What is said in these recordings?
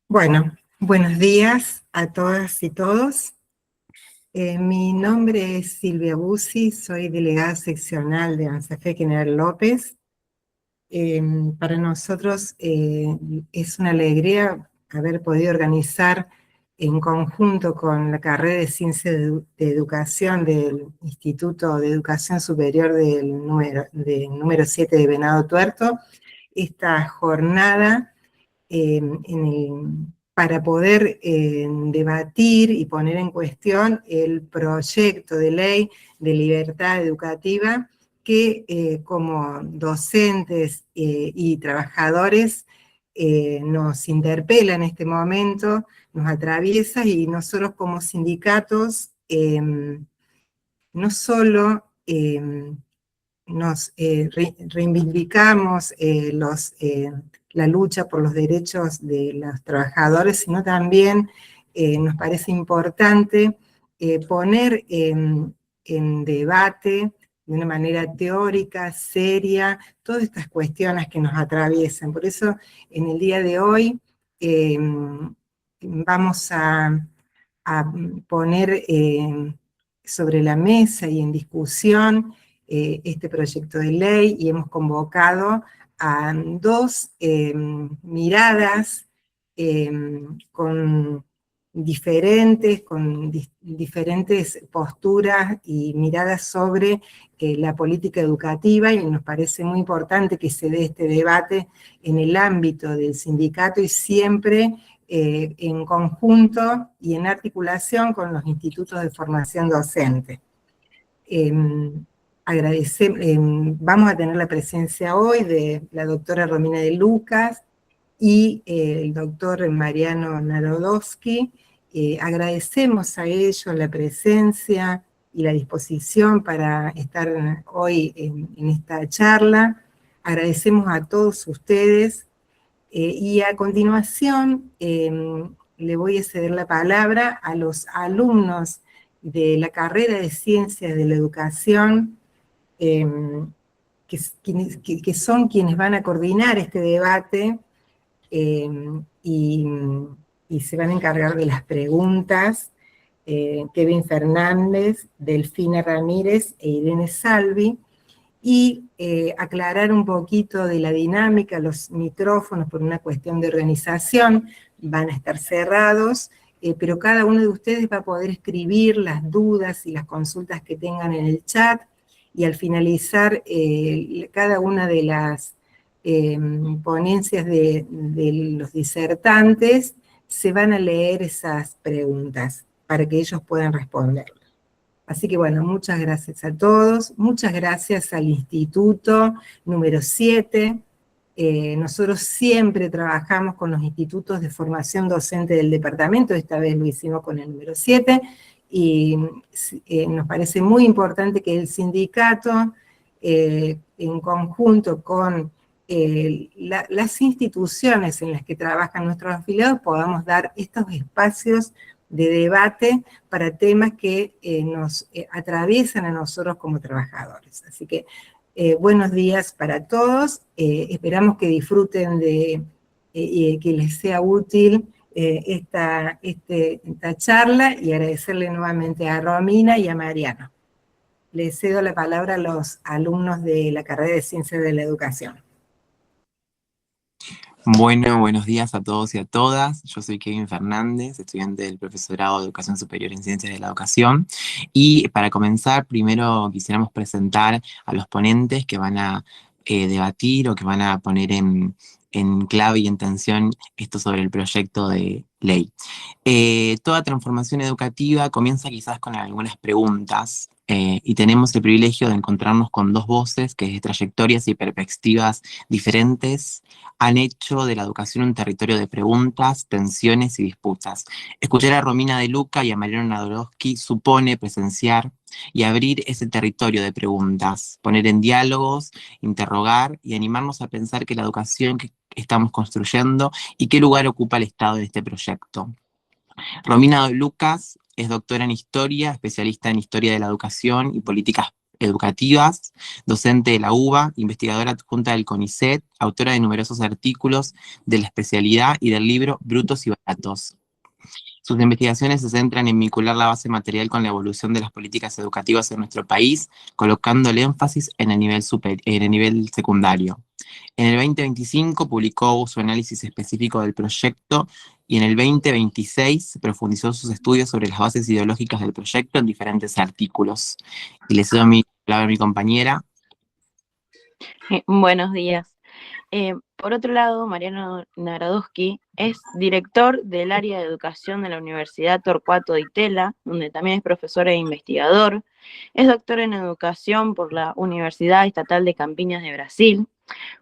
Bueno, buenos días a todas y todos. Mi nombre es Silvia Bussi, soy delegada seccional de ANSAFE General López. Para nosotros es una alegría haber podido organizar en conjunto con la carrera de Ciencias de Educación del Instituto de Educación Superior del número 7 de Venado Tuerto, esta jornada para poder debatir y poner en cuestión el proyecto de ley de libertad educativa que como docentes y trabajadores nos interpela en este momento, nos atraviesa, y nosotros como sindicatos no solo nos reivindicamos la lucha por los derechos de los trabajadores, sino también nos parece importante poner en debate de una manera teórica, seria, todas estas cuestiones que nos atraviesan. Por eso, en el día de hoy, vamos a poner sobre la mesa y en discusión este proyecto de ley, y hemos convocado a dos miradas con diferentes posturas y miradas sobre la política educativa, y nos parece muy importante que se dé este debate en el ámbito del sindicato y siempre en conjunto y en articulación con los institutos de formación docente. Vamos a tener la presencia hoy de la doctora Romina de Lucas y el doctor Mariano Narodowski. Agradecemos a ellos la presencia y la disposición para estar hoy en esta charla. Agradecemos a todos ustedes y a continuación le voy a ceder la palabra a los alumnos de la carrera de Ciencias de la Educación, que son quienes van a coordinar este debate y se van a encargar de las preguntas. Kevin Fernández, Delfina Ramírez e Irene Salvi, y aclarar un poquito de la dinámica. Los micrófonos, por una cuestión de organización, van a estar cerrados, pero cada uno de ustedes va a poder escribir las dudas y las consultas que tengan en el chat, y al finalizar cada una de las ponencias de los disertantes, se van a leer esas preguntas para que ellos puedan responder. Así que bueno, muchas gracias a todos, muchas gracias al Instituto número 7. Nosotros siempre trabajamos con los institutos de formación docente del departamento, esta vez lo hicimos con el número 7, y nos parece muy importante que el sindicato, en conjunto con las instituciones en las que trabajan nuestros afiliados, podamos dar estos espacios de debate para temas que nos atraviesan a nosotros como trabajadores. Así que buenos días para todos, esperamos que disfruten que les sea útil esta charla, y agradecerle nuevamente a Romina y a Mariano. Les cedo la palabra a los alumnos de la carrera de Ciencias de la Educación. Bueno, buenos días a todos y a todas. Yo soy Kevin Fernández, estudiante del Profesorado de Educación Superior en Ciencias de la Educación. Y para comenzar, primero quisiéramos presentar a los ponentes que van a debatir o que van a poner en clave y en tensión esto sobre el proyecto de ley. Toda transformación educativa comienza quizás con algunas preguntas, y tenemos el privilegio de encontrarnos con dos voces que desde trayectorias y perspectivas diferentes han hecho de la educación un territorio de preguntas, tensiones y disputas. Escuchar a Romina de Luca y a Mariano Narodowski supone presenciar y abrir ese territorio de preguntas, poner en diálogos, interrogar y animarnos a pensar que la educación que estamos construyendo y qué lugar ocupa el Estado en este proyecto. Romina de Lucas es doctora en Historia, especialista en Historia de la Educación y Políticas educativas, docente de la UBA, investigadora adjunta del CONICET, autora de numerosos artículos de la especialidad y del libro Brutos y Baratos. Sus investigaciones se centran en vincular la base material con la evolución de las políticas educativas en nuestro país, colocando el énfasis en el nivel secundario. En el 2025 publicó su análisis específico del proyecto y en el 2026 profundizó sus estudios sobre las bases ideológicas del proyecto en diferentes artículos. Y le cedo mi palabra a mi compañera. Buenos días. Por otro lado, Mariano Narodowski es director del área de educación de la Universidad Torcuato Di Tella, donde también es profesor e investigador. Es doctor en educación por la Universidad Estatal de Campiñas de Brasil.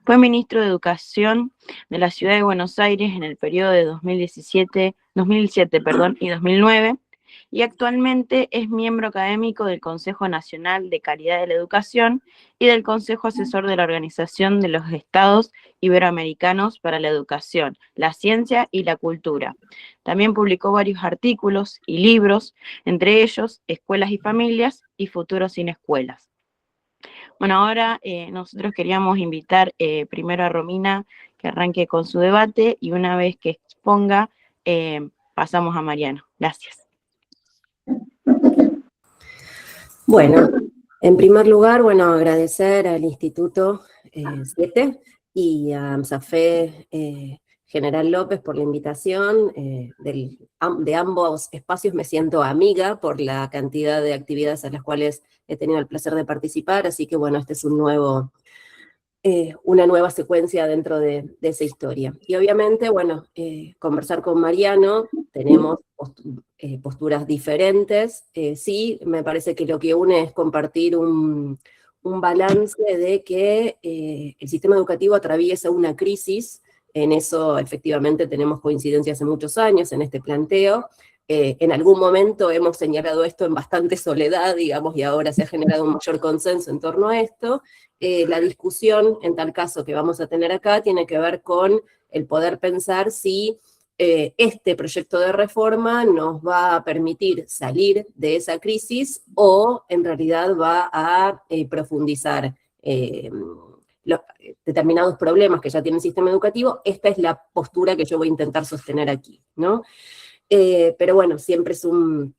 Fue ministro de Educación de la Ciudad de Buenos Aires en el periodo de 2007 y 2009, y actualmente es miembro académico del Consejo Nacional de Calidad de la Educación y del Consejo Asesor de la Organización de los Estados Iberoamericanos para la Educación, la Ciencia y la Cultura. También publicó varios artículos y libros, entre ellos Escuelas y Familias y Futuro sin Escuelas. Bueno, ahora nosotros queríamos invitar primero a Romina que arranque con su debate y una vez que exponga, pasamos a Mariano. Gracias. Bueno, en primer lugar, agradecer al Instituto 7 y a Amsafé General López por la invitación. De ambos espacios me siento amiga por la cantidad de actividades a las cuales he tenido el placer de participar, así que este es una nueva secuencia dentro de esa historia. Y obviamente, conversar con Mariano, tenemos posturas diferentes. Sí, me parece que lo que une es compartir un balance de que el sistema educativo atraviesa una crisis. En eso efectivamente tenemos coincidencia hace muchos años en este planteo. En algún momento hemos señalado esto en bastante soledad, digamos, y ahora se ha generado un mayor consenso en torno a esto. La discusión, en tal caso, que vamos a tener acá, tiene que ver con el poder pensar si este proyecto de reforma nos va a permitir salir de esa crisis o en realidad va a profundizar determinados problemas que ya tiene el sistema educativo. Esta es la postura que yo voy a intentar sostener aquí, ¿no? Pero bueno, siempre es un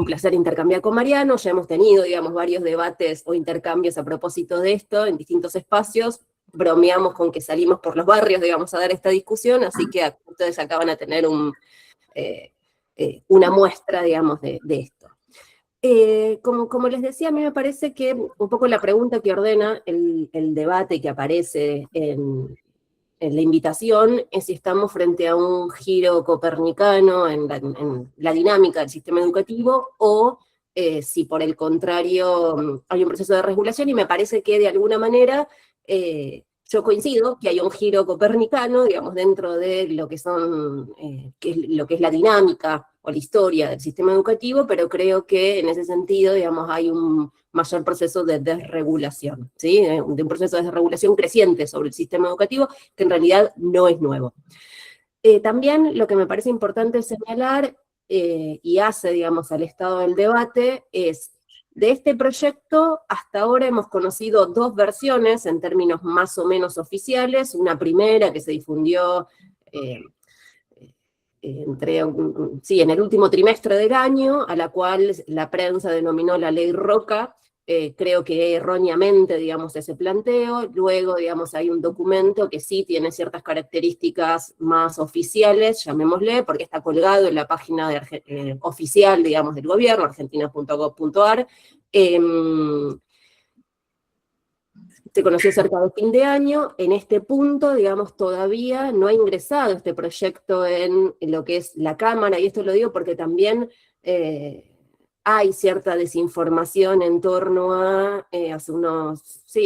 placer intercambiar con Mariano. Ya hemos tenido, digamos, varios debates o intercambios a propósito de esto en distintos espacios. Bromeamos con que salimos por los barrios, digamos, a dar esta discusión, así que ustedes acaban a tener una muestra, digamos, de esto. Como les decía, a mí me parece que un poco la pregunta que ordena el debate que aparece en la invitación es si estamos frente a un giro copernicano en la dinámica del sistema educativo o si por el contrario hay un proceso de regulación, y me parece que de alguna manera yo coincido que hay un giro copernicano, digamos, dentro de lo que lo que es la dinámica o la historia del sistema educativo, pero creo que en ese sentido, digamos, hay un mayor proceso de desregulación, ¿sí? De un proceso de desregulación creciente sobre el sistema educativo, que en realidad no es nuevo. También lo que me parece importante señalar, y hace, digamos, al estado del debate, es de este proyecto, hasta ahora hemos conocido dos versiones en términos más o menos oficiales. Una primera que se difundió en el último trimestre del año, a la cual la prensa denominó la Ley Roca. Creo que erróneamente, digamos, ese planteo. Luego, digamos, hay un documento que sí tiene ciertas características más oficiales, llamémosle, porque está colgado en la página oficial, digamos, del gobierno, argentina.gov.ar. Se conoció cerca de fin de año. En este punto, digamos, todavía no ha ingresado este proyecto en lo que es la Cámara, y esto lo digo porque también hay cierta desinformación en torno a,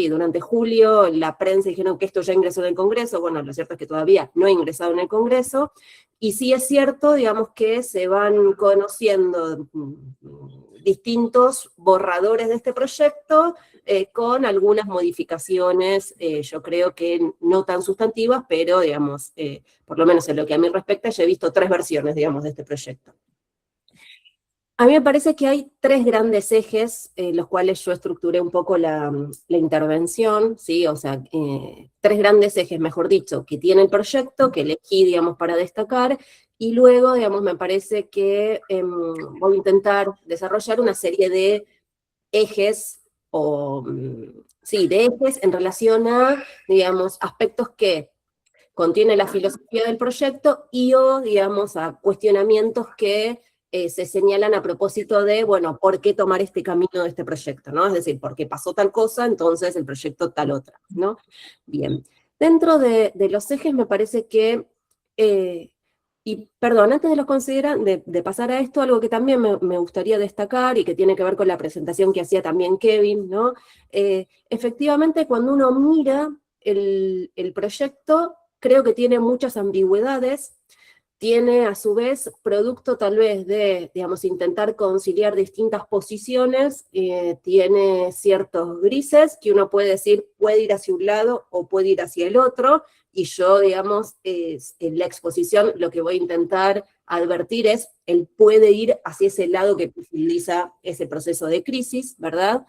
durante julio, la prensa dijeron que esto ya ingresó en el Congreso. Bueno, lo cierto es que todavía no ha ingresado en el Congreso, y sí es cierto, digamos, que se van conociendo distintos borradores de este proyecto, con algunas modificaciones, yo creo que no tan sustantivas, pero, digamos, por lo menos en lo que a mí respecta, yo he visto 3 versiones, digamos, de este proyecto. A mí me parece que hay tres grandes ejes, los cuales yo estructuré un poco la intervención, ¿sí? O sea, tres grandes ejes, mejor dicho, que tiene el proyecto, que elegí, digamos, para destacar, y luego, digamos, me parece que voy a intentar desarrollar una serie de ejes, sí, de ejes en relación a, digamos, aspectos que contiene la filosofía del proyecto o, digamos, a cuestionamientos que se señalan a propósito de, bueno, ¿por qué tomar este camino de este proyecto? ¿No? Es decir, porque pasó tal cosa, entonces el proyecto tal otra, ¿no? Bien. Dentro de los ejes me parece que, y perdón, antes de los de pasar a esto, algo que también me gustaría destacar y que tiene que ver con la presentación que hacía también Kevin, ¿no? Efectivamente, cuando uno mira el proyecto, creo que tiene muchas ambigüedades, tiene a su vez producto tal vez de, digamos, intentar conciliar distintas posiciones, tiene ciertos grises que uno puede decir puede ir hacia un lado o puede ir hacia el otro, y yo, digamos, en la exposición lo que voy a intentar advertir es, él puede ir hacia ese lado que utiliza ese proceso de crisis, ¿verdad?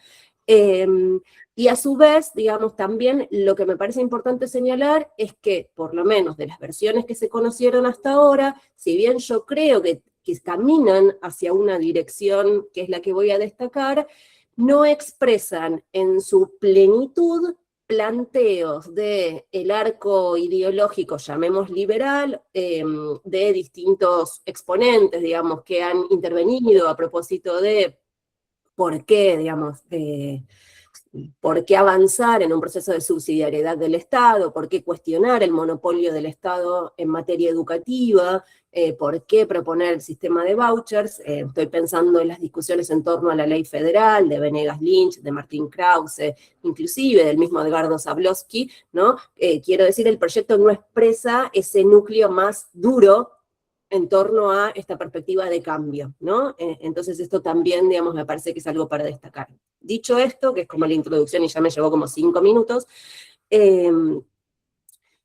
Y a su vez, digamos, también lo que me parece importante señalar es que, por lo menos de las versiones que se conocieron hasta ahora, si bien yo creo que caminan hacia una dirección que es la que voy a destacar, no expresan en su plenitud planteos del arco ideológico, llamemos liberal, de distintos exponentes, digamos, que han intervenido a propósito de por qué, digamos, por qué avanzar en un proceso de subsidiariedad del Estado, por qué cuestionar el monopolio del Estado en materia educativa, por qué proponer el sistema de vouchers. Estoy pensando en las discusiones en torno a la ley federal, de Venegas Lynch, de Martín Krause, inclusive del mismo Edgardo Zablowski, ¿no? Quiero decir, el proyecto no expresa ese núcleo más duro en torno a esta perspectiva de cambio, ¿no? Entonces esto también, digamos, me parece que es algo para destacar. Dicho esto, que es como la introducción y ya me llevó como 5 minutos,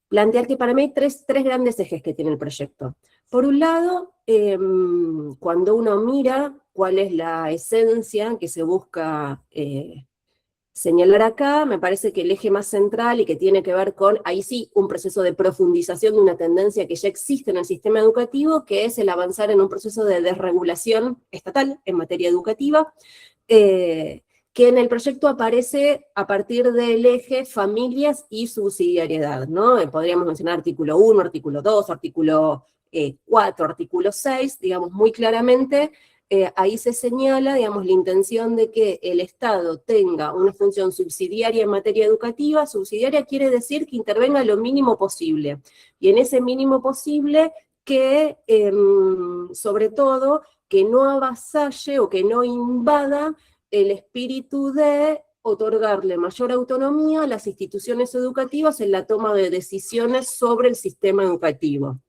plantear que para mí hay tres grandes ejes que tiene el proyecto. Por un lado, cuando uno mira cuál es la esencia que se busca señalar acá, me parece que el eje más central y que tiene que ver con, ahí sí, un proceso de profundización de una tendencia que ya existe en el sistema educativo, que es el avanzar en un proceso de desregulación estatal en materia educativa, que en el proyecto aparece a partir del eje familias y subsidiariedad, ¿no? Podríamos mencionar artículo 1, artículo 2, artículo 4, artículo 6, digamos, muy claramente. Ahí se señala, digamos, la intención de que el Estado tenga una función subsidiaria en materia educativa. Subsidiaria quiere decir que intervenga lo mínimo posible. Y en ese mínimo posible que, sobre todo, que no avasalle o que no invada el espíritu de otorgarle mayor autonomía a las instituciones educativas en la toma de decisiones sobre el sistema educativo.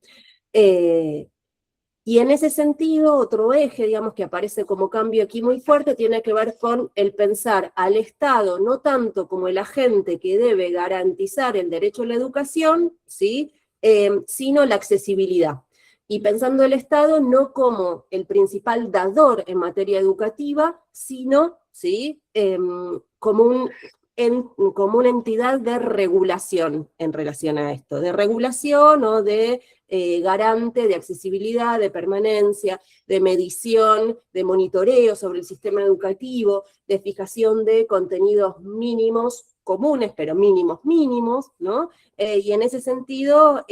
Y en ese sentido, otro eje, digamos, que aparece como cambio aquí muy fuerte, tiene que ver con el pensar al Estado no tanto como el agente que debe garantizar el derecho a la educación, ¿sí? Sino la accesibilidad. Y pensando el Estado no como el principal dador en materia educativa, sino, ¿sí? Como una entidad de regulación en relación a esto, de regulación o de garante de accesibilidad, de permanencia, de medición, de monitoreo sobre el sistema educativo, de fijación de contenidos mínimos, comunes, pero mínimos, ¿no? Y en ese sentido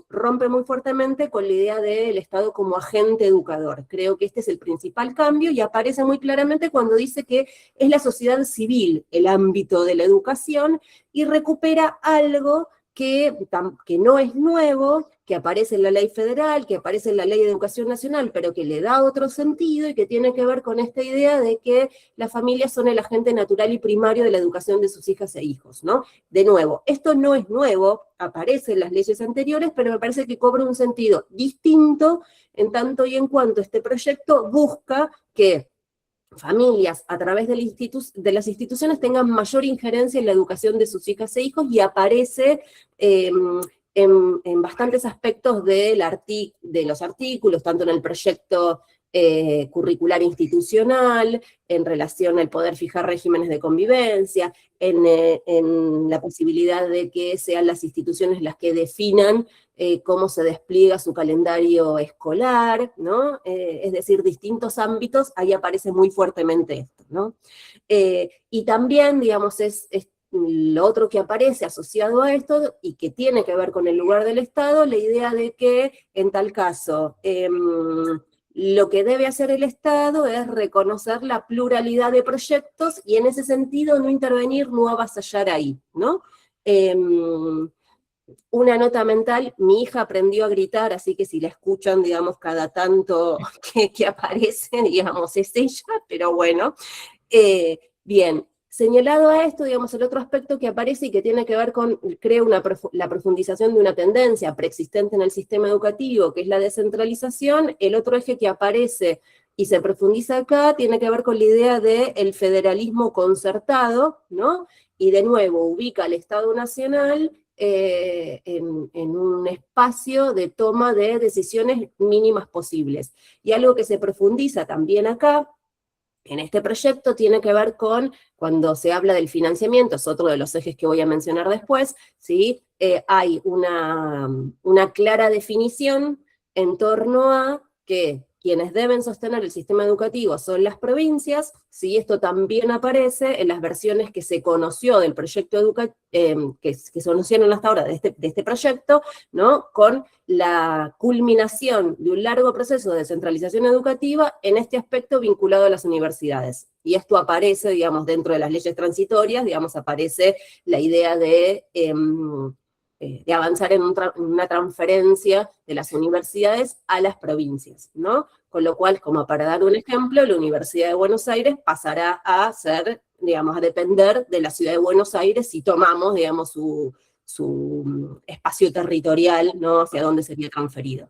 rompe muy fuertemente con la idea del Estado como agente educador. Creo que este es el principal cambio y aparece muy claramente cuando dice que es la sociedad civil el ámbito de la educación y recupera algo que no es nuevo, que aparece en la ley federal, que aparece en la ley de educación nacional, pero que le da otro sentido y que tiene que ver con esta idea de que las familias son el agente natural y primario de la educación de sus hijas e hijos, ¿no? De nuevo, esto no es nuevo, aparece en las leyes anteriores, pero me parece que cobra un sentido distinto en tanto y en cuanto este proyecto busca que familias a través de las instituciones tengan mayor injerencia en la educación de sus hijas e hijos y aparece en bastantes aspectos de los artículos, tanto en el proyecto curricular institucional, en relación al poder fijar regímenes de convivencia, en la posibilidad de que sean las instituciones las que definan cómo se despliega su calendario escolar, ¿no? Es decir, distintos ámbitos, ahí aparece muy fuertemente esto, ¿no? Y también, digamos, es lo otro que aparece asociado a esto y que tiene que ver con el lugar del Estado, la idea de que en tal caso lo que debe hacer el Estado es reconocer la pluralidad de proyectos y en ese sentido no intervenir, no avasallar ahí, ¿no? Una nota mental, mi hija aprendió a gritar, así que si la escuchan, digamos, cada tanto que aparece, digamos, es ella, pero bueno. Bien, señalado a esto, digamos, el otro aspecto que aparece y que tiene que ver con, creo, la profundización de una tendencia preexistente en el sistema educativo, que es la descentralización. El otro eje que aparece y se profundiza acá tiene que ver con la idea del federalismo concertado, ¿no? Y de nuevo ubica al Estado Nacional en un espacio de toma de decisiones mínimas posibles. Y algo que se profundiza también acá, en este proyecto, tiene que ver con, cuando se habla del financiamiento, es otro de los ejes que voy a mencionar después, ¿sí? Hay una clara definición en torno a que quienes deben sostener el sistema educativo son las provincias, ¿sí? Esto también aparece en las versiones que se conoció del proyecto educativo, que se conocieron hasta ahora de este proyecto, ¿no? Con la culminación de un largo proceso de descentralización educativa en este aspecto vinculado a las universidades. Y esto aparece, digamos, dentro de las leyes transitorias, digamos, aparece la idea de avanzar en una transferencia de las universidades a las provincias, ¿no? Con lo cual, como para dar un ejemplo, la Universidad de Buenos Aires pasará a ser, digamos, a depender de la Ciudad de Buenos Aires si tomamos, digamos, su espacio territorial, ¿no? Hacia dónde sería transferido.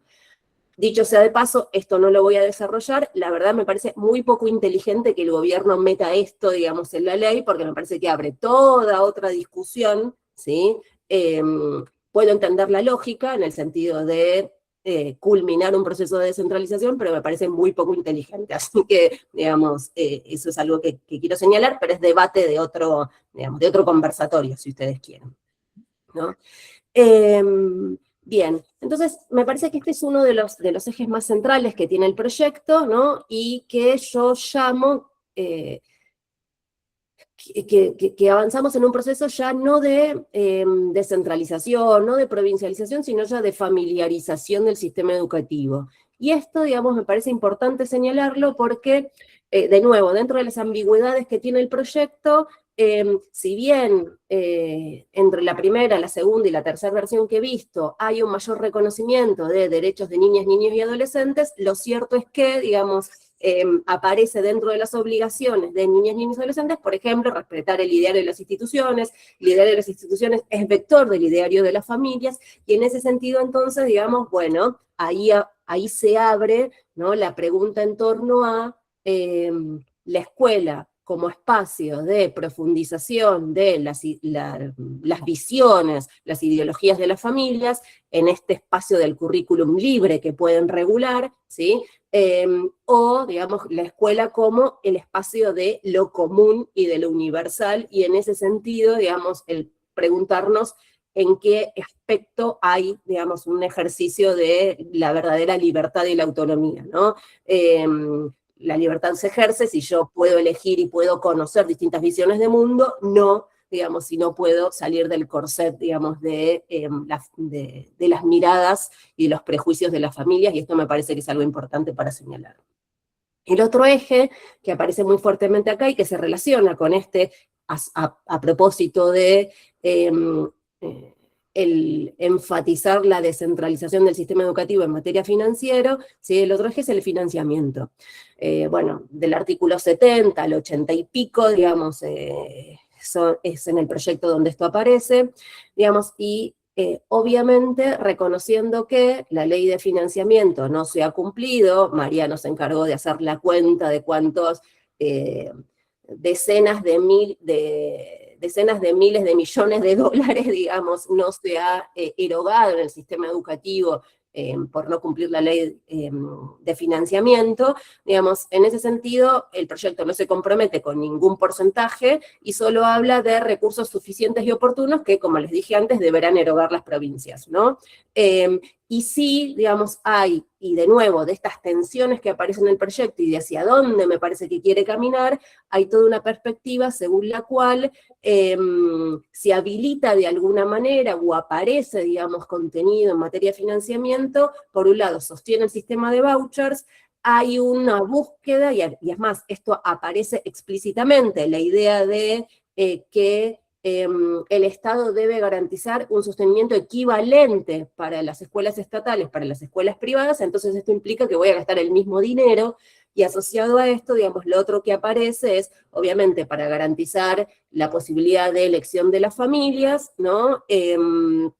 Dicho sea de paso, esto no lo voy a desarrollar, la verdad me parece muy poco inteligente que el gobierno meta esto, digamos, en la ley, porque me parece que abre toda otra discusión, ¿sí? Puedo entender la lógica en el sentido de culminar un proceso de descentralización, pero me parece muy poco inteligente, así que, digamos, eso es algo que quiero señalar, pero es debate de otro, digamos, de otro conversatorio, si ustedes quieren, ¿no? Bien, entonces me parece que este es uno de los ejes más centrales que tiene el proyecto, ¿no? Y que yo llamo que avanzamos en un proceso ya no de descentralización, no de provincialización, sino ya de familiarización del sistema educativo. Y esto, digamos, me parece importante señalarlo porque, de nuevo, dentro de las ambigüedades que tiene el proyecto, si bien entre la primera, la segunda y la tercera versión que he visto hay un mayor reconocimiento de derechos de niñas, niños y adolescentes, lo cierto es que, digamos, aparece dentro de las obligaciones de niñas, niños y adolescentes, por ejemplo, respetar el ideario de las instituciones. El ideario de las instituciones es vector del ideario de las familias, y en ese sentido, entonces, digamos, bueno, ahí se abre, ¿no?, la pregunta en torno a la escuela como espacio de profundización de las visiones, las ideologías de las familias, en este espacio del currículum libre que pueden regular, ¿sí? O, digamos, la escuela como el espacio de lo común y de lo universal, y en ese sentido, digamos, el preguntarnos en qué aspecto hay, digamos, un ejercicio de la verdadera libertad y la autonomía, ¿no? La libertad se ejerce si yo puedo elegir y puedo conocer distintas visiones de mundo, no, digamos, si no puedo salir del corset, digamos, de las miradas y los prejuicios de las familias, y esto me parece que es algo importante para señalar. El otro eje que aparece muy fuertemente acá y que se relaciona con este, a propósito de el enfatizar la descentralización del sistema educativo en materia financiera, ¿sí? El otro eje es el financiamiento. Bueno, del artículo 70 al 80 y pico, digamos, es en el proyecto donde esto aparece, digamos, y obviamente reconociendo que la ley de financiamiento no se ha cumplido. María nos encargó de hacer la cuenta de cuántos decenas de miles de millones de dólares, digamos, no se ha erogado en el sistema educativo por no cumplir la ley de financiamiento. Digamos, en ese sentido, el proyecto no se compromete con ningún porcentaje y solo habla de recursos suficientes y oportunos que, como les dije antes, deberán erogar las provincias, ¿no? Y sí, digamos, hay, y de nuevo, de estas tensiones que aparecen en el proyecto y de hacia dónde me parece que quiere caminar, hay toda una perspectiva según la cual se habilita de alguna manera o aparece, digamos, contenido en materia de financiamiento. Por un lado, sostiene el sistema de vouchers, hay una búsqueda, y es más, esto aparece explícitamente, la idea de que el Estado debe garantizar un sostenimiento equivalente para las escuelas estatales, para las escuelas privadas. Entonces esto implica que voy a gastar el mismo dinero, y asociado a esto, digamos, lo otro que aparece es, obviamente, para garantizar la posibilidad de elección de las familias, ¿no? El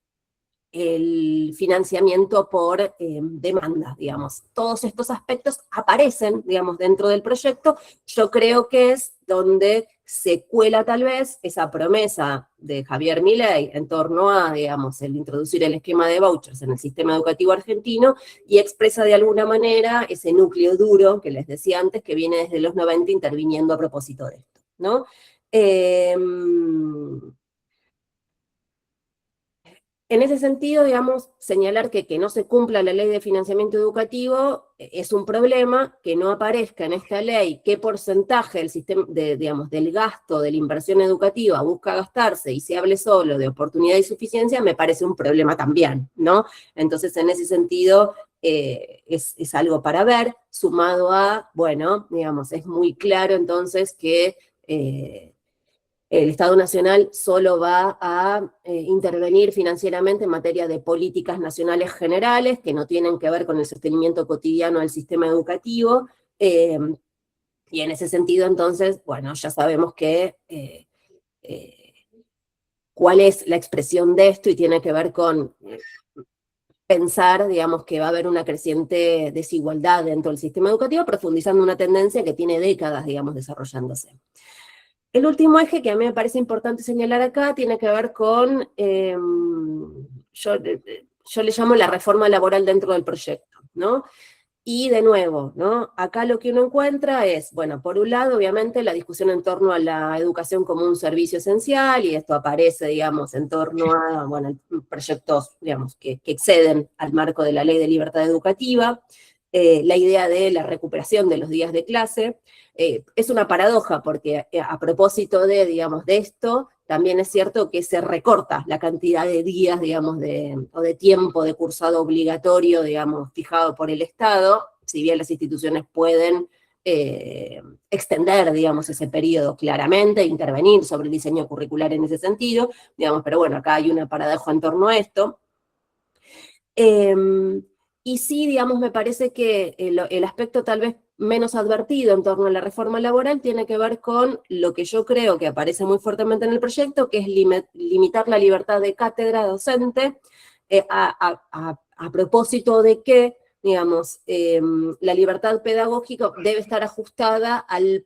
financiamiento por demanda, digamos. Todos estos aspectos aparecen, digamos, dentro del proyecto. Yo creo que es donde se cuela tal vez esa promesa de Javier Milei en torno a, digamos, el introducir el esquema de vouchers en el sistema educativo argentino, y expresa de alguna manera ese núcleo duro que les decía antes, que viene desde los 90 interviniendo a propósito de esto, ¿no? En ese sentido, digamos, señalar que no se cumpla la ley de financiamiento educativo es un problema. Que no aparezca en esta ley qué porcentaje del sistema, digamos, del gasto de la inversión educativa busca gastarse, y se hable solo de oportunidad y suficiencia, me parece un problema también, ¿no? Entonces, en ese sentido, es algo para ver, sumado a, bueno, digamos, es muy claro entonces que el Estado Nacional solo va a intervenir financieramente en materia de políticas nacionales generales que no tienen que ver con el sostenimiento cotidiano del sistema educativo, y en ese sentido, entonces, bueno, ya sabemos que cuál es la expresión de esto, y tiene que ver con pensar, digamos, que va a haber una creciente desigualdad dentro del sistema educativo, profundizando una tendencia que tiene décadas, digamos, desarrollándose. El último eje que a mí me parece importante señalar acá tiene que ver con, yo le llamo la reforma laboral dentro del proyecto, ¿no? Y de nuevo, ¿no? Acá lo que uno encuentra es, bueno, por un lado, obviamente, la discusión en torno a la educación como un servicio esencial, y esto aparece, digamos, en torno a, bueno, proyectos, digamos, que exceden al marco de la Ley de Libertad Educativa. La idea de la recuperación de los días de clase. Es una paradoja, porque a propósito de, digamos, de esto, también es cierto que se recorta la cantidad de días, digamos, o de tiempo de cursado obligatorio, digamos, fijado por el Estado, si bien las instituciones pueden extender, digamos, ese periodo claramente, intervenir sobre el diseño curricular en ese sentido, digamos, pero bueno, acá hay una paradoja en torno a esto. Y sí, digamos, me parece que el aspecto tal vez menos advertido en torno a la reforma laboral tiene que ver con lo que yo creo que aparece muy fuertemente en el proyecto, que es limitar la libertad de cátedra docente, a propósito de que, digamos, la libertad pedagógica debe estar ajustada al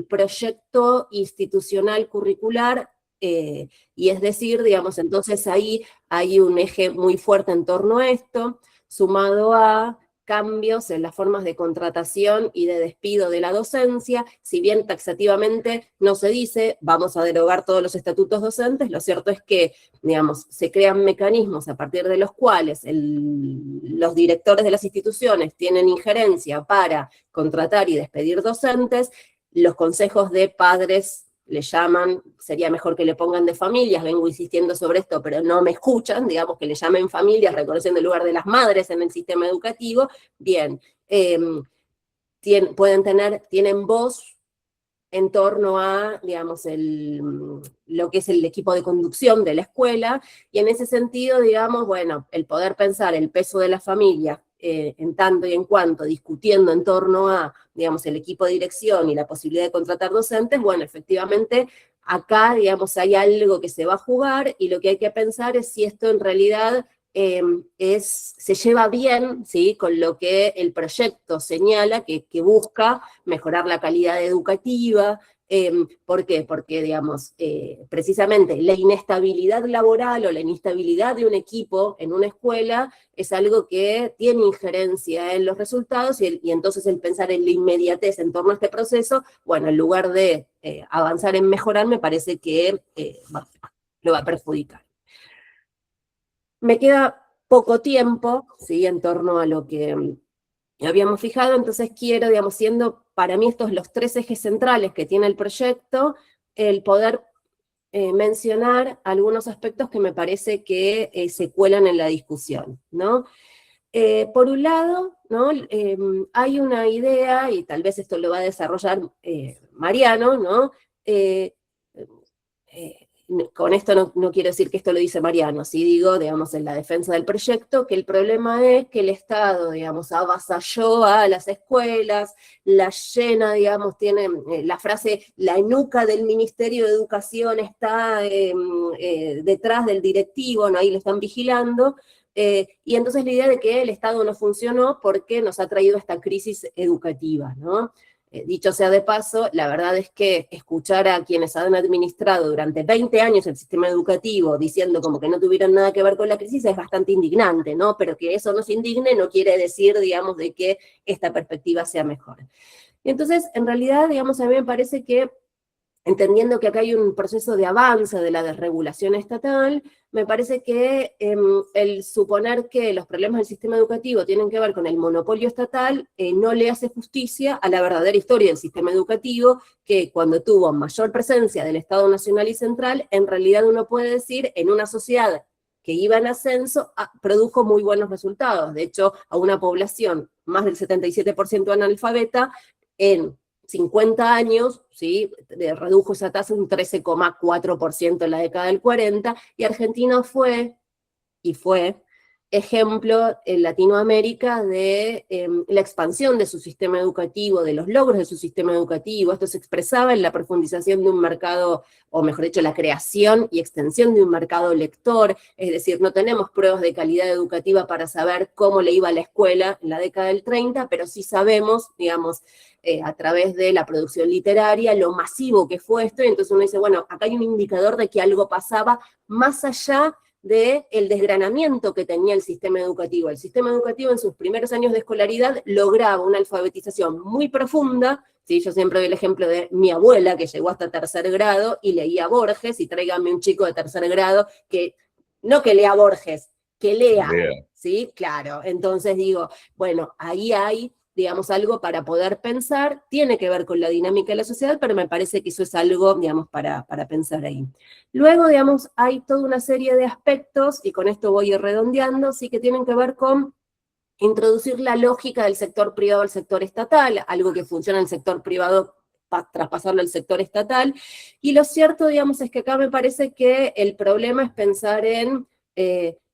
proyecto institucional curricular, y es decir, digamos, entonces ahí hay un eje muy fuerte en torno a esto, sumado a cambios en las formas de contratación y de despido de la docencia. Si bien taxativamente no se dice, vamos a derogar todos los estatutos docentes, lo cierto es que, digamos, se crean mecanismos a partir de los cuales los directores de las instituciones tienen injerencia para contratar y despedir docentes. Los consejos de padres le llaman, sería mejor que le pongan de familias, vengo insistiendo sobre esto, pero no me escuchan, digamos, que le llamen familias, reconociendo el lugar de las madres en el sistema educativo. Bien, tienen voz en torno a, digamos, lo que es el equipo de conducción de la escuela, y en ese sentido, digamos, bueno, el poder pensar el peso de la familia, en tanto y en cuanto discutiendo en torno a, digamos, el equipo de dirección y la posibilidad de contratar docentes, bueno, efectivamente, acá, digamos, hay algo que se va a jugar, y lo que hay que pensar es si esto en realidad se lleva bien, ¿sí?, con lo que el proyecto señala, que busca mejorar la calidad educativa. ¿Por qué? Porque, digamos, precisamente la inestabilidad laboral o la inestabilidad de un equipo en una escuela es algo que tiene injerencia en los resultados, y entonces el pensar en la inmediatez en torno a este proceso, bueno, en lugar de avanzar en mejorar, me parece que lo va a perjudicar. Me queda poco tiempo, ¿sí?, en torno a lo que habíamos fijado, entonces quiero, digamos, siendo para mí estos los 3 ejes centrales que tiene el proyecto, el poder mencionar algunos aspectos que me parece que se cuelan en la discusión, ¿no? Por un lado, ¿no?, hay una idea, y tal vez esto lo va a desarrollar Mariano, ¿no? Con esto no quiero decir que esto lo dice Mariano, sí digo, digamos, en la defensa del proyecto, que el problema es que el Estado, digamos, avasalló a las escuelas, las llena, digamos, tiene la frase, la nuca del Ministerio de Educación está detrás del directivo, ¿no?, ahí lo están vigilando, y entonces la idea de que el Estado no funcionó porque nos ha traído esta crisis educativa, ¿no? Dicho sea de paso, la verdad es que escuchar a quienes han administrado durante 20 años el sistema educativo diciendo como que no tuvieron nada que ver con la crisis es bastante indignante, ¿no? Pero que eso nos indigne no quiere decir, digamos, de que esta perspectiva sea mejor. Y entonces, en realidad, digamos, a mí me parece que, entendiendo que acá hay un proceso de avance de la desregulación estatal, me parece que el suponer que los problemas del sistema educativo tienen que ver con el monopolio estatal no le hace justicia a la verdadera historia del sistema educativo, que cuando tuvo mayor presencia del Estado Nacional y Central, en realidad uno puede decir, en una sociedad que iba en ascenso, produjo muy buenos resultados. De hecho, a una población más del 77% analfabeta, en 50 años, ¿sí?, redujo esa tasa un 13,4% en la década del 40, y Argentina fue ejemplo en Latinoamérica de la expansión de su sistema educativo, de los logros de su sistema educativo. Esto se expresaba en la profundización de un mercado, o mejor dicho, la creación y extensión de un mercado lector, es decir, no tenemos pruebas de calidad educativa para saber cómo le iba a la escuela en la década del 30, pero sí sabemos, digamos, a través de la producción literaria, lo masivo que fue esto, y entonces uno dice, bueno, acá hay un indicador de que algo pasaba más allá del desgranamiento que tenía el sistema educativo. El sistema educativo en sus primeros años de escolaridad lograba una alfabetización muy profunda, ¿sí? Yo siempre doy el ejemplo de mi abuela, que llegó hasta 3er grado y leía Borges, y tráigame un chico de 3er grado que, no que lea Borges, que lea, ¿sí? Claro, entonces digo, bueno, ahí hay, digamos, algo para poder pensar, tiene que ver con la dinámica de la sociedad, pero me parece que eso es algo, digamos, para pensar ahí. Luego, digamos, hay toda una serie de aspectos, y con esto voy a ir redondeando, sí, que tienen que ver con introducir la lógica del sector privado al sector estatal, algo que funciona en el sector privado, traspasarlo al sector estatal, y lo cierto, digamos, es que acá me parece que el problema es pensar en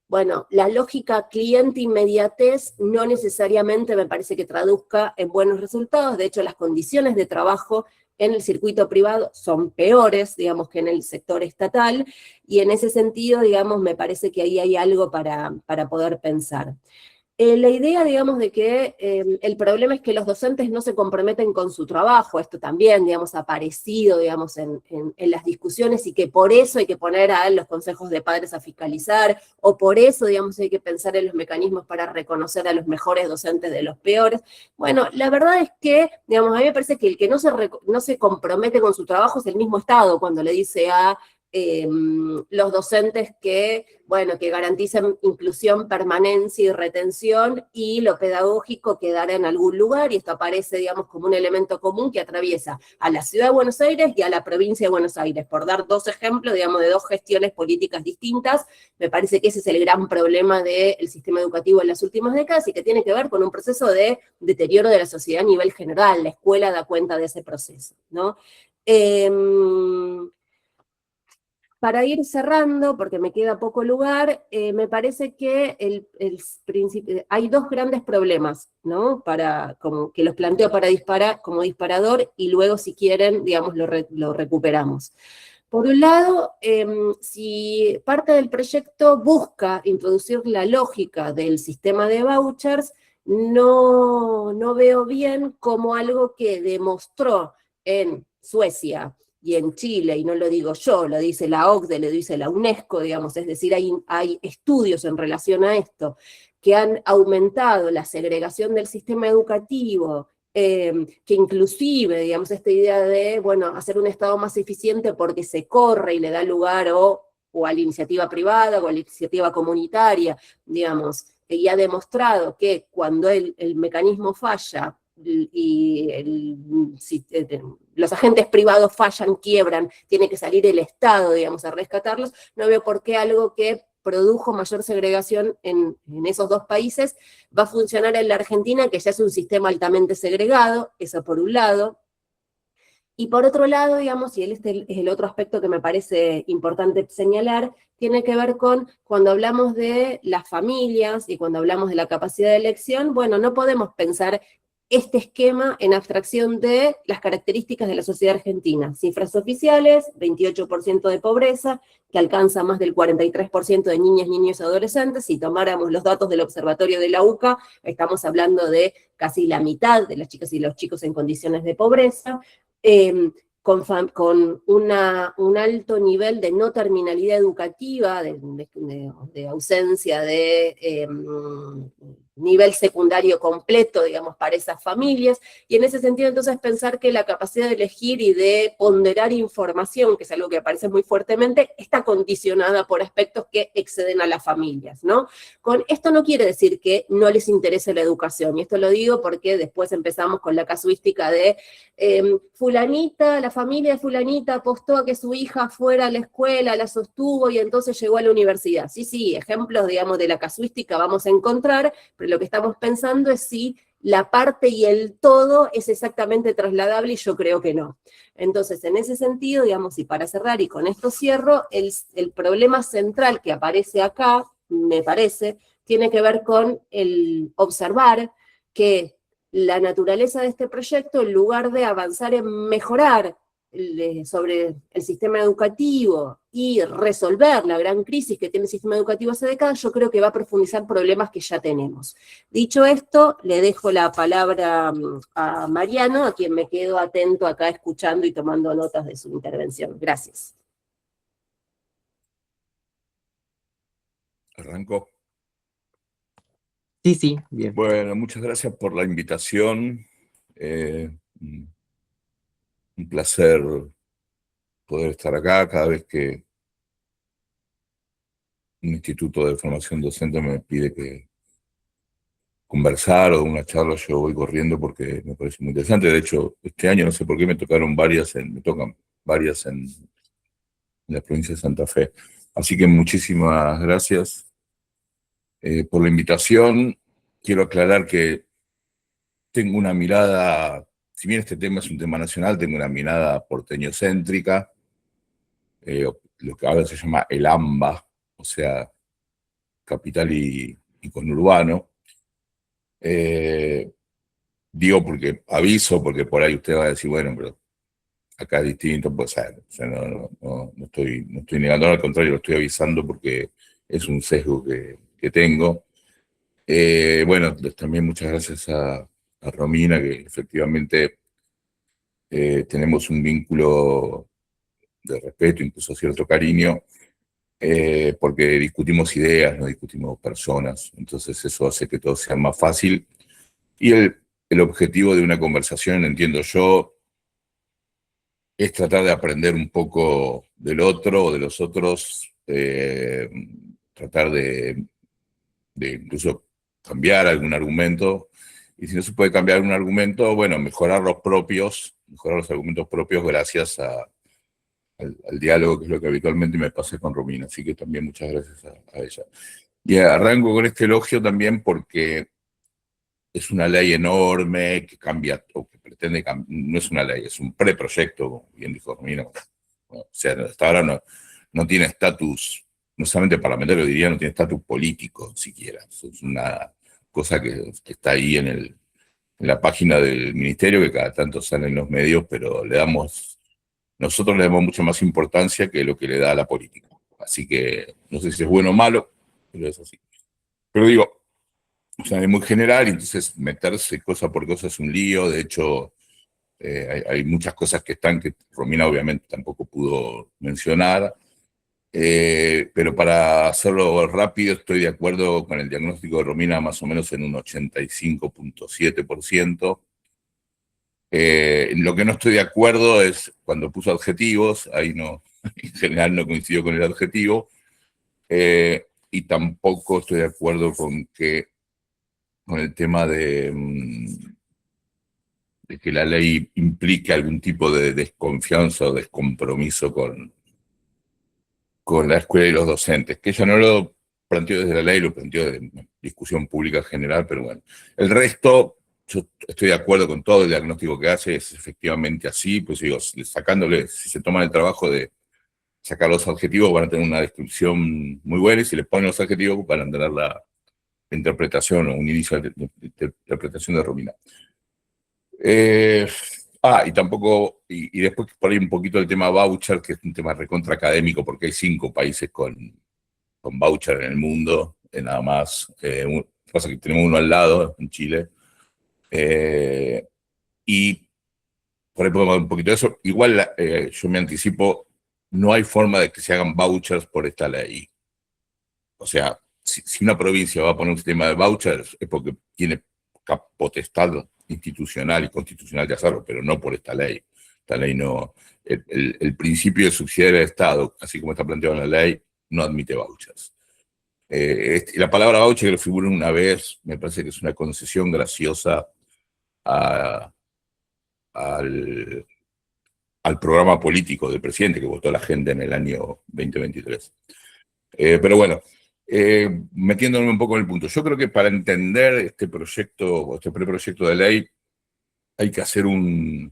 bueno, la lógica cliente-inmediatez no necesariamente me parece que traduzca en buenos resultados. De hecho, las condiciones de trabajo en el circuito privado son peores, digamos, que en el sector estatal, y en ese sentido, digamos, me parece que ahí hay algo para poder pensar. La idea, digamos, de que el problema es que los docentes no se comprometen con su trabajo, esto también, digamos, ha aparecido, digamos, en las discusiones, y que por eso hay que poner a los consejos de padres a fiscalizar, o por eso, digamos, hay que pensar en los mecanismos para reconocer a los mejores docentes de los peores. Bueno, la verdad es que, digamos, a mí me parece que el que no se compromete con su trabajo es el mismo Estado, cuando le dice a los docentes que, bueno, que garanticen inclusión, permanencia y retención, y lo pedagógico quedará en algún lugar, y esto aparece, digamos, como un elemento común que atraviesa a la Ciudad de Buenos Aires y a la provincia de Buenos Aires, por dar 2 ejemplos, digamos, de 2 gestiones políticas distintas. Me parece que ese es el gran problema del sistema educativo en las últimas décadas, y que tiene que ver con un proceso de deterioro de la sociedad a nivel general. La escuela da cuenta de ese proceso, ¿no? Para ir cerrando, porque me queda poco lugar, me parece que hay 2 grandes problemas, ¿no? Como que los planteo como disparador, y luego, si quieren, digamos, lo recuperamos. Por un lado, si parte del proyecto busca introducir la lógica del sistema de vouchers, no veo bien como algo que demostró en Suecia y en Chile, y no lo digo yo, lo dice la OCDE, lo dice la UNESCO, digamos, es decir, hay estudios en relación a esto que han aumentado la segregación del sistema educativo, que inclusive, digamos, esta idea de, bueno, hacer un Estado más eficiente porque se corre y le da lugar o a la iniciativa privada o a la iniciativa comunitaria, digamos, y ha demostrado que cuando el mecanismo falla y los agentes privados fallan, quiebran, tiene que salir el Estado, digamos, a rescatarlos, no veo por qué algo que produjo mayor segregación en esos dos países va a funcionar en la Argentina, que ya es un sistema altamente segregado, eso por un lado. Y por otro lado, digamos, y este es el otro aspecto que me parece importante señalar, tiene que ver con cuando hablamos de las familias y cuando hablamos de la capacidad de elección, bueno, no podemos pensar este esquema en abstracción de las características de la sociedad argentina. Cifras oficiales, 28% de pobreza, que alcanza más del 43% de niñas, niños y adolescentes. Si tomáramos los datos del observatorio de la UCA, estamos hablando de casi la mitad de las chicas y los chicos en condiciones de pobreza, con un alto nivel de no terminalidad educativa, de ausencia de nivel secundario completo, digamos, para esas familias, y en ese sentido entonces pensar que la capacidad de elegir y de ponderar información, que es algo que aparece muy fuertemente, está condicionada por aspectos que exceden a las familias, ¿no? Con esto no quiere decir que no les interese la educación, y esto lo digo porque después empezamos con la casuística de fulanita, la familia de fulanita apostó a que su hija fuera a la escuela, la sostuvo y entonces llegó a la universidad. Sí, ejemplos, digamos, de la casuística vamos a encontrar, pero lo que estamos pensando es si la parte y el todo es exactamente trasladable y yo creo que no. Entonces, en ese sentido, digamos, y para cerrar, y con esto cierro, el problema central que aparece acá, me parece, tiene que ver con el observar que la naturaleza de este proyecto, en lugar de avanzar en mejorar sobre el sistema educativo y resolver la gran crisis que tiene el sistema educativo hace décadas, yo creo que va a profundizar problemas que ya tenemos. Dicho esto, le dejo la palabra a Mariano, a quien me quedo atento acá escuchando y tomando notas de su intervención. Gracias. ¿Arrancó? Sí, bien. Bueno, muchas gracias por la invitación. Un placer poder estar acá cada vez que un instituto de formación docente me pide que conversar o una charla, yo voy corriendo porque me parece muy interesante. De hecho, este año no sé por qué me tocan varias en la provincia de Santa Fe. Así que muchísimas gracias por la invitación. Quiero aclarar que tengo una mirada, si bien este tema es un tema nacional, tengo una mirada porteñocéntrica, lo que ahora se llama el AMBA, o sea, capital y conurbano. Digo porque aviso, porque por ahí usted va a decir, bueno, pero acá es distinto, pues o sea, no estoy negando, al contrario, lo estoy avisando porque es un sesgo que tengo. Bueno, también muchas gracias a Romina, que efectivamente tenemos un vínculo de respeto, incluso cierto cariño, porque discutimos ideas, no discutimos personas, entonces eso hace que todo sea más fácil. Y el objetivo de una conversación, entiendo yo, es tratar de aprender un poco del otro o de los otros, tratar de incluso cambiar algún argumento, y si no se puede cambiar algún argumento, bueno, mejorar los argumentos propios gracias al diálogo, que es lo que habitualmente me pasa con Romina, así que también muchas gracias a ella. Y arranco con este elogio también porque es una ley enorme que cambia, o que pretende cambiar, no es una ley, es un preproyecto, como bien dijo Romina. O sea, hasta ahora no tiene estatus, no solamente parlamentario, diría, no tiene estatus político siquiera. Es una cosa que está ahí en la página del ministerio, que cada tanto sale en los medios, pero nosotros le damos mucha más importancia que lo que le da a la política. Así que no sé si es bueno o malo, pero es así. Pero digo, o sea, es muy general, entonces meterse cosa por cosa es un lío. De hecho, hay muchas cosas que Romina obviamente tampoco pudo mencionar. Pero para hacerlo rápido, estoy de acuerdo con el diagnóstico de Romina más o menos en un 85.7%. Lo que no estoy de acuerdo es cuando puso adjetivos, ahí no, en general no coincido con el adjetivo, y tampoco estoy de acuerdo con el tema de que la ley implique algún tipo de desconfianza o descompromiso con la escuela y los docentes, que ella no lo planteó desde la ley, lo planteó de discusión pública general, pero bueno. El resto, yo estoy de acuerdo con todo el diagnóstico que hace, es efectivamente así, pues digo, sacándole, si se toman el trabajo de sacar los adjetivos, van a tener una descripción muy buena, y si le ponen los adjetivos, van a tener la interpretación o un inicio de interpretación de Romina. Y tampoco, y después por ahí un poquito el tema voucher, que es un tema recontra académico, porque hay 5 países con voucher en el mundo, nada más. Pasa que tenemos uno al lado, en Chile. Y por ahí podemos ver un poquito de eso. Igual yo me anticipo, no hay forma de que se hagan vouchers por esta ley. O sea, si una provincia va a poner un sistema de vouchers, es porque tiene potestad institucional y constitucional de hacerlo, pero no por esta ley. Esta ley no. El principio de subsidiariedad del Estado, así como está planteado en la ley, no admite vouchers. La palabra voucher, que lo figura una vez, me parece que es una concesión graciosa al programa político del presidente que votó la gente en el año 2023. Pero bueno, metiéndome un poco en el punto, yo creo que para entender este proyecto, este preproyecto de ley, hay que hacer un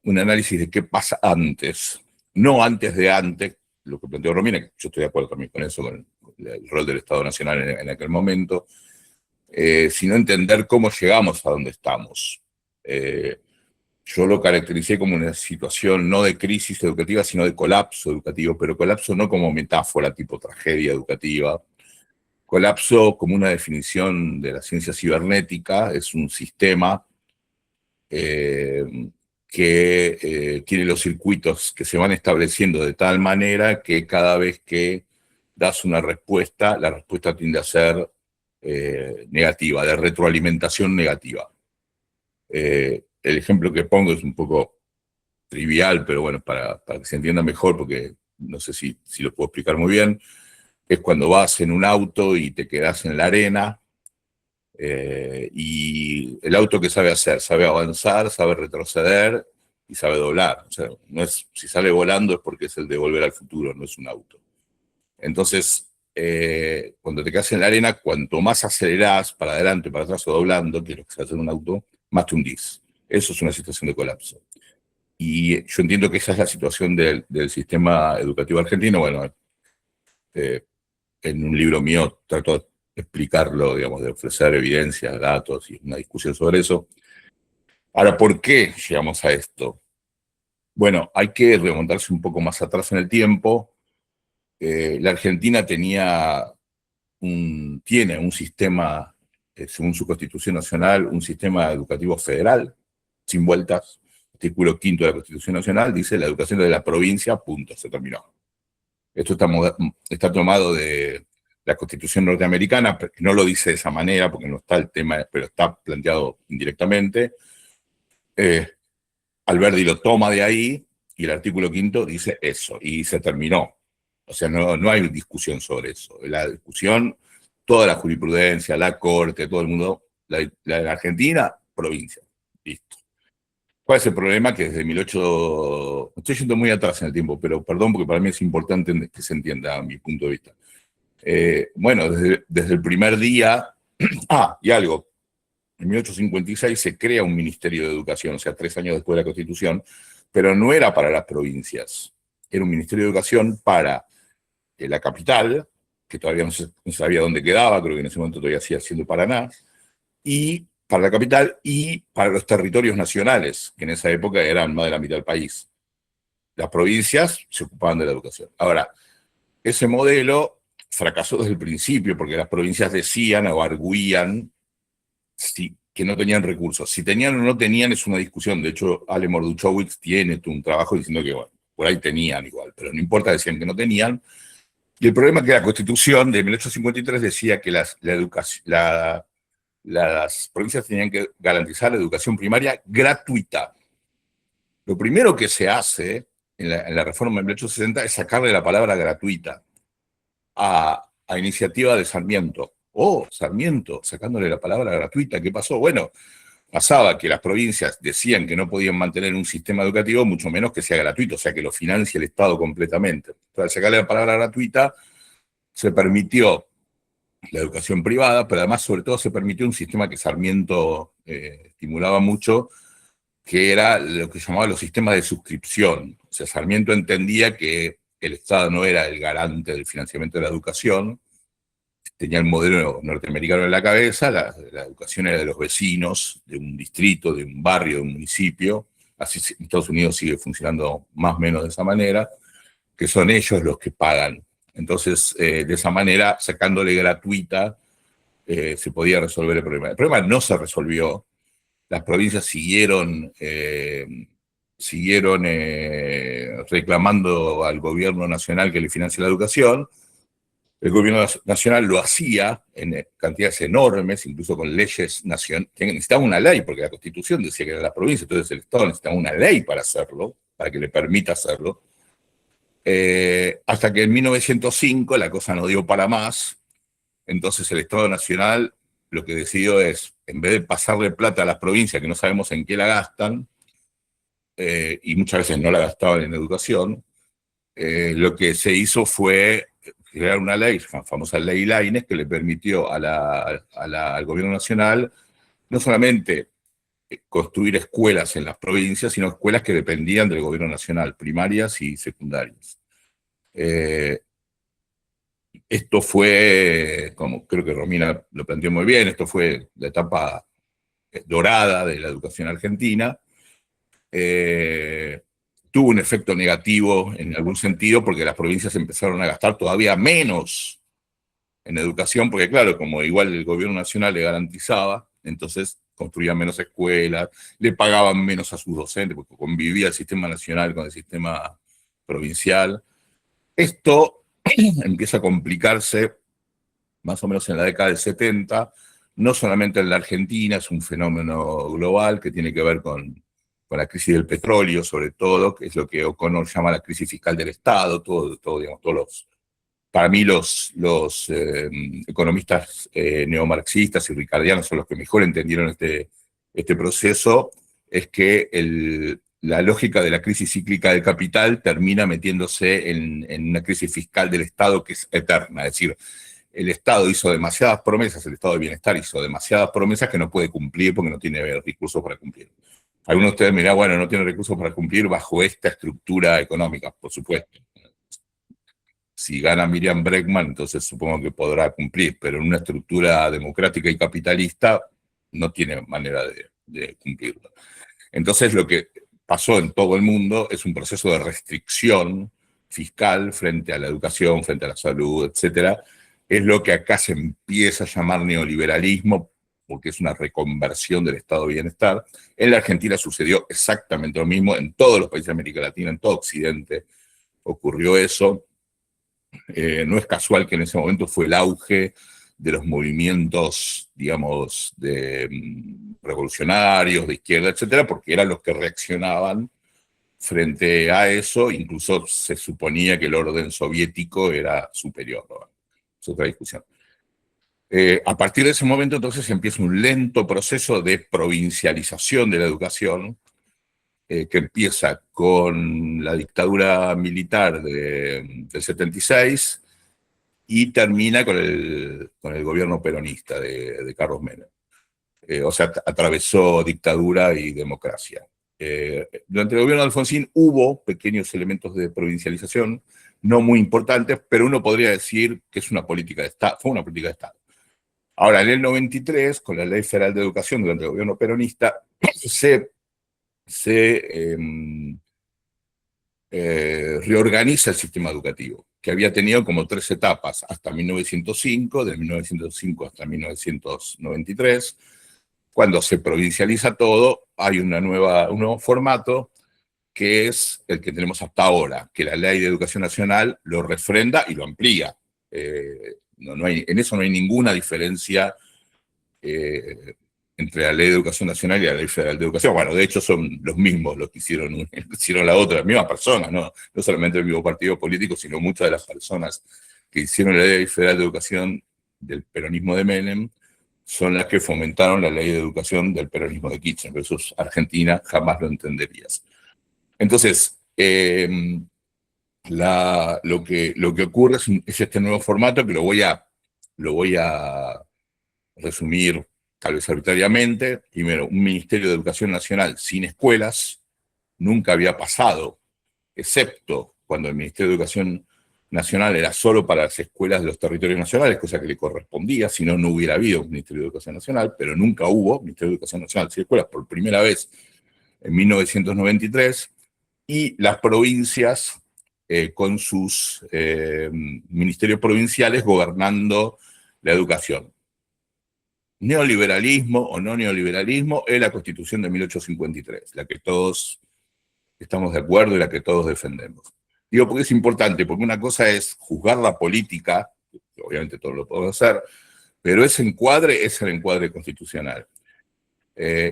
análisis de qué pasa antes, no antes de antes, lo que planteó Romina, que yo estoy de acuerdo también con eso, con el rol del Estado Nacional en aquel momento, sino entender cómo llegamos a donde estamos. Yo lo caractericé como una situación no de crisis educativa, sino de colapso educativo, pero colapso no como metáfora tipo tragedia educativa. Colapso, como una definición de la ciencia cibernética, es un sistema que tiene los circuitos que se van estableciendo de tal manera que cada vez que das una respuesta, la respuesta tiende a ser negativa, de retroalimentación negativa. El ejemplo que pongo es un poco trivial, pero bueno, para que se entienda mejor, porque no sé si lo puedo explicar muy bien, es cuando vas en un auto y te quedas en la arena, y el auto, ¿qué sabe hacer? Sabe avanzar, sabe retroceder y sabe doblar. O sea, no es, si sale volando es porque es el de Volver al Futuro, no es un auto. Entonces, cuando te quedas en la arena, cuanto más acelerás para adelante, para atrás o doblando, que es lo que se hace en un auto, más te hundís. Eso es una situación de colapso. Y yo entiendo que esa es la situación del sistema educativo argentino. Bueno, en un libro mío trato de explicarlo, digamos, de ofrecer evidencias, datos y una discusión sobre eso. Ahora, ¿por qué llegamos a esto? Bueno, hay que remontarse un poco más atrás en el tiempo. La Argentina tiene un sistema, según su Constitución Nacional, un sistema educativo federal, sin vueltas. Artículo 5 de la Constitución Nacional dice: la educación de la provincia, punto, se terminó. Esto está tomado de la Constitución norteamericana, que no lo dice de esa manera porque no está el tema, pero está planteado indirectamente. Alberdi lo toma de ahí y el artículo 5 dice eso, y se terminó. O sea, no hay discusión sobre eso. La discusión, toda la jurisprudencia, la corte, todo el mundo, la Argentina, provincia. Listo. ¿Cuál es el problema? Que desde 1800, estoy yendo muy atrás en el tiempo, pero perdón, porque para mí es importante que se entienda a mi punto de vista. Bueno, desde el primer día, y algo, en 1856 se crea un Ministerio de Educación, o sea, 3 años después de la Constitución, pero no era para las provincias, era un Ministerio de Educación para la capital, que todavía no sabía dónde quedaba, creo que en ese momento todavía sigue siendo Paraná, y para la capital y para los territorios nacionales, que en esa época eran más de la mitad del país. Las provincias se ocupaban de la educación. Ahora, ese modelo fracasó desde el principio porque las provincias decían o arguían que no tenían recursos. Si tenían o no tenían es una discusión. De hecho, Ale Morduchowicz tiene un trabajo diciendo que, bueno, por ahí tenían igual, pero no importa, decían que no tenían. Y el problema es que la Constitución de 1853 decía que las provincias tenían que garantizar la educación primaria gratuita. Lo primero que se hace en la reforma de 1860 es sacarle la palabra gratuita a iniciativa de Sarmiento. Sarmiento, sacándole la palabra gratuita, ¿qué pasó? Bueno, pasaba que las provincias decían que no podían mantener un sistema educativo, mucho menos que sea gratuito, o sea, que lo financie el Estado completamente. Entonces, al sacarle la palabra gratuita, se permitió la educación privada, pero además, sobre todo, se permitió un sistema que Sarmiento estimulaba mucho, que era lo que llamaba los sistemas de suscripción. O sea, Sarmiento entendía que el Estado no era el garante del financiamiento de la educación, tenía el modelo norteamericano en la cabeza, la educación era de los vecinos, de un distrito, de un barrio, de un municipio, así en Estados Unidos sigue funcionando más o menos de esa manera, que son ellos los que pagan. Entonces, de esa manera, sacándole gratuita, se podía resolver el problema. El problema no se resolvió, las provincias siguieron reclamando al gobierno nacional que le financie la educación. El gobierno nacional lo hacía en cantidades enormes, incluso con leyes nacionales, que necesitaba una ley, porque la Constitución decía que era la provincia, entonces el Estado necesitaba una ley para hacerlo, para que le permita hacerlo. Hasta que en 1905 la cosa no dio para más, entonces el Estado Nacional lo que decidió es, en vez de pasarle plata a las provincias que no sabemos en qué la gastan, y muchas veces no la gastaban en educación, lo que se hizo fue crear una ley, la famosa ley Laínez, que le permitió al gobierno nacional no solamente construir escuelas en las provincias, sino escuelas que dependían del gobierno nacional, primarias y secundarias. Esto fue, como creo que Romina lo planteó muy bien, esto fue la etapa dorada de la educación argentina. Tuvo un efecto negativo en algún sentido porque las provincias empezaron a gastar todavía menos en educación, porque claro, como igual el gobierno nacional le garantizaba, entonces construían menos escuelas, le pagaban menos a sus docentes, porque convivía el sistema nacional con el sistema provincial. Esto empieza a complicarse más o menos en la década del 70, no solamente en la Argentina, es un fenómeno global que tiene que ver con la crisis del petróleo, sobre todo, que es lo que O'Connor llama la crisis fiscal del Estado, digamos, para mí los economistas neomarxistas y ricardianos son los que mejor entendieron este proceso, es que la lógica de la crisis cíclica del capital termina metiéndose en una crisis fiscal del Estado que es eterna, es decir, el Estado hizo demasiadas promesas, el Estado de Bienestar hizo demasiadas promesas que no puede cumplir porque no tiene recursos para cumplir. Algunos de ustedes me dirán, bueno, no tiene recursos para cumplir bajo esta estructura económica, por supuesto. Si gana Miriam Bregman, entonces supongo que podrá cumplir, pero en una estructura democrática y capitalista no tiene manera de cumplirlo. Entonces lo que pasó en todo el mundo es un proceso de restricción fiscal frente a la educación, frente a la salud, etcétera. Es lo que acá se empieza a llamar neoliberalismo, porque es una reconversión del estado de bienestar. En la Argentina sucedió exactamente lo mismo, en todos los países de América Latina, en todo Occidente ocurrió eso. No es casual que en ese momento fue el auge de los movimientos, digamos, revolucionarios, de izquierda, etcétera, porque eran los que reaccionaban frente a eso. Incluso se suponía que el orden soviético era superior, ¿no? Es otra discusión. A partir de ese momento, entonces, empieza un lento proceso de provincialización de la educación, que empieza con la dictadura militar del 76 y termina con el gobierno peronista de Carlos Menem. O sea, atravesó dictadura y democracia. Durante el gobierno de Alfonsín hubo pequeños elementos de provincialización, no muy importantes, pero uno podría decir que es una política de Estado, fue una política de Estado. Ahora, en el 93, con la Ley Federal de Educación durante el gobierno peronista, se reorganiza el sistema educativo, que había tenido como 3 etapas, hasta 1905, de 1905 hasta 1993. Cuando se provincializa todo, hay un nuevo formato, que es el que tenemos hasta ahora, que la Ley de Educación Nacional lo refrenda y lo amplía. En eso no hay ninguna diferencia entre la Ley de Educación Nacional y la Ley Federal de Educación. Bueno, de hecho son los mismos los que hicieron la otra, las mismas personas, no solamente el mismo partido político, sino muchas de las personas que hicieron la Ley Federal de Educación del peronismo de Menem son las que fomentaron la Ley de Educación del peronismo de Kirchner. Eso es Argentina, jamás lo entenderías. Entonces, lo que ocurre es este nuevo formato que lo voy a resumir tal vez arbitrariamente. Primero, un Ministerio de Educación Nacional sin escuelas nunca había pasado, excepto cuando el Ministerio de Educación Nacional era solo para las escuelas de los territorios nacionales, cosa que le correspondía, si no, no hubiera habido un Ministerio de Educación Nacional, pero nunca hubo Ministerio de Educación Nacional sin escuelas, por primera vez en 1993, y las provincias con sus ministerios provinciales gobernando la educación. Neoliberalismo o no neoliberalismo es la Constitución de 1853, la que todos estamos de acuerdo y la que todos defendemos. Digo porque es importante, porque una cosa es juzgar la política, que obviamente todos lo podemos hacer, pero ese encuadre es el encuadre constitucional.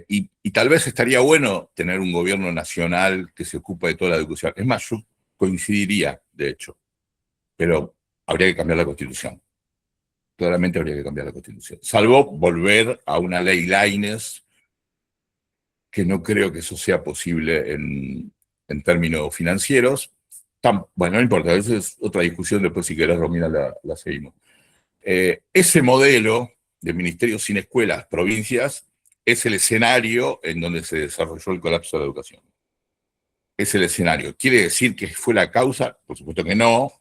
Y tal vez estaría bueno tener un gobierno nacional que se ocupe de toda la educación. Es más, yo coincidiría, de hecho, pero habría que cambiar la Constitución. Claramente habría que cambiar la Constitución. Salvo volver a una ley Laínez, que no creo que eso sea posible en términos financieros. Bueno, no importa, esa es otra discusión, después si querés, Romina, la seguimos. Ese modelo de ministerios sin escuelas, provincias, es el escenario en donde se desarrolló el colapso de la educación. Es el escenario. ¿Quiere decir que fue la causa? Por supuesto que no,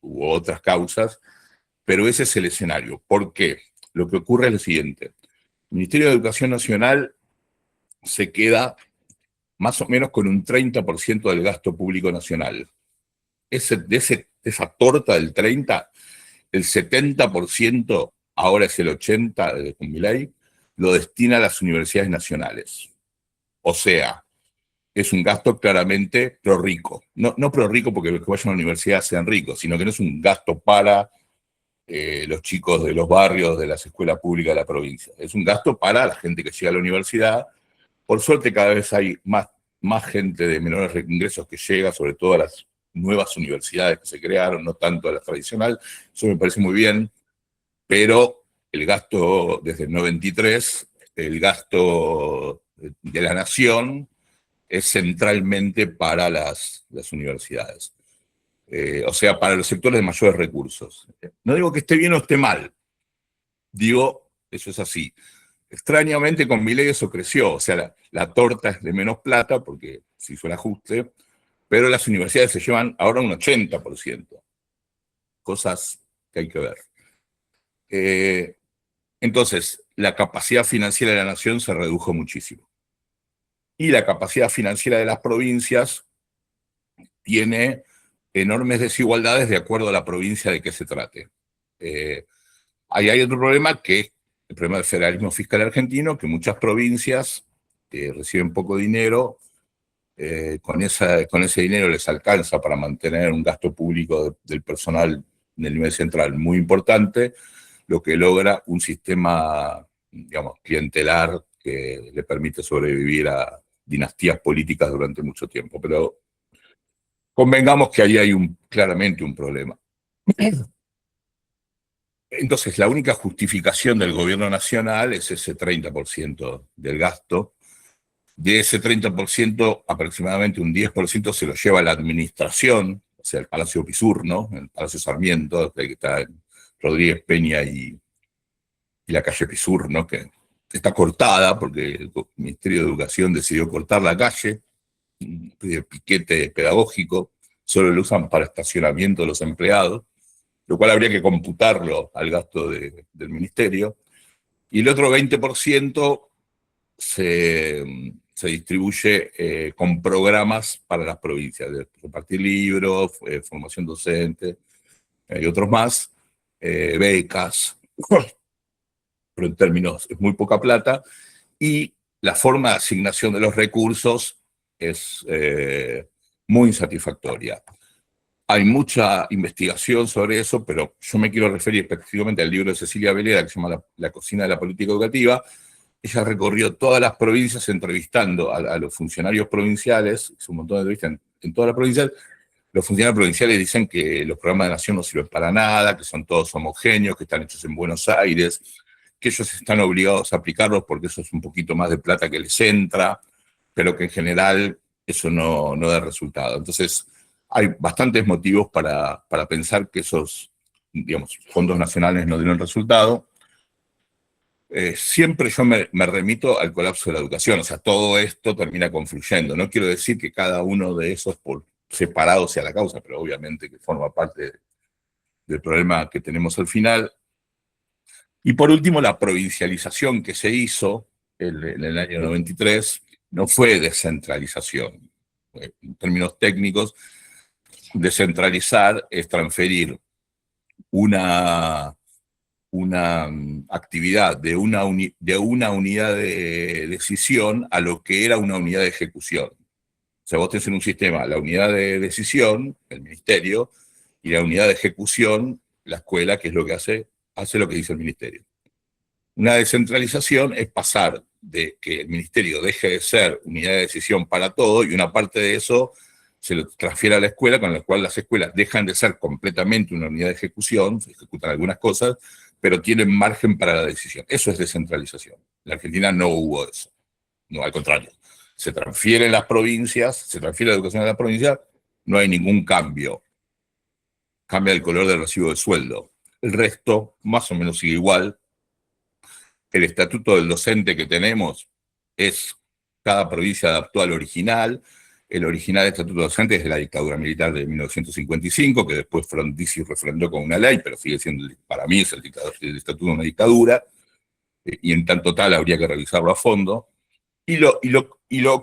hubo otras causas, pero ese es el escenario. ¿Por qué? Lo que ocurre es lo siguiente. El Ministerio de Educación Nacional se queda más o menos con un 30% del gasto público nacional. De esa torta del 30%, el 70%, ahora es el 80% con Milei, lo destina a las universidades nacionales. O sea, es un gasto claramente pro-rico. No pro-rico porque los que vayan a la universidad sean ricos, sino que no es un gasto para los chicos de los barrios, de las escuelas públicas de la provincia. Es un gasto para la gente que llega a la universidad. Por suerte cada vez hay más gente de menores ingresos que llega, sobre todo a las nuevas universidades que se crearon, no tanto a las tradicionales. Eso me parece muy bien, pero el gasto desde el 93, el gasto de la nación es centralmente para las universidades. O sea, para los sectores de mayores recursos. No digo que esté bien o esté mal, digo, eso es así. Extrañamente con Milei eso creció, o sea, la torta es de menos plata porque se hizo el ajuste, pero las universidades se llevan ahora un 80%. Cosas que hay que ver. Entonces, la capacidad financiera de la nación se redujo muchísimo. Y la capacidad financiera de las provincias tiene enormes desigualdades de acuerdo a la provincia de que se trate. Ahí hay otro problema, que es el problema del federalismo fiscal argentino, que muchas provincias reciben poco dinero, con ese dinero les alcanza para mantener un gasto público del personal del nivel central muy importante, lo que logra un sistema, digamos, clientelar que le permite sobrevivir a dinastías políticas durante mucho tiempo. Pero convengamos que ahí hay claramente un problema. Entonces, la única justificación del gobierno nacional es ese 30% del gasto. De ese 30%, aproximadamente un 10% se lo lleva la administración, o sea, el Palacio Pisurno, el Palacio Sarmiento, que está en Rodríguez Peña y la calle Pisurno, que está cortada porque el Ministerio de Educación decidió cortar la calle, de piquete pedagógico, solo lo usan para estacionamiento de los empleados, lo cual habría que computarlo al gasto del ministerio. Y el otro 20% se distribuye con programas para las provincias, de repartir libros, formación docente y otros más, becas, pero en términos es muy poca plata, y la forma de asignación de los recursos es muy insatisfactoria. Hay mucha investigación sobre eso, pero yo me quiero referir específicamente al libro de Cecilia Velera, que se llama La cocina de la política educativa. Ella recorrió todas las provincias entrevistando a los funcionarios provinciales, hizo un montón de entrevistas en todas las provincias. Los funcionarios provinciales dicen que los programas de nación no sirven para nada, que son todos homogéneos, que están hechos en Buenos Aires, que ellos están obligados a aplicarlos porque eso es un poquito más de plata que les entra, pero que en general eso no da resultado. Entonces, hay bastantes motivos para pensar que esos, digamos, fondos nacionales no dieron resultado. Siempre yo me remito al colapso de la educación, o sea, todo esto termina confluyendo. No quiero decir que cada uno de esos por separado sea la causa, pero obviamente que forma parte del problema que tenemos al final. Y por último, la provincialización que se hizo en el año 93 no fue descentralización. En términos técnicos, descentralizar es transferir una actividad de una unidad de decisión a lo que era una unidad de ejecución. O sea, vos tenés en un sistema la unidad de decisión, el ministerio, y la unidad de ejecución, la escuela, que es lo que hace lo que dice el ministerio. Una descentralización es pasar de que el ministerio deje de ser unidad de decisión para todo y una parte de eso se lo transfiere a la escuela, con lo cual las escuelas dejan de ser completamente una unidad de ejecución, se ejecutan algunas cosas, pero tienen margen para la decisión. Eso es descentralización. En la Argentina no hubo eso. No, al contrario. Se transfieren las provincias, se transfiere la educación a las provincias, no hay ningún cambio. Cambia el color del recibo de sueldo. El resto, más o menos, sigue igual. El estatuto del docente que tenemos es, cada provincia adaptó al original. El original estatuto docente es de la dictadura militar de 1955, que después Frondizi refrendó con una ley, pero sigue siendo, para mí, es el estatuto de una dictadura, y en tanto tal habría que revisarlo a fondo. Y lo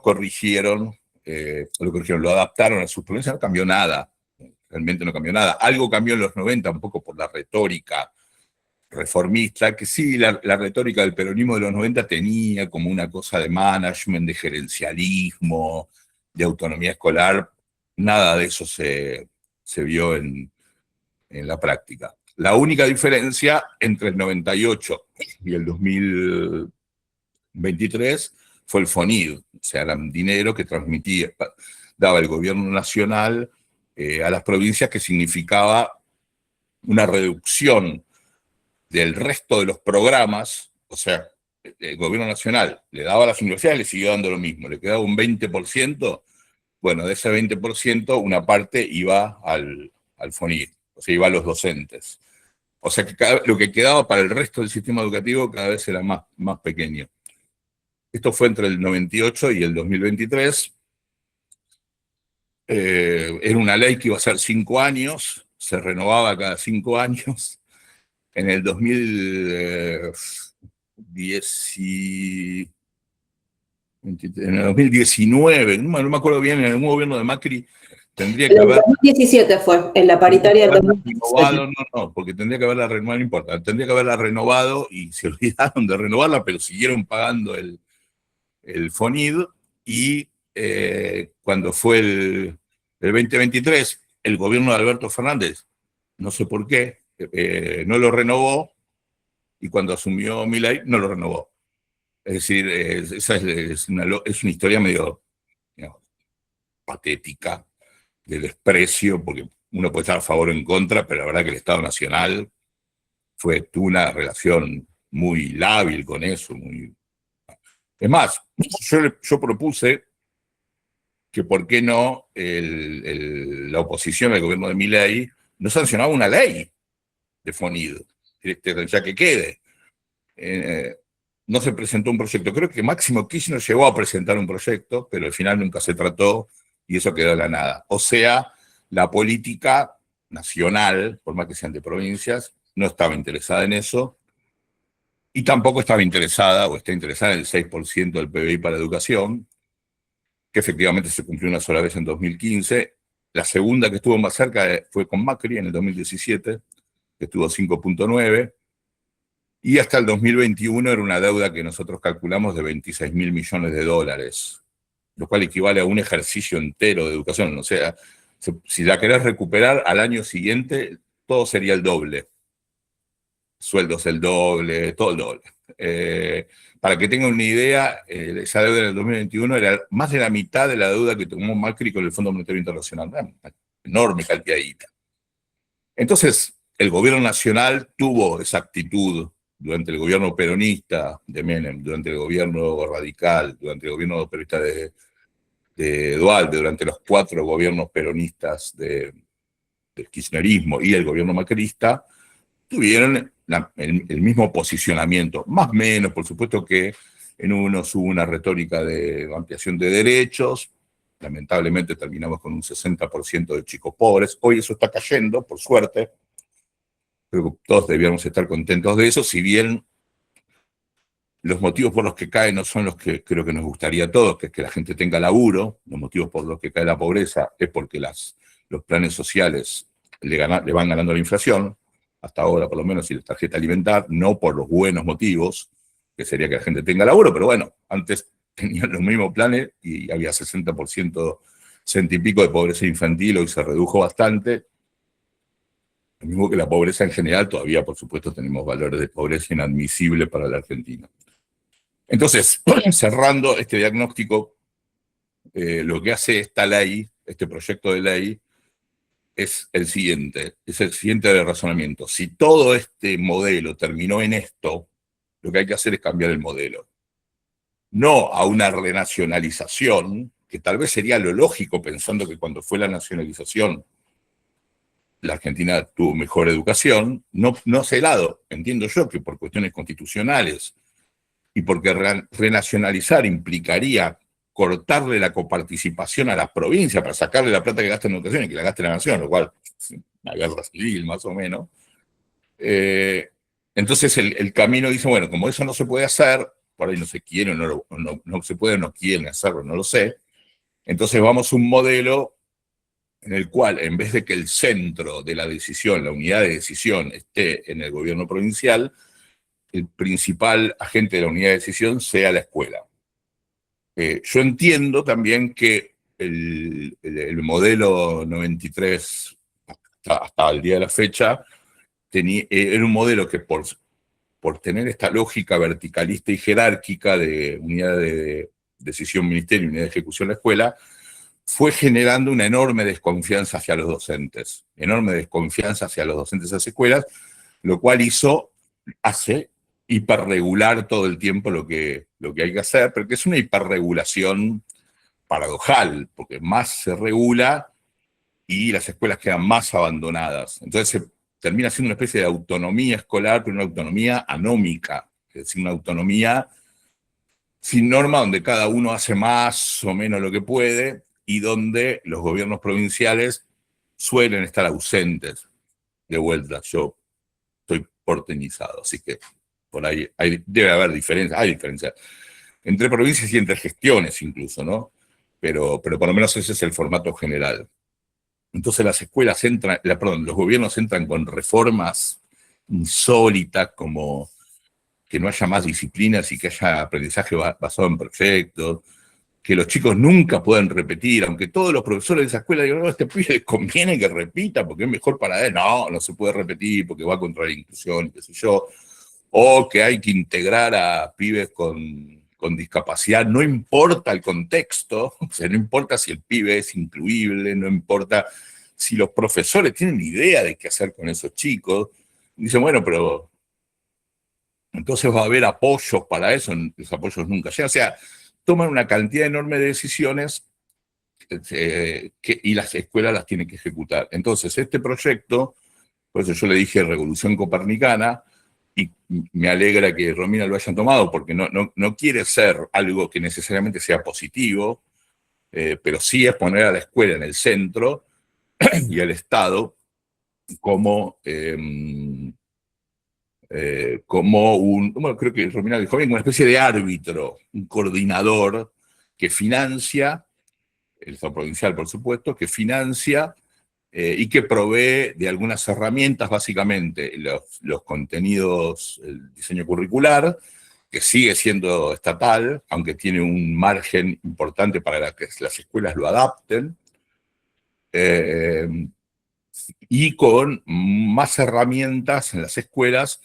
corrigieron, lo adaptaron a sus provincias, no cambió nada, realmente no cambió nada. Algo cambió en los 90, un poco por la retórica reformista, que sí, la retórica del peronismo de los 90 tenía como una cosa de management, de gerencialismo, de autonomía escolar. Nada de eso se vio en la práctica. La única diferencia entre el 98 y el 2023 fue el FONID, o sea, era un dinero que daba el gobierno nacional a las provincias, que significaba una reducción del resto de los programas. O sea, el gobierno nacional le daba a las universidades, le siguió dando lo mismo, le quedaba un 20%, bueno, de ese 20% una parte iba al FONID, o sea, iba a los docentes. O sea, que lo que quedaba para el resto del sistema educativo cada vez era más pequeño. Esto fue entre el 98 y el 2023. Era una ley que iba a ser 5 años, se renovaba cada 5 años. En el 2019, no me acuerdo bien, en algún gobierno de Macri tendría que haber... En el 2017 fue, en la paritaria del 2017. No, porque tendría que haberla renovado, no importa, tendría que haberla renovado y se olvidaron de renovarla, pero siguieron pagando el FONID, y cuando fue el 2023, el gobierno de Alberto Fernández, no sé por qué, no lo renovó, y cuando asumió Milei no lo renovó. Es decir, esa es una historia medio, digamos, patética, de desprecio, porque uno puede estar a favor o en contra, pero la verdad que el Estado Nacional tuvo una relación muy lábil con eso. Es más, yo propuse que por qué no la oposición al gobierno de Milei no sancionaba una ley de FONID, ya que quede. No se presentó un proyecto. Creo que Máximo Kirchner llegó a presentar un proyecto, pero al final nunca se trató y eso quedó en la nada. O sea, la política nacional, por más que sean de provincias, no estaba interesada en eso. y tampoco estaba interesada, o está interesada en el 6% del PBI para educación, que efectivamente se cumplió una sola vez en 2015. La segunda que estuvo más cerca fue con Macri en el 2017, que estuvo 5,9, y hasta el 2021 era una deuda que nosotros calculamos de 26.000 millones de dólares, lo cual equivale a un ejercicio entero de educación. O sea, si la querés recuperar al año siguiente, todo sería el doble. Sueldos el doble, todo el doble. Para que tengan una idea, esa deuda en el 2021 era más de la mitad de la deuda que tomó Macri con el Fondo Monetario Internacional. Una enorme cantidadita. Entonces, el gobierno nacional tuvo esa actitud durante el gobierno peronista de Menem, durante el gobierno radical, durante el gobierno peronista de Dualde, durante los 4 gobiernos peronistas del kirchnerismo y el gobierno macrista, tuvieron el mismo posicionamiento, más o menos, por supuesto que en unos hubo una retórica de ampliación de derechos, lamentablemente terminamos con un 60% de chicos pobres, hoy eso está cayendo, por suerte, pero todos debíamos estar contentos de eso, si bien los motivos por los que cae no son los que creo que nos gustaría a todos, que es que la gente tenga laburo, los motivos por los que cae la pobreza es porque los planes sociales le van ganando la inflación, hasta ahora por lo menos, y la tarjeta alimentar, no por los buenos motivos, que sería que la gente tenga laburo, pero bueno, antes tenían los mismos planes y había 60%, cento y pico de pobreza infantil, hoy se redujo bastante. Lo mismo que la pobreza en general, todavía por supuesto tenemos valores de pobreza inadmisibles para la Argentina. Entonces, cerrando este diagnóstico, lo que hace esta ley, este proyecto de ley, es el siguiente de razonamiento. Si todo este modelo terminó en esto, lo que hay que hacer es cambiar el modelo. No a una renacionalización, que tal vez sería lo lógico, pensando que cuando fue la nacionalización, la Argentina tuvo mejor educación, no se ha dado. Entiendo yo que por cuestiones constitucionales y porque renacionalizar implicaría cortarle la coparticipación a las provincias para sacarle la plata que gasta en educación y que la gaste la nación, lo cual es una guerra civil más o menos. Entonces el camino dice, bueno, como eso no se puede hacer, por ahí no se quiere o no se puede o no quieren hacerlo, no lo sé, entonces vamos a un modelo en el cual en vez de que el centro de la decisión, la unidad de decisión esté en el gobierno provincial, el principal agente de la unidad de decisión sea la escuela. Yo entiendo también que el modelo 93 hasta el día de la fecha era un modelo que por tener esta lógica verticalista y jerárquica de unidad de decisión ministerio y unidad de ejecución la escuela, fue generando una enorme desconfianza hacia los docentes, las escuelas, lo cual hace hiperregular todo el tiempo lo que hay que hacer, pero que es una hiperregulación paradojal, porque más se regula y las escuelas quedan más abandonadas. Entonces se termina siendo una especie de autonomía escolar, pero una autonomía anómica, es decir, una autonomía sin norma donde cada uno hace más o menos lo que puede y donde los gobiernos provinciales suelen estar ausentes. De vuelta, yo estoy porteñizado, así que por ahí debe haber diferencias, hay diferencias entre provincias y entre gestiones incluso, ¿no? Pero por lo menos ese es el formato general. Entonces los gobiernos entran con reformas insólitas como que no haya más disciplinas y que haya aprendizaje basado en proyectos, que los chicos nunca puedan repetir, aunque todos los profesores de esa escuela digan, no, a este pibe conviene que repita porque es mejor para él. No se puede repetir porque va contra la inclusión, qué sé yo. O que hay que integrar a pibes con discapacidad, no importa el contexto, o sea, no importa si el pibe es incluible, no importa si los profesores tienen idea de qué hacer con esos chicos. Dicen, bueno, pero entonces va a haber apoyos para eso, los apoyos nunca llegan. O sea, toman una cantidad enorme de decisiones y las escuelas las tienen que ejecutar. Entonces, este proyecto, por eso yo le dije Revolución Copernicana, y me alegra que Romina lo hayan tomado, porque no quiere ser algo que necesariamente sea positivo, pero sí es poner a la escuela en el centro y al Estado como como bueno, creo que Romina dijo bien, una especie de árbitro, un coordinador que financia, el Estado provincial por supuesto, que financia y que provee de algunas herramientas, básicamente los contenidos, el diseño curricular, que sigue siendo estatal, aunque tiene un margen importante para que las escuelas lo adapten, y con más herramientas en las escuelas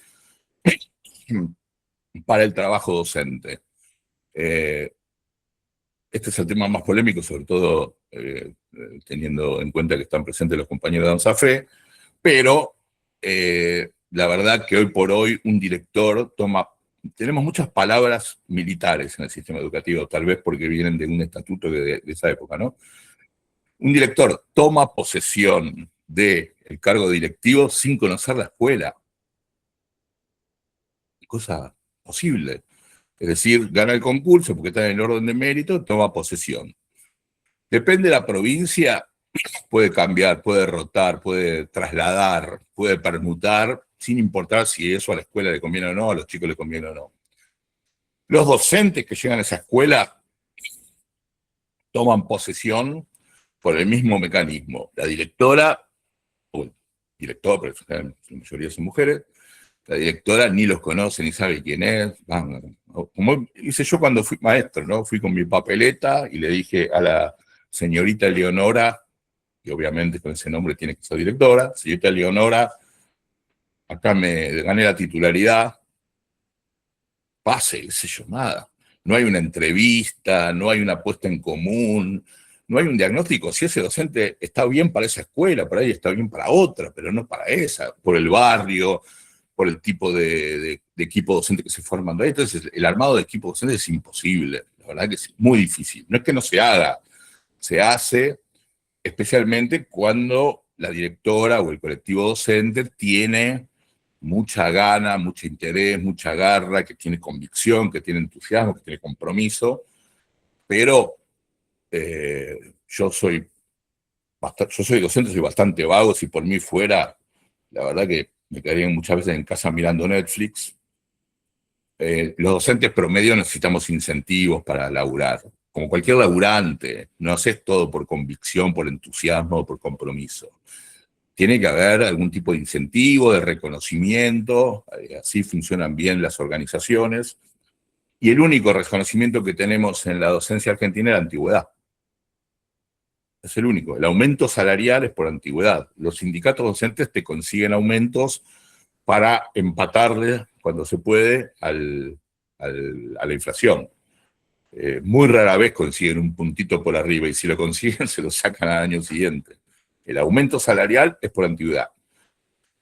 para el trabajo docente. Este es el tema más polémico, sobre todo teniendo en cuenta que están presentes los compañeros de ANSAFE, pero la verdad que hoy por hoy un director tenemos muchas palabras militares en el sistema educativo, tal vez porque vienen de un estatuto de esa época, ¿no? Un director toma posesión del cargo directivo sin conocer la escuela. Cosa posible. Es decir, gana el concurso porque está en el orden de mérito, toma posesión. Depende de la provincia, puede cambiar, puede rotar, puede trasladar, puede permutar, sin importar si eso a la escuela le conviene o no, a los chicos le conviene o no. Los docentes que llegan a esa escuela toman posesión por el mismo mecanismo. La directora, o el director, pero la mayoría son mujeres, la directora ni los conoce, ni sabe quién es. Como hice yo cuando fui maestro, ¿no? Fui con mi papeleta y le dije a la señorita Leonora, que obviamente con ese nombre tiene que ser directora, señorita Leonora, acá me gané la titularidad, pase, qué sé yo, nada. No hay una entrevista, no hay una puesta en común, no hay un diagnóstico. Si ese docente está bien para esa escuela, por ahí está bien para otra, pero no para esa, por el barrio, por el tipo de equipo docente que se forman ahí. Entonces, el armado de equipo docente es imposible. La verdad que es muy difícil. No es que no se haga, se hace especialmente cuando la directora o el colectivo docente tiene mucha gana, mucho interés, mucha garra, que tiene convicción, que tiene entusiasmo, que tiene compromiso, pero yo soy docente, soy bastante vago. Si por mí fuera, la verdad que me quedaría muchas veces en casa mirando Netflix. Los docentes promedio necesitamos incentivos para laburar. Como cualquier laburante, no haces todo por convicción, por entusiasmo, por compromiso. Tiene que haber algún tipo de incentivo, de reconocimiento, así funcionan bien las organizaciones. Y el único reconocimiento que tenemos en la docencia argentina es la antigüedad. Es el único. El aumento salarial es por antigüedad. Los sindicatos docentes te consiguen aumentos para empatarle, cuando se puede, a la inflación. Muy rara vez consiguen un puntito por arriba, y si lo consiguen se lo sacan al año siguiente. El aumento salarial es por antigüedad.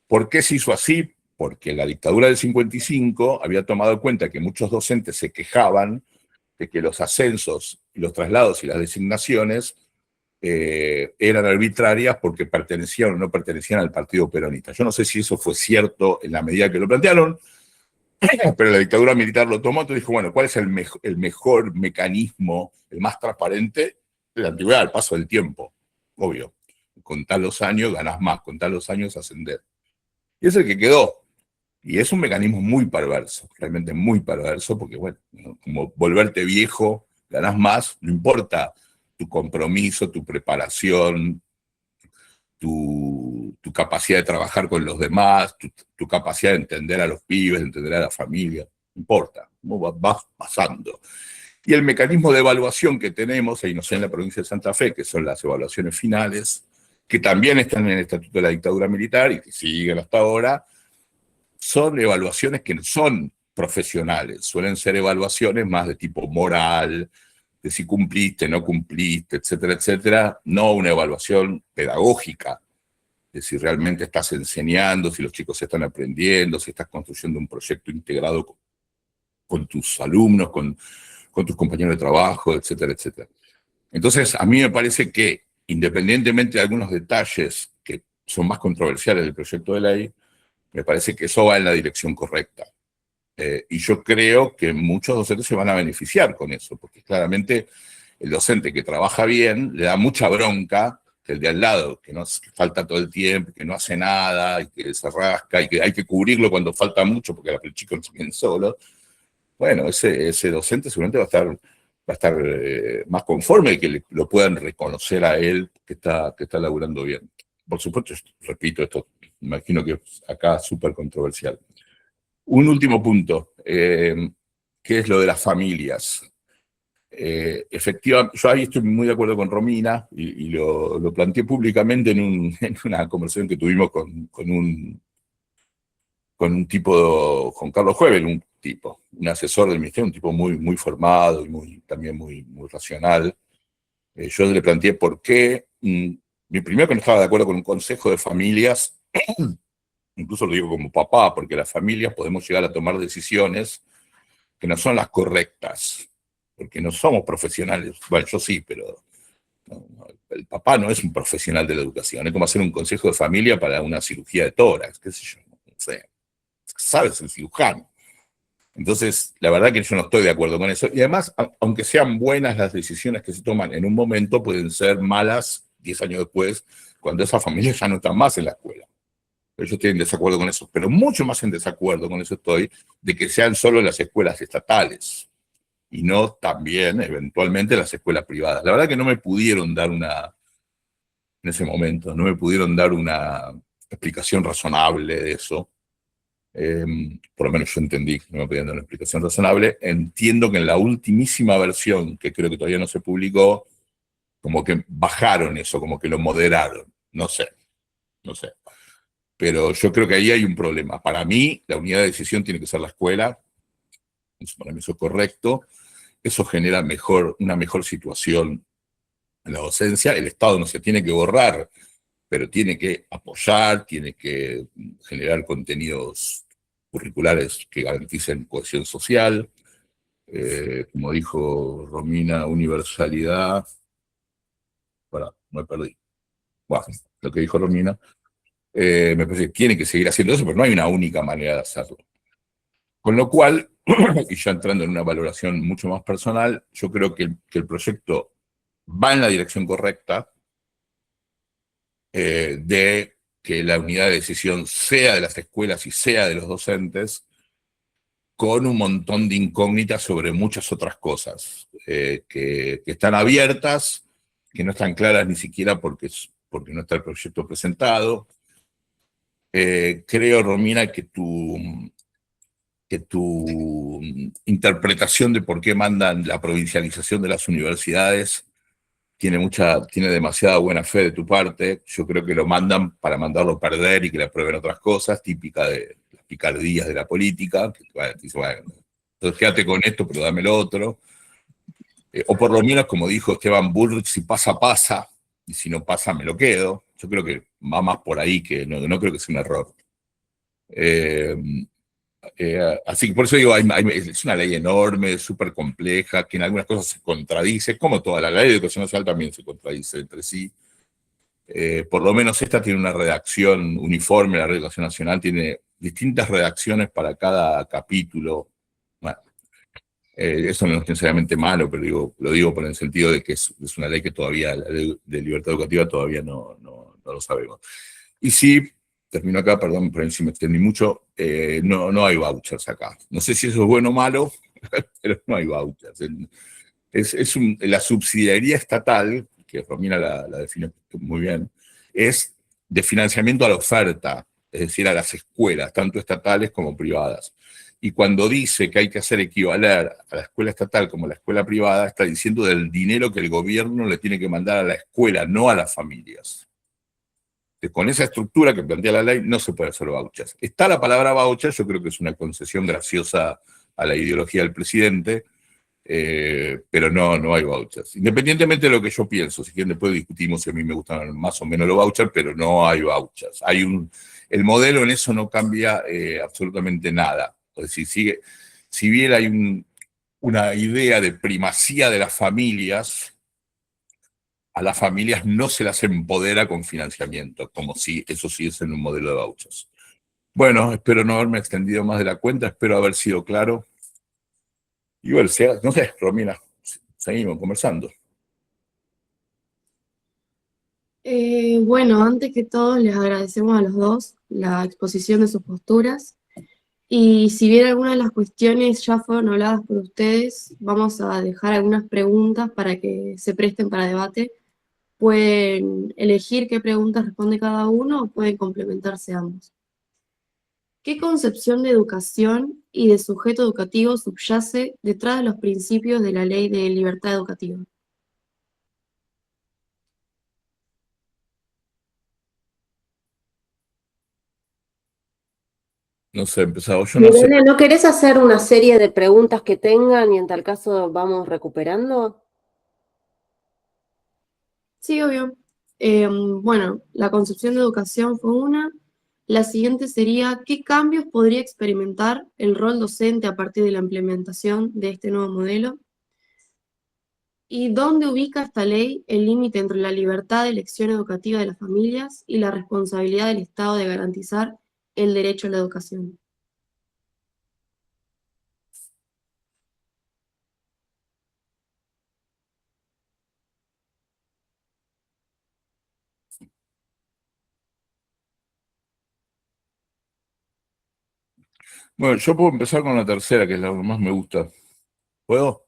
¿Por qué se hizo así? Porque la dictadura del 55 había tomado cuenta que muchos docentes se quejaban de que los ascensos, los traslados y las designaciones eran arbitrarias porque pertenecían o no pertenecían al partido peronista. Yo no sé si eso fue cierto en la medida que lo plantearon, pero la dictadura militar lo tomó. Entonces dijo, bueno, ¿cuál es el mejor mecanismo, el más transparente? La antigüedad, al paso del tiempo, obvio. Con los años ganás más, con los años ascender. Y es el que quedó. Y es un mecanismo muy perverso, realmente muy perverso, porque bueno, como volverte viejo, ganás más, no importa tu compromiso, tu preparación, tu capacidad de trabajar con los demás, tu capacidad de entender a los pibes, de entender a la familia, no importa, vas pasando. Y el mecanismo de evaluación que tenemos, ahí no sé, en la provincia de Santa Fe, que son las evaluaciones finales, que también están en el Estatuto de la Dictadura Militar y que siguen hasta ahora, son evaluaciones que no son profesionales, suelen ser evaluaciones más de tipo moral, de si cumpliste, no cumpliste, etcétera, etcétera, no una evaluación pedagógica, de si realmente estás enseñando, si los chicos están aprendiendo, si estás construyendo un proyecto integrado con tus alumnos, con tus compañeros de trabajo, etcétera, etcétera. Entonces, a mí me parece que, independientemente de algunos detalles que son más controversiales del proyecto de ley, me parece que eso va en la dirección correcta. Y yo creo que muchos docentes se van a beneficiar con eso, porque claramente el docente que trabaja bien le da mucha bronca que el de al lado, que falta todo el tiempo, que no hace nada, y que se rasca, y que hay que cubrirlo cuando falta mucho, porque el chico no se quede solo. Bueno, ese docente seguramente va a estar más conforme y que lo puedan reconocer a él que está laburando bien. Por supuesto, repito, esto imagino que acá es súper controversial. Un último punto, que es lo de las familias. Efectivamente, yo ahí estoy muy de acuerdo con Romina y lo planteé públicamente en una conversación que tuvimos con un tipo, con Carlos Juevel, un asesor del ministerio, un tipo muy formado y también muy racional. Yo le planteé por qué, primero que no estaba de acuerdo con un consejo de familias, incluso lo digo como papá, porque las familias podemos llegar a tomar decisiones que no son las correctas, porque no somos profesionales. Bueno, yo sí, pero el papá no es un profesional de la educación. Es como hacer un consejo de familia para una cirugía de tórax, qué sé yo, no sé. Sabes, el cirujano. Entonces, la verdad que yo no estoy de acuerdo con eso. Y además, aunque sean buenas las decisiones que se toman en un momento, pueden ser malas 10 años después, cuando esas familias ya no están más en la escuela. Pero yo estoy en desacuerdo con eso. Pero mucho más en desacuerdo con eso estoy, de que sean solo las escuelas estatales y no también, eventualmente, las escuelas privadas. La verdad que no me pudieron dar en ese momento, no me pudieron dar una explicación razonable de eso. Por lo menos yo entendí que no me podían dar una explicación razonable. Entiendo que en la ultimísima versión, que creo que todavía no se publicó, como que bajaron eso, como que lo moderaron. No sé. Pero yo creo que ahí hay un problema. Para mí, la unidad de decisión tiene que ser la escuela. Para mí eso es correcto. Eso genera una mejor situación en la docencia. El Estado no se tiene que borrar, pero tiene que apoyar, tiene que generar contenidos curriculares que garanticen cohesión social. Como dijo Romina, universalidad. Bueno, me perdí. Bueno, lo que dijo Romina. Me parece que tiene que seguir haciendo eso, pero no hay una única manera de hacerlo. Con lo cual, y ya entrando en una valoración mucho más personal, yo creo que el proyecto va en la dirección correcta, de que la unidad de decisión sea de las escuelas y sea de los docentes, con un montón de incógnitas sobre muchas otras cosas, que están abiertas, que no están claras ni siquiera porque no está el proyecto presentado. Creo, Romina, que tu interpretación de por qué mandan la provincialización de las universidades tiene demasiada buena fe de tu parte. Yo creo que lo mandan para mandarlo a perder y que le aprueben otras cosas, típica de las picardías de la política. Bueno, entonces quédate con esto, pero dame lo otro. O por lo menos, como dijo Esteban Bullrich, si pasa, pasa, y si no pasa, me lo quedo. Yo creo que va más por ahí, que no creo que sea un error. Así que por eso digo, es una ley enorme, súper compleja, que en algunas cosas se contradice, como toda la ley de educación nacional también se contradice entre sí. Por lo menos esta tiene una redacción uniforme, la ley de educación nacional tiene distintas redacciones para cada capítulo. Bueno, eso no es necesariamente malo, pero lo digo por el sentido de que es una ley que todavía, la ley de libertad educativa, todavía no lo sabemos. Y sí, termino acá, perdón por ahí si me extendí mucho, no hay vouchers acá. No sé si eso es bueno o malo, pero no hay vouchers. La subsidiariedad estatal, que Romina la define muy bien, es de financiamiento a la oferta, es decir, a las escuelas, tanto estatales como privadas. Y cuando dice que hay que hacer equivaler a la escuela estatal como a la escuela privada, está diciendo del dinero que el gobierno le tiene que mandar a la escuela, no a las familias. Con esa estructura que plantea la ley no se puede hacer vouchers. Está la palabra voucher, yo creo que es una concesión graciosa a la ideología del presidente, pero no hay vouchers. Independientemente de lo que yo pienso, si quieren después discutimos si a mí me gustan más o menos los vouchers, pero no hay vouchers. El modelo en eso no cambia absolutamente nada. Es decir, si bien hay una idea de primacía de las familias, a las familias no se las empodera con financiamiento, como si eso sí es en un modelo de vouchers. Bueno, espero no haberme extendido más de la cuenta, espero haber sido claro. Y bueno, no sé, Romina, seguimos conversando. Bueno, antes que todo les agradecemos a los dos la exposición de sus posturas y si bien algunas de las cuestiones ya fueron habladas por ustedes, vamos a dejar algunas preguntas para que se presten para debate. Pueden elegir qué preguntas responde cada uno o pueden complementarse ambos. ¿Qué concepción de educación y de sujeto educativo subyace detrás de los principios de la Ley de Libertad Educativa? No sé, empezado, yo no sé. Miranda, ¿no querés hacer una serie de preguntas que tengan y en tal caso vamos recuperando? Sí, obvio. Bueno, la concepción de educación fue una. La siguiente sería, ¿qué cambios podría experimentar el rol docente a partir de la implementación de este nuevo modelo? ¿Y dónde ubica esta ley el límite entre la libertad de elección educativa de las familias y la responsabilidad del Estado de garantizar el derecho a la educación? Bueno, yo puedo empezar con la tercera, que es la que más me gusta. ¿Puedo?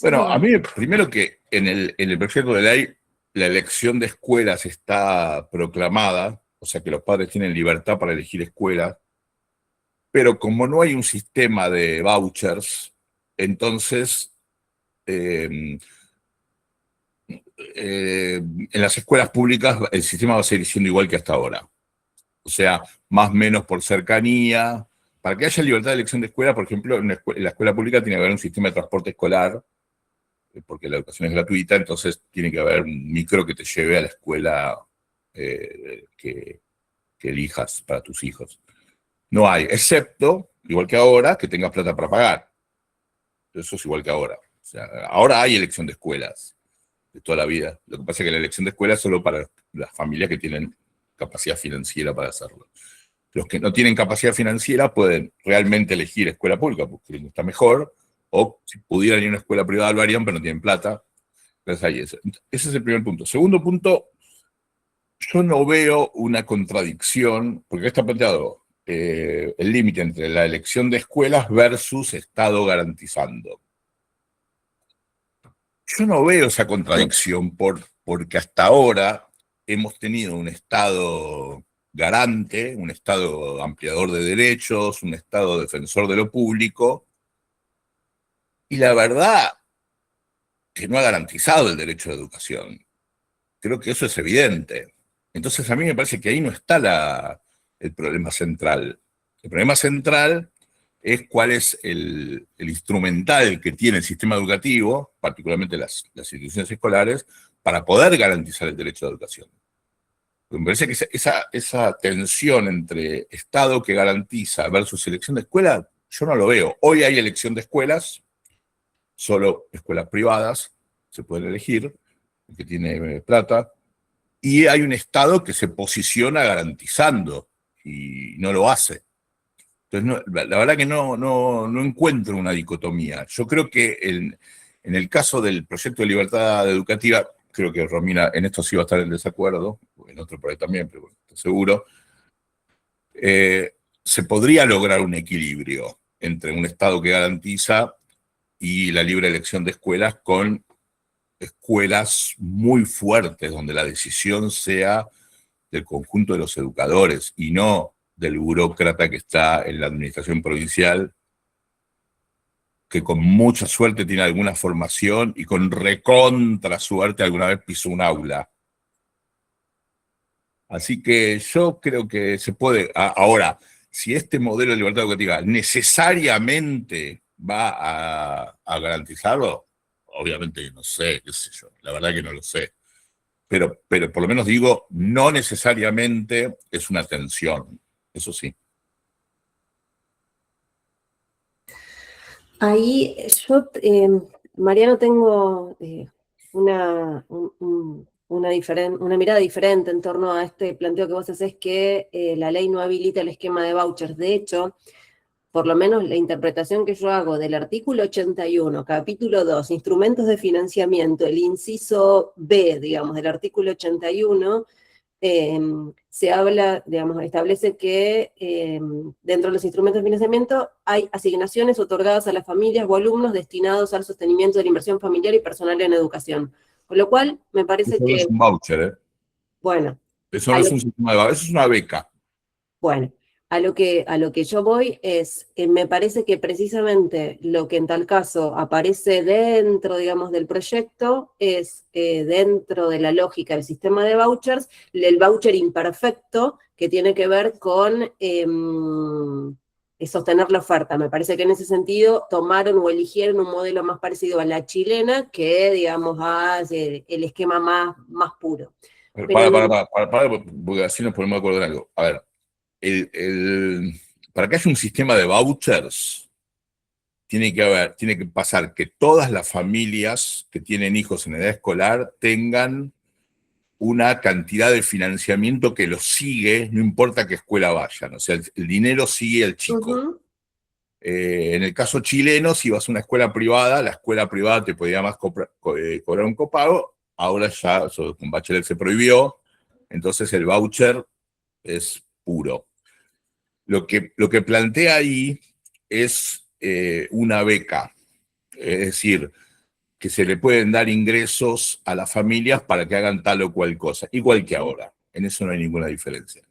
Bueno, a mí, primero que en el proyecto de ley, la elección de escuelas está proclamada, o sea que los padres tienen libertad para elegir escuelas, pero como no hay un sistema de vouchers, entonces eh, en las escuelas públicas el sistema va a seguir siendo igual que hasta ahora. O sea, más o menos por cercanía. Para que haya libertad de elección de escuela, por ejemplo, en la escuela pública tiene que haber un sistema de transporte escolar, porque la educación es gratuita, entonces tiene que haber un micro que te lleve a la escuela que elijas para tus hijos. No hay, excepto, igual que ahora, que tengas plata para pagar. Eso es igual que ahora. O sea, ahora hay elección de escuelas de toda la vida. Lo que pasa es que la elección de escuelas es solo para las familias que tienen capacidad financiera para hacerlo. Los que no tienen capacidad financiera pueden realmente elegir escuela pública porque está mejor, o si pudieran ir a una escuela privada lo harían, pero no tienen plata. Entonces ahí es. Ese es el primer punto. Segundo punto, yo no veo una contradicción, porque está planteado el límite entre la elección de escuelas versus Estado garantizando. Yo no veo esa contradicción porque hasta ahora hemos tenido un Estado garante, un Estado ampliador de derechos, un Estado defensor de lo público, y la verdad que no ha garantizado el derecho a la educación. Creo que eso es evidente. Entonces a mí me parece que ahí no está el problema central. El problema central es cuál es el instrumental que tiene el sistema educativo, particularmente las instituciones escolares, para poder garantizar el derecho a la educación. Me parece que esa tensión entre Estado que garantiza versus elección de escuela, yo no lo veo. Hoy hay elección de escuelas, solo escuelas privadas se pueden elegir, el que tiene plata, y hay un Estado que se posiciona garantizando y no lo hace. Entonces, la verdad que no encuentro una dicotomía. Yo creo que en el caso del proyecto de libertad educativa, creo que Romina en esto sí va a estar en desacuerdo, en otro por ahí también, pero bueno, estoy seguro, se podría lograr un equilibrio entre un Estado que garantiza y la libre elección de escuelas con escuelas muy fuertes, donde la decisión sea del conjunto de los educadores y no del burócrata que está en la administración provincial, que con mucha suerte tiene alguna formación y con recontra suerte alguna vez pisó un aula. Así que yo creo que se puede. Ahora, si este modelo de libertad educativa necesariamente va a garantizarlo, obviamente no sé, qué sé yo, la verdad que no lo sé. Pero por lo menos digo, no necesariamente es una tensión, eso sí. Ahí yo, Mariano, tengo una mirada diferente en torno a este planteo que vos haces que la ley no habilita el esquema de vouchers. De hecho, por lo menos la interpretación que yo hago del artículo 81, capítulo 2, instrumentos de financiamiento, el inciso B, digamos, del artículo 81, se habla, digamos, establece que dentro de los instrumentos de financiamiento hay asignaciones otorgadas a las familias o alumnos destinados al sostenimiento de la inversión familiar y personal en educación. Con lo cual, me parece Eso que... no es un voucher, ¿eh? Bueno. Eso no es un sistema de voucher, eso es una beca. Bueno, a lo que yo voy es, me parece que precisamente lo que en tal caso aparece dentro, digamos, del proyecto es dentro de la lógica del sistema de vouchers, el voucher imperfecto que tiene que ver con sostener la oferta. Me parece que en ese sentido tomaron o eligieron un modelo más parecido a la chilena que, digamos, a el esquema más puro. Para, porque así nos ponemos de acuerdo en algo. A ver, para que haya un sistema de vouchers, tiene que pasar que todas las familias que tienen hijos en edad escolar tengan una cantidad de financiamiento que los sigue, no importa a qué escuela vayan. O sea, el dinero sigue al chico. Uh-huh. En el caso chileno, si vas a una escuela privada, la escuela privada te podía más cobrar un copago. Ahora ya, eso con Bachelet se prohibió, entonces el voucher es puro. Lo que plantea ahí es una beca, es decir, que se le pueden dar ingresos a las familias para que hagan tal o cual cosa, igual que ahora. En eso no hay ninguna diferencia.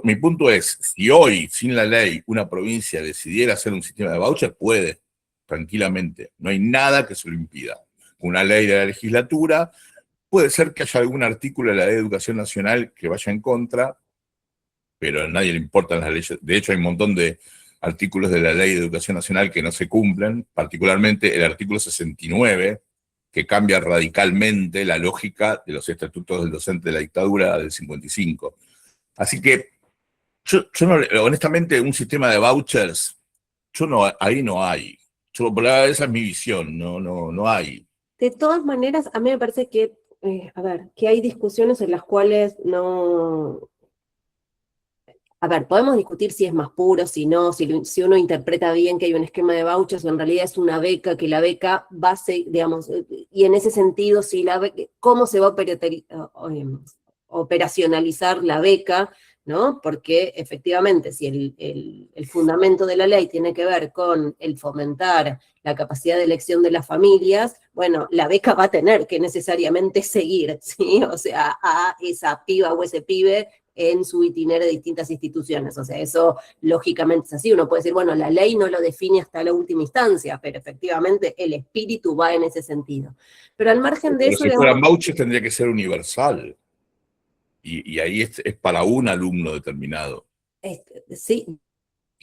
Mi punto es, si hoy, sin la ley, una provincia decidiera hacer un sistema de voucher, puede, tranquilamente. No hay nada que se lo impida. Una ley de la legislatura, puede ser que haya algún artículo de la Ley de Educación Nacional que vaya en contra, pero a nadie le importan las leyes. De hecho, hay un montón de artículos de la Ley de Educación Nacional que no se cumplen, particularmente el artículo 69, que cambia radicalmente la lógica de los estatutos del docente de la dictadura del 55. Así que, yo no, honestamente, un sistema de vouchers, ahí no hay. Esa es mi visión, no hay. De todas maneras, a mí me parece que, que hay discusiones en las cuales no... A ver, podemos discutir si es más puro, si no, si uno interpreta bien que hay un esquema de vouchers o en realidad es una beca, que la beca va a ser, digamos, y en ese sentido, si ¿cómo se va a operacionalizar la beca? ¿No? Porque efectivamente, si el fundamento de la ley tiene que ver con el fomentar la capacidad de elección de las familias, bueno, la beca va a tener que necesariamente seguir, ¿sí? O sea, a esa piba o ese pibe en su itinerario de distintas instituciones. O sea, eso lógicamente es así. Uno puede decir, bueno, la ley no lo define hasta la última instancia, pero efectivamente el espíritu va en ese sentido. Pero al margen de pero eso... si fueran vouchers tendría que ser universal. Y ahí es para un alumno determinado. Sí.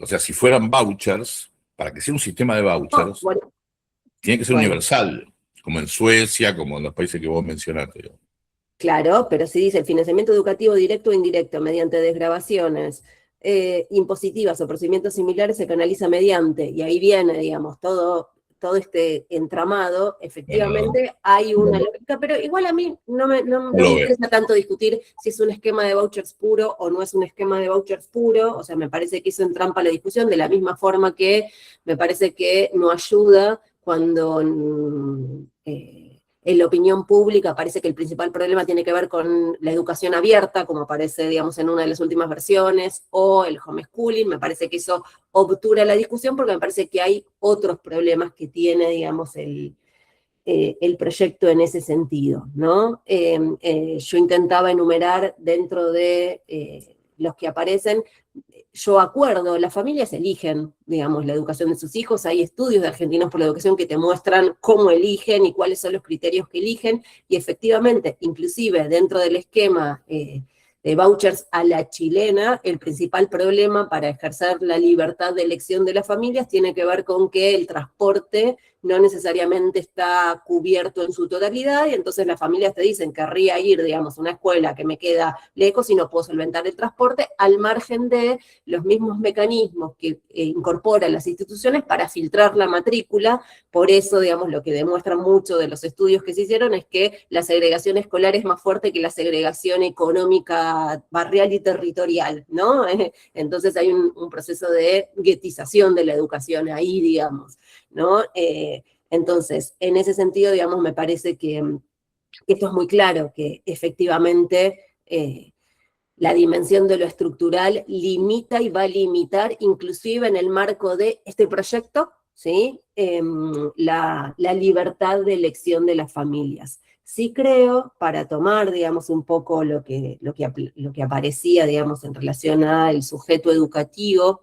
O sea, si fueran vouchers, para que sea un sistema de vouchers, tiene que ser universal, como en Suecia, como en los países que vos mencionaste. Claro, pero si dice el financiamiento educativo directo o indirecto mediante desgravaciones impositivas o procedimientos similares se canaliza mediante, y ahí viene, digamos, todo este entramado, efectivamente hay una lógica, pero igual a mí no me interesa tanto discutir si es un esquema de vouchers puro o no es un esquema de vouchers puro. O sea, me parece que eso entrampa la discusión, de la misma forma que me parece que no ayuda cuando en la opinión pública parece que el principal problema tiene que ver con la educación abierta, como aparece, digamos, en una de las últimas versiones, o el homeschooling. Me parece que eso obtura la discusión porque me parece que hay otros problemas que tiene, digamos, el proyecto en ese sentido, ¿no? Yo intentaba enumerar dentro de los que aparecen. Yo acuerdo, las familias eligen, digamos, la educación de sus hijos. Hay estudios de Argentinos por la Educación que te muestran cómo eligen y cuáles son los criterios que eligen, y efectivamente, inclusive dentro del esquema de vouchers a la chilena, el principal problema para ejercer la libertad de elección de las familias tiene que ver con que el transporte no necesariamente está cubierto en su totalidad, y entonces las familias te dicen, querría ir, digamos, a una escuela que me queda lejos y no puedo solventar el transporte, al margen de los mismos mecanismos que incorporan las instituciones para filtrar la matrícula. Por eso, digamos, lo que demuestran mucho de los estudios que se hicieron es que la segregación escolar es más fuerte que la segregación económica, barrial y territorial, ¿no? Entonces hay un proceso de guetización de la educación ahí, digamos, ¿no? Entonces, en ese sentido, digamos, me parece que esto es muy claro, que efectivamente la dimensión de lo estructural limita y va a limitar, inclusive en el marco de este proyecto, ¿sí? La libertad de elección de las familias. Sí creo, para tomar, digamos, un poco lo que aparecía, digamos, en relación al sujeto educativo,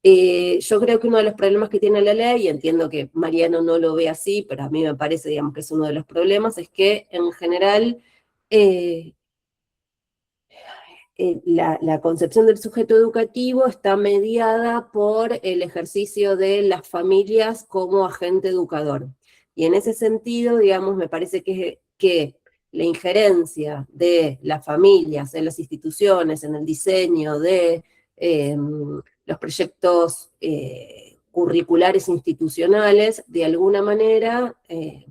yo creo que uno de los problemas que tiene la ley, y entiendo que Mariano no lo ve así, pero a mí me parece, digamos, que es uno de los problemas, es que en general la concepción del sujeto educativo está mediada por el ejercicio de las familias como agente educador. Y en ese sentido, digamos, me parece que la injerencia de las familias en las instituciones, en el diseño de los proyectos curriculares institucionales, de alguna manera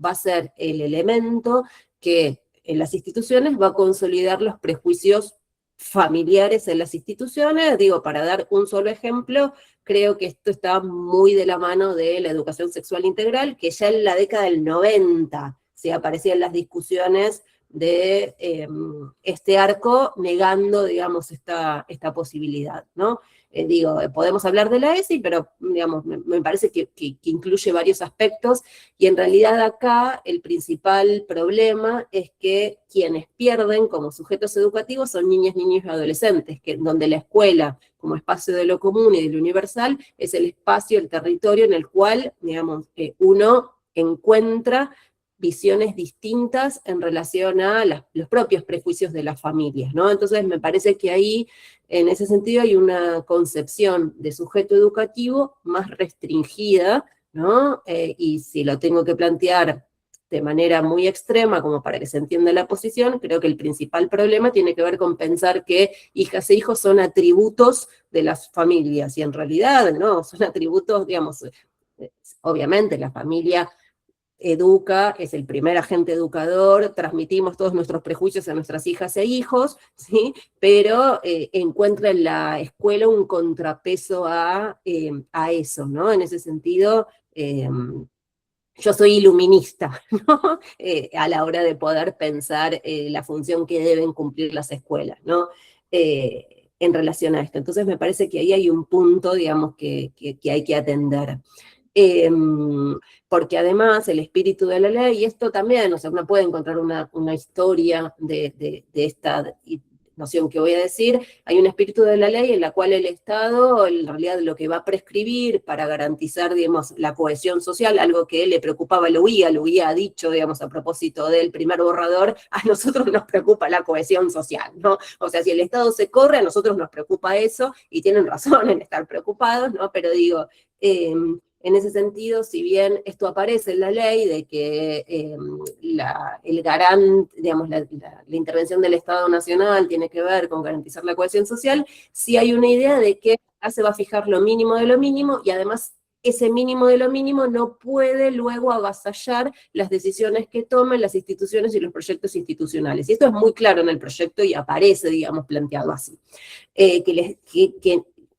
va a ser el elemento que en las instituciones va a consolidar los prejuicios familiares en las instituciones. Digo, para dar un solo ejemplo, creo que esto está muy de la mano de la educación sexual integral, que ya en la década del 90 se aparecían las discusiones de este arco negando, digamos, esta posibilidad, ¿no? Digo, podemos hablar de la ESI, pero, digamos, me parece que incluye varios aspectos, y en realidad acá el principal problema es que quienes pierden como sujetos educativos son niñas, niños y adolescentes, donde la escuela, como espacio de lo común y de lo universal, es el espacio, el territorio en el cual, digamos, uno encuentra visiones distintas en relación a los propios prejuicios de las familias, ¿no? Entonces me parece que ahí, en ese sentido, hay una concepción de sujeto educativo más restringida, ¿no? Y si lo tengo que plantear de manera muy extrema, como para que se entienda la posición, creo que el principal problema tiene que ver con pensar que hijas e hijos son atributos de las familias, y en realidad, no, son atributos, digamos, obviamente la familia educa, es el primer agente educador, transmitimos todos nuestros prejuicios a nuestras hijas e hijos, ¿sí? Pero encuentra en la escuela un contrapeso a eso, ¿no? En ese sentido, yo soy iluminista, ¿no? A la hora de poder pensar la función que deben cumplir las escuelas, ¿no? En relación a esto. Entonces me parece que ahí hay un punto, digamos, que hay que atender. Porque además el espíritu de la ley, y esto también, o sea, uno puede encontrar una historia de esta noción que voy a decir, hay un espíritu de la ley en la cual el Estado, en realidad, lo que va a prescribir para garantizar, digamos, la cohesión social, algo que le preocupaba a Luía ha dicho, digamos, a propósito del primer borrador, a nosotros nos preocupa la cohesión social, ¿no? O sea, si el Estado se corre, a nosotros nos preocupa eso, y tienen razón en estar preocupados, ¿no? Pero digo, en ese sentido, si bien esto aparece en la ley de que el garante, digamos, la intervención del Estado Nacional tiene que ver con garantizar la cohesión social, sí hay una idea de que acá se va a fijar lo mínimo de lo mínimo, y además ese mínimo de lo mínimo no puede luego avasallar las decisiones que tomen las instituciones y los proyectos institucionales. Y esto es muy claro en el proyecto y aparece, digamos, planteado así.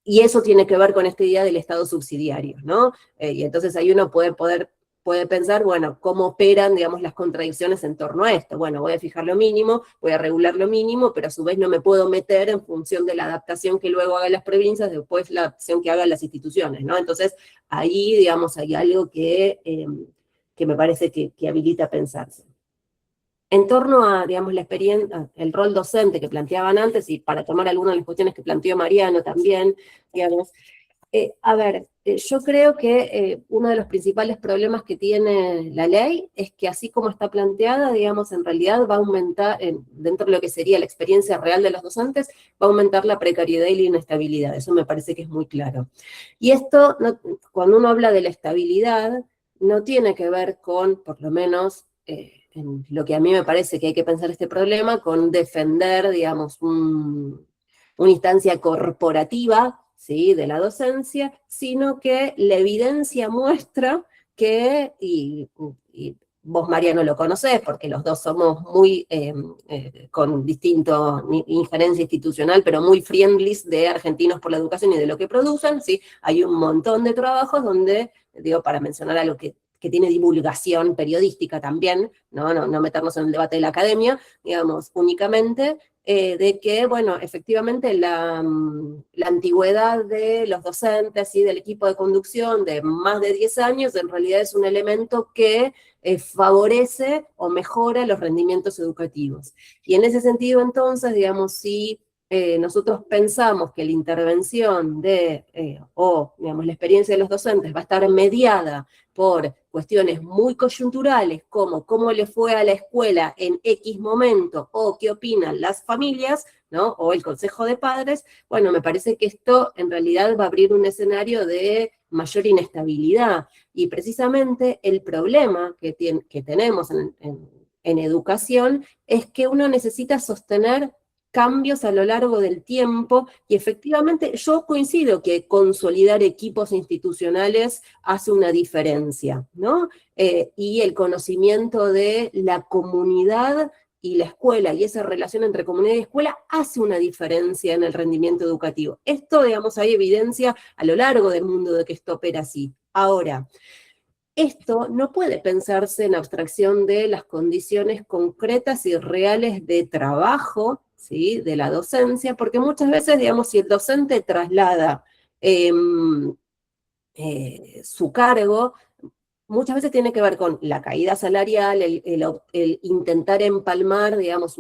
Y eso tiene que ver con esta idea del Estado subsidiario, ¿no? Y entonces ahí uno puede pensar, bueno, cómo operan, digamos, las contradicciones en torno a esto. Bueno, voy a fijar lo mínimo, voy a regular lo mínimo, pero a su vez no me puedo meter en función de la adaptación que luego hagan las provincias, después la adaptación que hagan las instituciones, ¿no? Entonces ahí, digamos, hay algo que me parece que habilita a pensarse. En torno a, digamos, la experiencia, el rol docente que planteaban antes, y para tomar algunas de las cuestiones que planteó Mariano también, digamos, yo creo que uno de los principales problemas que tiene la ley es que así como está planteada, digamos, en realidad va a aumentar, dentro de lo que sería la experiencia real de los docentes, va a aumentar la precariedad y la inestabilidad. Eso me parece que es muy claro. Y esto, cuando uno habla de la estabilidad, no tiene que ver con, por lo menos, en lo que a mí me parece que hay que pensar este problema, con defender, digamos, una instancia corporativa, ¿sí?, de la docencia, sino que la evidencia muestra que, y vos, Mariano, lo conocés, porque los dos somos muy, con distinto injerencia institucional, pero muy friendlies de Argentinos por la Educación y de lo que producen, ¿sí? Hay un montón de trabajos donde, digo, para mencionar algo que tiene divulgación periodística también, no meternos en el debate de la academia, digamos, únicamente, de que, bueno, efectivamente la antigüedad de los docentes y del equipo de conducción de más de 10 años en realidad es un elemento que favorece o mejora los rendimientos educativos. Y en ese sentido, entonces, digamos, si nosotros pensamos que la intervención digamos, la experiencia de los docentes va a estar mediada por cuestiones muy coyunturales, como cómo le fue a la escuela en X momento, o qué opinan las familias, ¿no?, o el consejo de padres, bueno, me parece que esto en realidad va a abrir un escenario de mayor inestabilidad, y precisamente el problema que tenemos en educación es que uno necesita sostener cambios a lo largo del tiempo, y efectivamente yo coincido que consolidar equipos institucionales hace una diferencia, ¿no? Y el conocimiento de la comunidad y la escuela, y esa relación entre comunidad y escuela hace una diferencia en el rendimiento educativo. Esto, digamos, hay evidencia a lo largo del mundo de que esto opera así. Ahora, esto no puede pensarse en abstracción de las condiciones concretas y reales de trabajo, ¿sí?, de la docencia, porque muchas veces, digamos, si el docente traslada su cargo, muchas veces tiene que ver con la caída salarial, el intentar empalmar, digamos,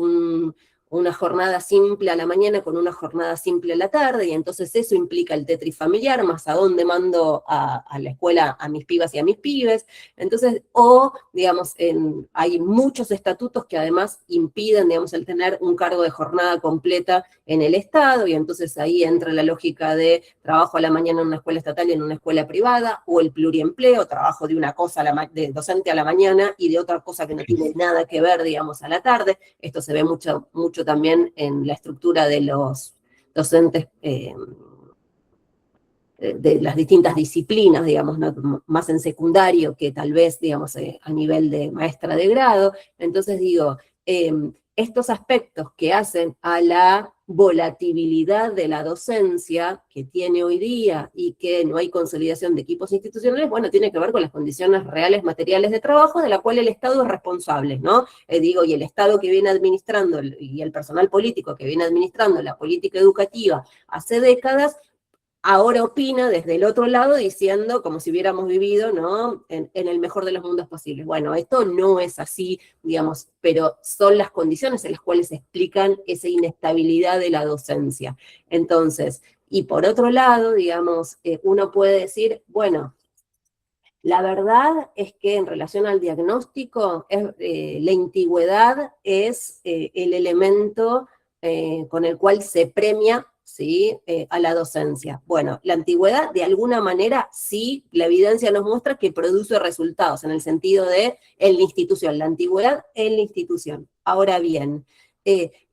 una jornada simple a la mañana con una jornada simple a la tarde, y entonces eso implica el tetris familiar, más a dónde mando a la escuela a mis pibas y a mis pibes. Entonces, digamos, hay muchos estatutos que además impiden, digamos, el tener un cargo de jornada completa en el Estado, y entonces ahí entra la lógica de trabajo a la mañana en una escuela estatal y en una escuela privada, o el pluriempleo, trabajo de una cosa de docente a la mañana y de otra cosa que no tiene nada que ver, digamos, a la tarde. Esto se ve mucho también en la estructura de los docentes de las distintas disciplinas, digamos, ¿no?, más en secundario que tal vez, digamos, a nivel de maestra de grado. Entonces digo, estos aspectos que hacen a la volatilidad de la docencia que tiene hoy día y que no hay consolidación de equipos institucionales, bueno, tiene que ver con las condiciones reales materiales de trabajo de la cual el Estado es responsable, ¿no? Digo, y el Estado que viene administrando, y el personal político que viene administrando la política educativa hace décadas, ahora opina desde el otro lado diciendo como si hubiéramos vivido, ¿no?, en el mejor de los mundos posibles. Bueno, esto no es así, digamos, pero son las condiciones en las cuales se explican esa inestabilidad de la docencia. Entonces, y por otro lado, digamos, uno puede decir, bueno, la verdad es que en relación al diagnóstico, la antigüedad es el elemento con el cual se premia, ¿sí?, a la docencia. Bueno, la antigüedad, de alguna manera, sí, la evidencia nos muestra que produce resultados, en el sentido de en la institución, la antigüedad en la institución. Ahora bien,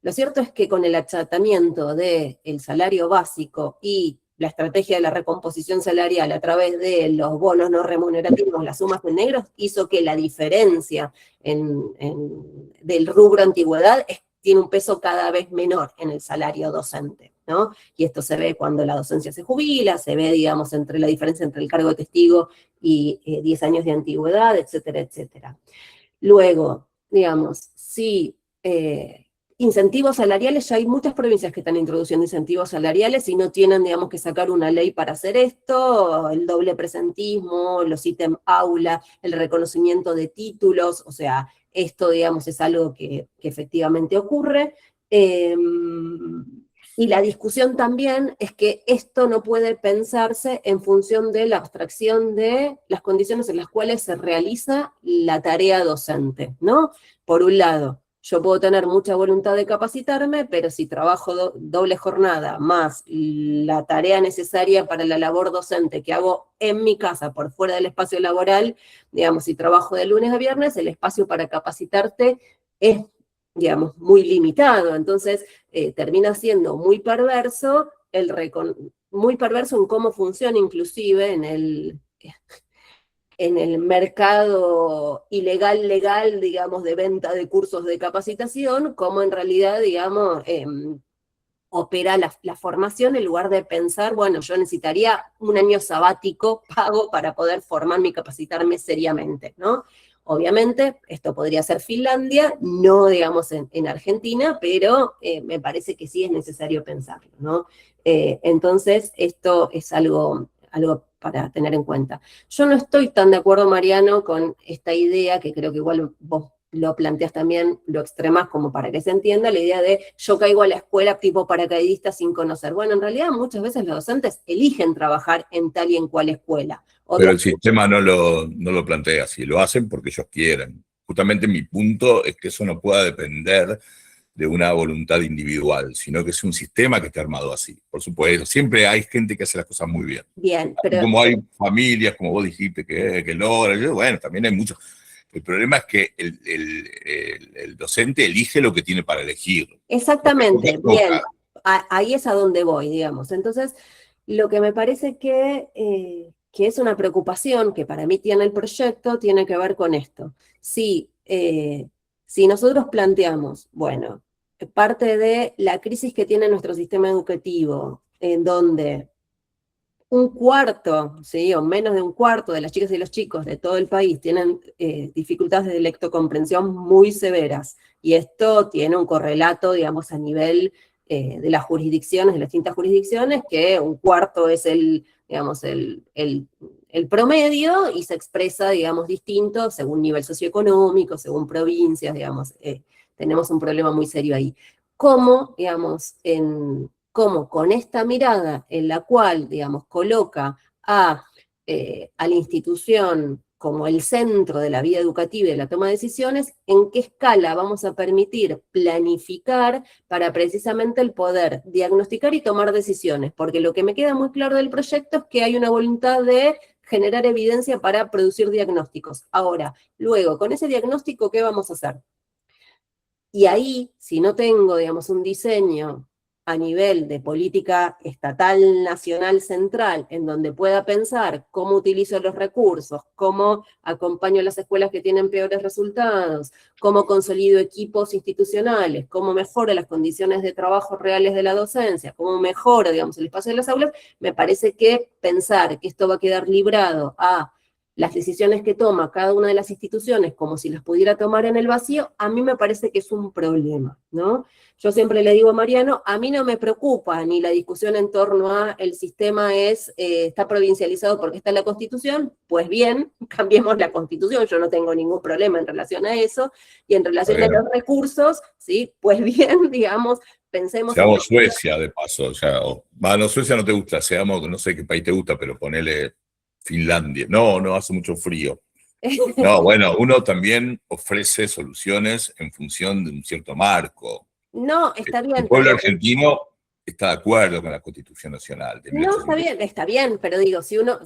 lo cierto es que con el achatamiento del salario básico y la estrategia de la recomposición salarial a través de los bonos no remunerativos, las sumas en negros, hizo que la diferencia del rubro antigüedad tiene un peso cada vez menor en el salario docente, ¿no? Y esto se ve cuando la docencia se jubila, se ve, digamos, entre la diferencia entre el cargo de testigo y 10 años de antigüedad, etcétera, etcétera. Luego, digamos, si incentivos salariales, ya hay muchas provincias que están introduciendo incentivos salariales y no tienen, digamos, que sacar una ley para hacer esto, el doble presentismo, los ítem aula, el reconocimiento de títulos, o sea, esto, digamos, es algo que efectivamente ocurre. Y la discusión también es que esto no puede pensarse en función de la abstracción de las condiciones en las cuales se realiza la tarea docente, ¿no? Por un lado, yo puedo tener mucha voluntad de capacitarme, pero si trabajo doble jornada más la tarea necesaria para la labor docente que hago en mi casa por fuera del espacio laboral, digamos, si trabajo de lunes a viernes, el espacio para capacitarte es, digamos, muy limitado. Entonces, termina siendo muy perverso muy perverso en cómo funciona inclusive en el mercado ilegal, legal, digamos, de venta de cursos de capacitación, cómo en realidad, digamos, opera la formación en lugar de pensar, bueno, yo necesitaría un año sabático pago para poder formarme y capacitarme seriamente, ¿no? Obviamente, esto podría ser Finlandia, no, digamos, en Argentina, pero me parece que sí es necesario pensarlo, ¿no? Entonces, esto es algo para tener en cuenta. Yo no estoy tan de acuerdo, Mariano, con esta idea, que creo que igual vos lo planteas también, lo extremas como para que se entienda, la idea de yo caigo a la escuela tipo paracaidista sin conocer. Bueno, en realidad muchas veces los docentes eligen trabajar en tal y en cual escuela. Pero el sistema no lo plantea así, lo hacen porque ellos quieren. Justamente mi punto es que eso no pueda depender de una voluntad individual, sino que es un sistema que está armado así. Por supuesto, siempre hay gente que hace las cosas muy bien. Bien, pero... Como hay familias, como vos dijiste, que logran, bueno, también hay muchos. El problema es que el docente elige lo que tiene para elegir. Exactamente, bien. Ahí es a donde voy, digamos. Entonces, lo que me parece que es una preocupación que para mí tiene el proyecto, tiene que ver con esto. Si nosotros planteamos, bueno, parte de la crisis que tiene nuestro sistema educativo, en donde un cuarto, ¿sí? O menos de un cuarto de las chicas y los chicos de todo el país tienen dificultades de lectocomprensión muy severas, y esto tiene un correlato, digamos, a nivel de las jurisdicciones, de las distintas jurisdicciones, que un cuarto es digamos, el promedio, y se expresa, digamos, distinto según nivel socioeconómico, según provincias, digamos, tenemos un problema muy serio ahí. ¿Cómo, digamos, cómo con esta mirada en la cual, digamos, coloca a la institución como el centro de la vida educativa y de la toma de decisiones, en qué escala vamos a permitir planificar para precisamente el poder diagnosticar y tomar decisiones? Porque lo que me queda muy claro del proyecto es que hay una voluntad de generar evidencia para producir diagnósticos. Ahora, luego, con ese diagnóstico, ¿qué vamos a hacer? Y ahí, si no tengo, digamos, un diseño a nivel de política estatal, nacional, central, en donde pueda pensar cómo utilizo los recursos, cómo acompaño a las escuelas que tienen peores resultados, cómo consolido equipos institucionales, cómo mejoro las condiciones de trabajo reales de la docencia, cómo mejoro, digamos, el espacio de las aulas, me parece que pensar que esto va a quedar librado a las decisiones que toma cada una de las instituciones como si las pudiera tomar en el vacío, a mí me parece que es un problema, ¿no? Yo siempre le digo a Mariano, a mí no me preocupa ni la discusión en torno a el sistema está provincializado porque está en la Constitución. Pues bien, cambiemos la Constitución, yo no tengo ningún problema en relación a eso, y en relación a los recursos, ¿sí? Pues bien, digamos, pensemos... Seamos Suecia, de paso, o sea, no, Suecia no te gusta, seamos, no sé qué país te gusta, pero ponele Finlandia. No, hace mucho frío. No, bueno, uno también ofrece soluciones en función de un cierto marco. No, está bien. El pueblo argentino está de acuerdo con la Constitución Nacional. No, está bien, pero digo, si uno,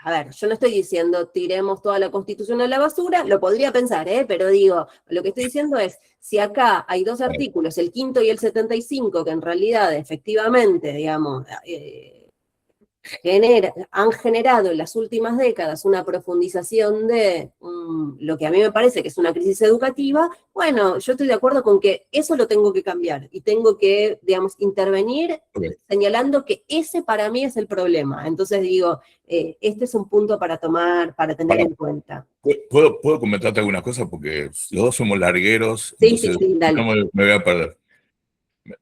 a ver, yo no estoy diciendo tiremos toda la Constitución a la basura, lo podría pensar, pero digo, lo que estoy diciendo es, si acá hay dos artículos, el 5º y el 75, que en realidad, efectivamente, digamos, han generado en las últimas décadas una profundización de lo que a mí me parece que es una crisis educativa, bueno, yo estoy de acuerdo con que eso lo tengo que cambiar y tengo que, digamos, intervenir señalando que ese para mí es el problema. Entonces digo, este es un punto para tener en cuenta. ¿Puedo comentarte alguna cosa? Porque los dos somos largueros, sí, dale. No me voy a perder.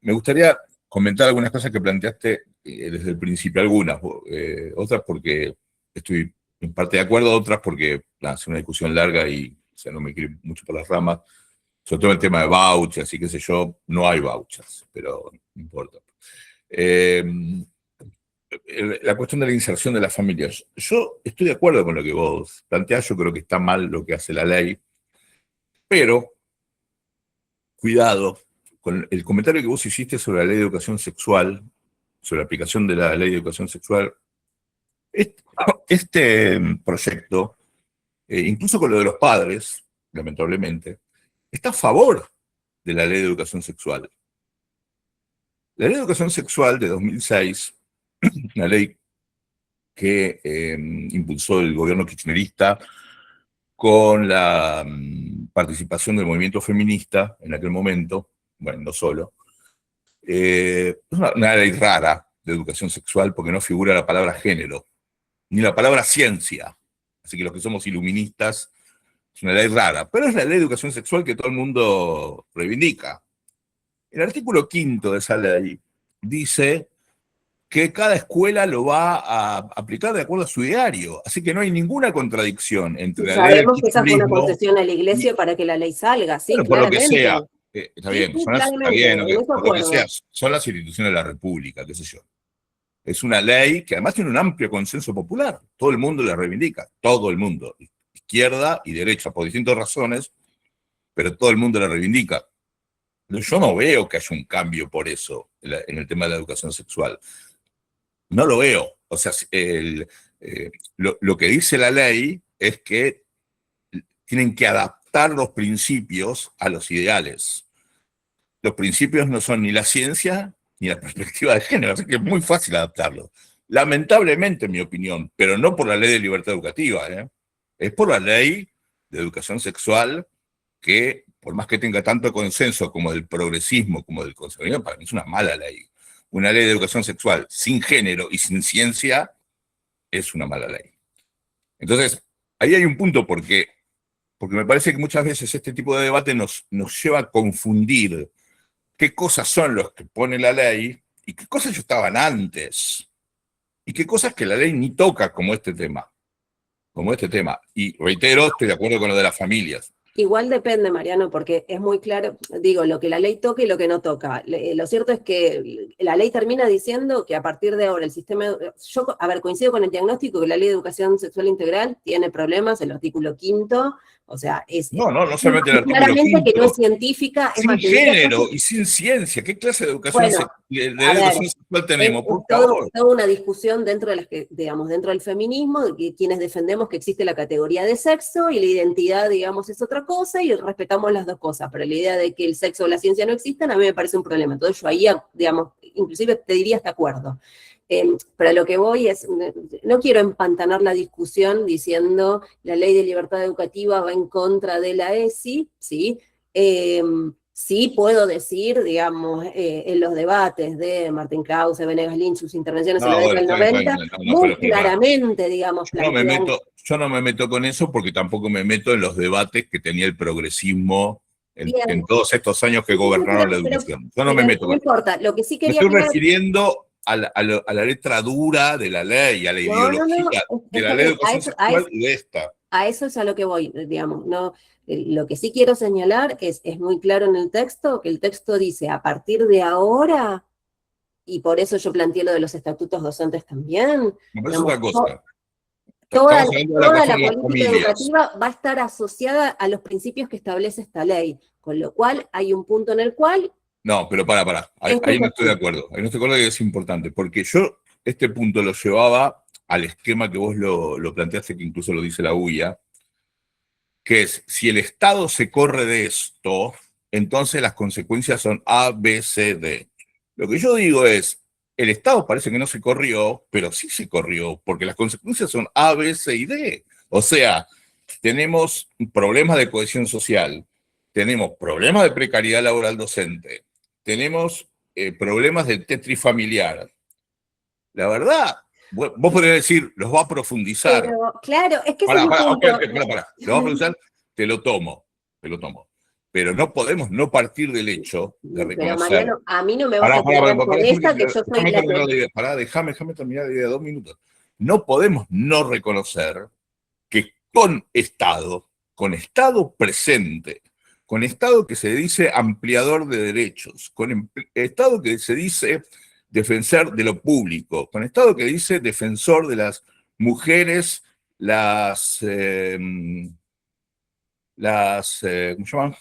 Me gustaría comentar algunas cosas que planteaste desde el principio, algunas, otras porque estoy en parte de acuerdo, otras porque es una discusión larga y no me quiero ir mucho por las ramas, sobre todo el tema de vouchers y qué sé yo, no hay vouchers, pero no importa. La cuestión de la inserción de las familias, yo estoy de acuerdo con lo que vos planteás, yo creo que está mal lo que hace la ley, pero cuidado con el comentario que vos hiciste sobre la ley de educación sexual, sobre la aplicación de la ley de educación sexual. Este proyecto, incluso con lo de los padres, lamentablemente, está a favor de la ley de educación sexual. La ley de educación sexual de 2006, una ley que impulsó el gobierno kirchnerista con la participación del movimiento feminista en aquel momento, bueno, no solo, es una ley rara de educación sexual porque no figura la palabra género, ni la palabra ciencia. Así que los que somos iluministas, es una ley rara, pero es la ley de educación sexual que todo el mundo reivindica. El artículo 5 de esa ley dice que cada escuela lo va a aplicar de acuerdo a su ideario, así que no hay ninguna contradicción entre la ley del Sabemos que esa fue una kirchnerismo concesión a la iglesia para que la ley salga, sí, bueno, por lo que claramente. sea, está Sí, bien, sí, son las, está claramente, bien, en eso por lo que acuerdo. sea, son las instituciones de la República, qué sé yo. Es una ley que además tiene un amplio consenso popular, todo el mundo la reivindica, todo el mundo, izquierda y derecha, por distintas razones, pero todo el mundo la reivindica. Yo no veo que haya un cambio por eso en el tema de la educación sexual. No lo veo. O sea, lo que dice la ley es que tienen que adaptar los principios a los ideales. Los principios no son ni la ciencia ni la perspectiva de género, así que es muy fácil adaptarlo. Lamentablemente, en mi opinión, pero no por la ley de libertad educativa, es por la ley de educación sexual que, por más que tenga tanto consenso como del progresismo, como del conservadurismo, para mí es una mala ley. Una ley de educación sexual sin género y sin ciencia es una mala ley. Entonces, ahí hay un punto porque me parece que muchas veces este tipo de debate nos lleva a confundir qué cosas son los que pone la ley y qué cosas ya estaban antes. Y qué cosas que la ley ni toca como este tema. Y reitero, estoy de acuerdo con lo de las familias. Igual depende, Mariano, porque es muy claro, digo, lo que la ley toca y lo que no toca. Lo cierto es que la ley termina diciendo que a partir de ahora el sistema, yo, a ver, coincido con el diagnóstico que la ley de educación sexual integral tiene problemas, el artículo 5, o sea, es No solamente el artículo claramente 5. Que no es científica, es Sin más, género y sin ciencia. ¿Qué clase de educación, bueno, educación sexual tenemos? es Por favor. toda una discusión dentro de las que, digamos, dentro del feminismo, de que quienes defendemos que existe la categoría de sexo y la identidad, digamos, es otra cosa, y respetamos las dos cosas, pero la idea de que el sexo o la ciencia no existan, a mí me parece un problema. Entonces yo ahí, digamos, inclusive te diría hasta acuerdo. Pero a lo que voy es, no quiero empantanar la discusión diciendo la ley de libertad educativa va en contra de la ESI, ¿sí? Sí puedo decir, digamos, en los debates de Martín Krause, Venegas Lynch, sus intervenciones en la década del 90, muy claramente, digamos, yo no me meto con eso porque tampoco me meto en los debates que tenía el progresismo en todos estos años que gobernaron la educación. Yo no me meto con eso. No importa, lo que sí quería... Me estoy refiriendo a la letra dura de la ley, a la ideología de la ley de educación sexual y de esta. A eso es a lo que voy, digamos, no... Lo que sí quiero señalar es muy claro en el texto, que el texto dice, a partir de ahora, y por eso yo planteé lo de los estatutos docentes también. Me parece otra cosa. Toda la política educativa va a estar asociada a los principios que establece esta ley, con lo cual hay un punto en el cual... No, pero para. Ahí no estoy de acuerdo. Ahí no estoy de acuerdo y es importante, porque yo este punto lo llevaba al esquema que vos lo planteaste, que incluso lo dice la UIA, que es, si el Estado se corre de esto, entonces las consecuencias son A, B, C, D. Lo que yo digo es, el Estado parece que no se corrió, pero sí se corrió, porque las consecuencias son A, B, C y D. O sea, tenemos problemas de cohesión social, tenemos problemas de precariedad laboral docente, tenemos problemas de tetrifamiliar. La verdad, vos podrías decir, los va a profundizar. Pero, claro, es que Pará. Lo va a profundizar, te lo tomo. Pero no podemos no partir del hecho de reconocer... Pero Mariano, a mí no me vas a poner con esta que yo soy la que... Déjame terminar la idea, 2 minutos. No podemos no reconocer que con Estado presente, con Estado que se dice ampliador de derechos, con Estado que se dice defensor de lo público, con Estado que dice defensor de las mujeres, ¿cómo se llaman?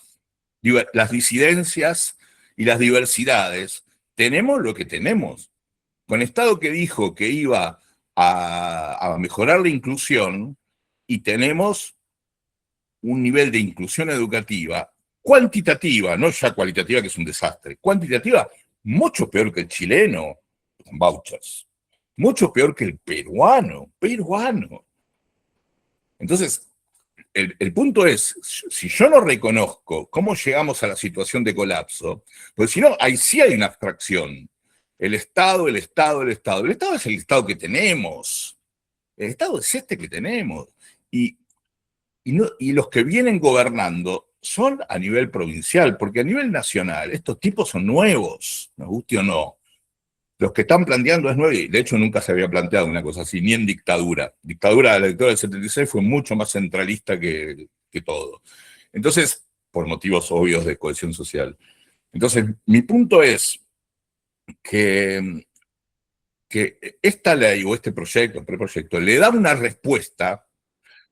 las disidencias y las diversidades, tenemos lo que tenemos. Con Estado que dijo que iba a mejorar la inclusión, y tenemos un nivel de inclusión educativa cuantitativa, no ya cualitativa, que es un desastre, cuantitativa mucho peor que el chileno, con vouchers, mucho peor que el peruano. Entonces, el punto es, si yo no reconozco cómo llegamos a la situación de colapso, pues si no, ahí sí hay una abstracción. El Estado es el Estado que tenemos. El Estado es este que tenemos. Y los que vienen gobernando son a nivel provincial, porque a nivel nacional estos tipos son nuevos, nos guste o no. Los que están planteando es nuevo, y de hecho nunca se había planteado una cosa así, ni en dictadura. Dictadura de la dictadura del 76 fue mucho más centralista que todo. Entonces, por motivos obvios de cohesión social. Entonces, mi punto es que esta ley o este proyecto, preproyecto, le da una respuesta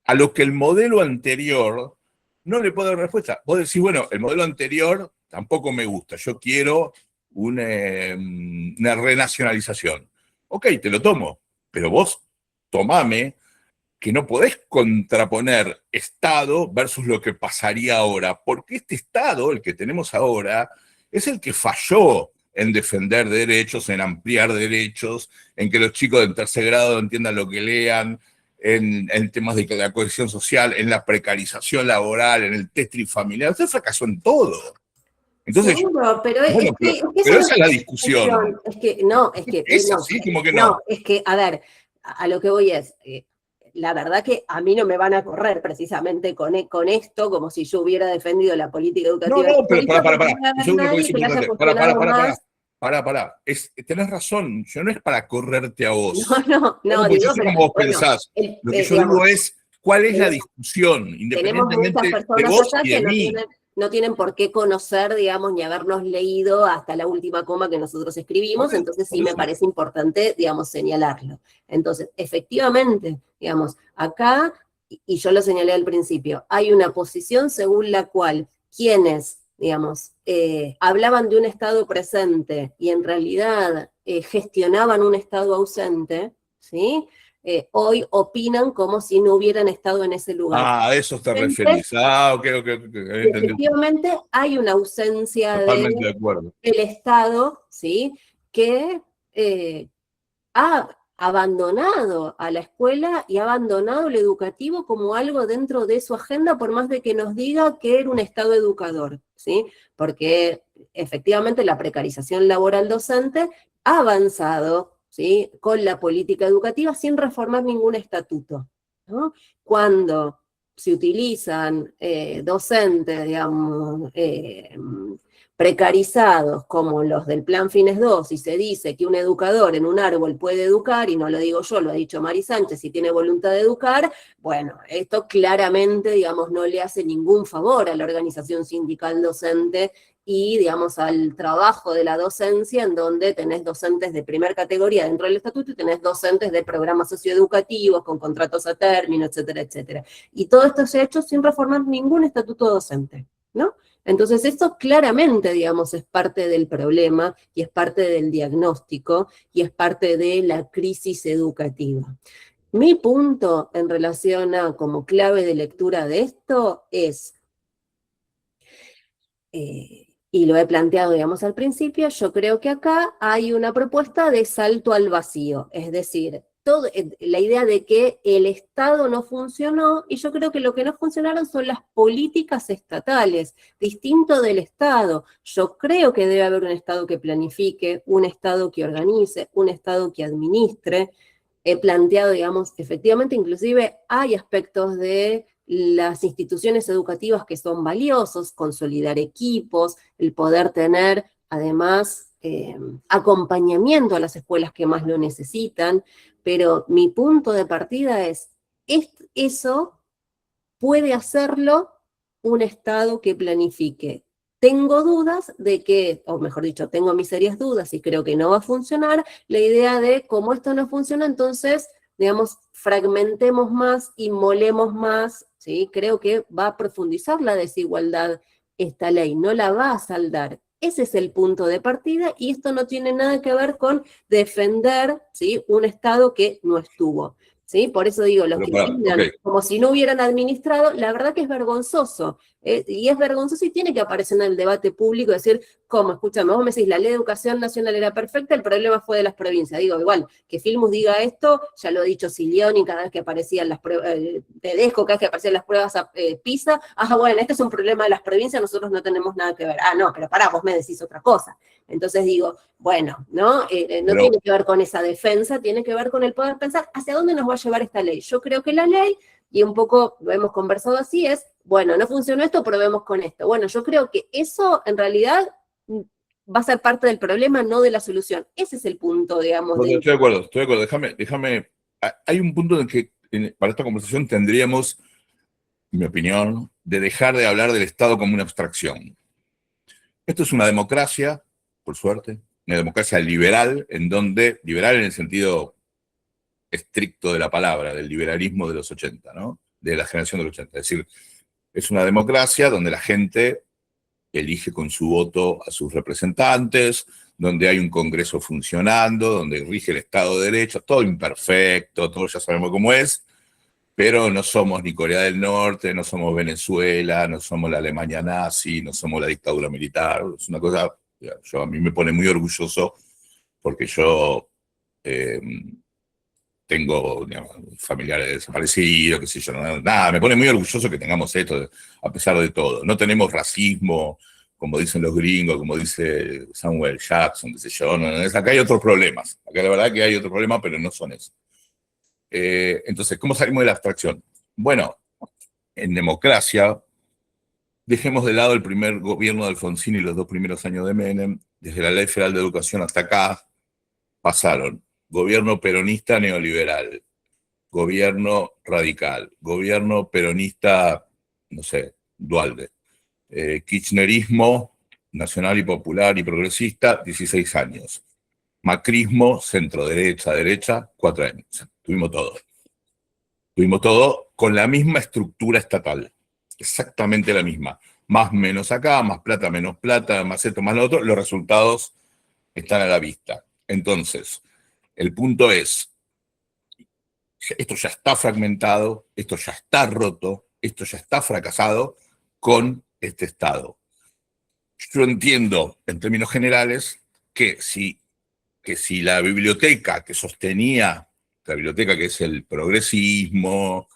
a lo que el modelo anterior no le puede dar respuesta. Vos decís, bueno, el modelo anterior tampoco me gusta, yo quiero una renacionalización. Ok, te lo tomo, pero vos tomame que no podés contraponer Estado versus lo que pasaría ahora, porque este Estado, el que tenemos ahora, es el que falló en defender derechos, en ampliar derechos, en que los chicos de tercer grado entiendan lo que lean, en temas de la cohesión social, en la precarización laboral, en el tetris familiar. Usted fracasó en todo. Entonces, seguro, pero bueno, pero esa es la discusión. Es que no, es que es no, así, como que no. No, es que, a ver, a lo que voy es, la verdad que a mí no me van a correr precisamente con esto, como si yo hubiera defendido la política educativa. No, pero para. Tenés razón, yo no es para correrte a vos. No, digo, yo sé cómo vos pensás. Lo que yo digo es, ¿cuál es la discusión? Independientemente de vos y de mí. No tienen por qué conocer, digamos, ni habernos leído hasta la última coma que nosotros escribimos, entonces sí me parece importante, digamos, señalarlo. Entonces, efectivamente, digamos, acá, y yo lo señalé al principio, hay una posición según la cual quienes, digamos, hablaban de un Estado presente y en realidad gestionaban un Estado ausente, ¿sí? Hoy opinan como si no hubieran estado en ese lugar. A eso te referís. Ok. Efectivamente, hay una ausencia totalmente de acuerdo. del Estado, ¿sí? Que ha abandonado a la escuela y ha abandonado lo educativo como algo dentro de su agenda, por más de que nos diga que era un Estado educador, ¿sí? Porque efectivamente la precarización laboral docente ha avanzado, ¿sí? Con la política educativa sin reformar ningún estatuto, ¿no? Cuando se utilizan docentes, digamos, precarizados como los del Plan Fines 2 y se dice que un educador en un árbol puede educar, y no lo digo yo, lo ha dicho Mari Sánchez, si tiene voluntad de educar, bueno, esto claramente, digamos, no le hace ningún favor a la organización sindical docente y, digamos, al trabajo de la docencia, en donde tenés docentes de primer categoría dentro del estatuto y tenés docentes de programas socioeducativos con contratos a término, etcétera, etcétera. Y todo esto se ha hecho sin reformar ningún estatuto docente, ¿no? Entonces, esto claramente, digamos, es parte del problema y es parte del diagnóstico y es parte de la crisis educativa. Mi punto en relación a como clave de lectura de esto es, y lo he planteado, digamos, al principio, yo creo que acá hay una propuesta de salto al vacío, es decir, la idea de que el Estado no funcionó, y yo creo que lo que no funcionaron son las políticas estatales, distinto del Estado. Yo creo que debe haber un Estado que planifique, un Estado que organice, un Estado que administre. He planteado, digamos, efectivamente, inclusive hay aspectos de las instituciones educativas que son valiosos, consolidar equipos, el poder tener, además, acompañamiento a las escuelas que más lo necesitan, pero mi punto de partida es eso puede hacerlo un Estado que planifique. Tengo dudas de que, o mejor dicho, tengo mis serias dudas y creo que no va a funcionar, la idea de cómo esto no funciona, entonces, digamos, fragmentemos más y molemos más, ¿sí? Creo que va a profundizar la desigualdad esta ley, no la va a saldar. Ese es el punto de partida y esto no tiene nada que ver con defender, ¿sí?, un Estado que no estuvo. ¿Sí? Por eso digo, los que tildan como si no hubieran administrado, la verdad que es vergonzoso. Y es vergonzoso y tiene que aparecer en el debate público, decir, ¿cómo? Escúchame, vos me decís, la ley de educación nacional era perfecta, el problema fue de las provincias. Digo, igual, que Filmus diga esto, ya lo ha dicho Silioni cada vez que aparecían las pruebas, Tedesco cada vez que aparecían las pruebas a PISA, bueno, este es un problema de las provincias, nosotros no tenemos nada que ver. No, pero pará, vos me decís otra cosa. Entonces digo, bueno, ¿no? No tiene que ver con esa defensa, tiene que ver con el poder pensar hacia dónde nos va a llevar esta ley. Yo creo que la ley, y un poco lo hemos conversado así, es, bueno, no funcionó esto, probemos con esto. Bueno, yo creo que eso en realidad va a ser parte del problema, no de la solución. Ese es el punto, digamos. Estoy de acuerdo. Déjame. Hay un punto en que para esta conversación tendríamos, en mi opinión, de dejar de hablar del Estado como una abstracción. Esto es una democracia, por suerte, una democracia liberal, liberal en el sentido estricto de la palabra, del liberalismo de los 80, ¿no? De la generación del 80. Es decir, es una democracia donde la gente elige con su voto a sus representantes, donde hay un Congreso funcionando, donde rige el Estado de Derecho, todo imperfecto, todos ya sabemos cómo es, pero no somos ni Corea del Norte, no somos Venezuela, no somos la Alemania nazi, no somos la dictadura militar. Es una cosa, a mí me pone muy orgulloso porque yo tengo, digamos, familiares desaparecidos, qué sé yo, nada, me pone muy orgulloso que tengamos esto, a pesar de todo. No tenemos racismo, como dicen los gringos, como dice Samuel Jackson, qué sé yo. Acá hay otros problemas. Acá la verdad que hay otro problema, pero no son esos. Entonces, ¿cómo salimos de la abstracción? Bueno, en democracia, dejemos de lado el primer gobierno de Alfonsín y los 2 primeros años de Menem. Desde la Ley Federal de Educación hasta acá pasaron gobierno peronista neoliberal, gobierno radical, gobierno peronista, no sé, Dualde, kirchnerismo nacional y popular y progresista, 16 años, macrismo, centro derecha, 4 años. Tuvimos todo con la misma estructura estatal, exactamente la misma, más menos acá, más plata menos plata, más esto más lo otro, los resultados están a la vista. Entonces, el punto es, esto ya está fragmentado, esto ya está roto, esto ya está fracasado con este Estado. Yo entiendo, en términos generales, que si la biblioteca que sostenía, la biblioteca que es el progresismo,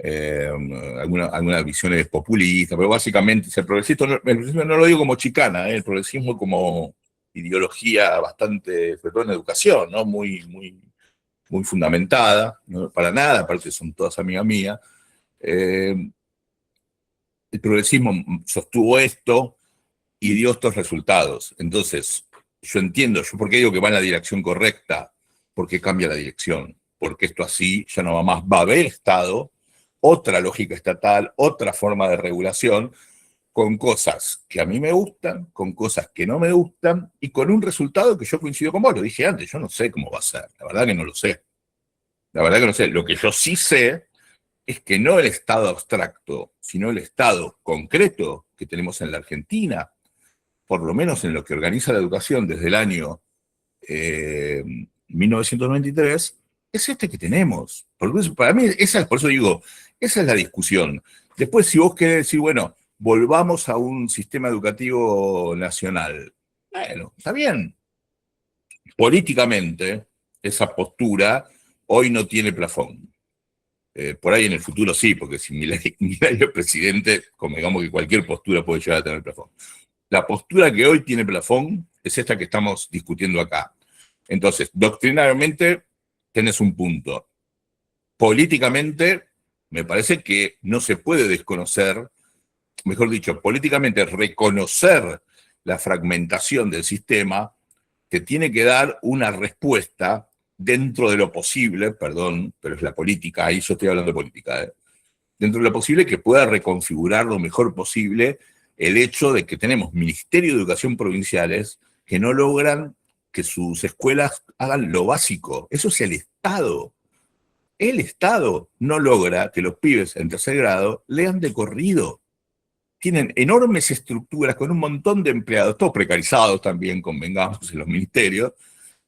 algunas visiones populistas, pero básicamente el progresismo no lo digo como chicana, el progresismo como ideología bastante, sobre todo en educación, ¿no? Muy fundamentada, no para nada, aparte son todas amigas mías. El progresismo sostuvo esto y dio estos resultados. Entonces, yo entiendo, ¿por qué digo que va en la dirección correcta? Porque cambia la dirección, porque esto así ya no va más. Va a haber Estado, otra lógica estatal, otra forma de regulación, con cosas que a mí me gustan, con cosas que no me gustan, y con un resultado que yo coincido con vos, lo dije antes, yo no sé cómo va a ser, la verdad que no lo sé. La verdad que no sé. Lo que yo sí sé es que no el Estado abstracto, sino el Estado concreto que tenemos en la Argentina, por lo menos en lo que organiza la educación desde el año 1993, es este que tenemos. Porque para mí, por eso digo, esa es la discusión. Después, si vos querés decir, bueno, volvamos a un sistema educativo nacional, bueno, está bien. Políticamente, esa postura hoy no tiene plafón. Por ahí en el futuro sí, porque si Milei es presidente, como digamos que cualquier postura puede llegar a tener plafón. La postura que hoy tiene plafón es esta que estamos discutiendo acá. Entonces, doctrinariamente tenés un punto. Políticamente, me parece que no se puede desconocer, mejor dicho, políticamente reconocer la fragmentación del sistema, te tiene que dar una respuesta dentro de lo posible, perdón, pero es la política, ahí yo estoy hablando de política, dentro de lo posible que pueda reconfigurar lo mejor posible el hecho de que tenemos Ministerio de Educación provinciales que no logran que sus escuelas hagan lo básico. Eso es el Estado. El Estado no logra que los pibes en 3er grado lean de corrido. tienen enormes estructuras con un montón de empleados, todos precarizados también, convengamos, en los ministerios,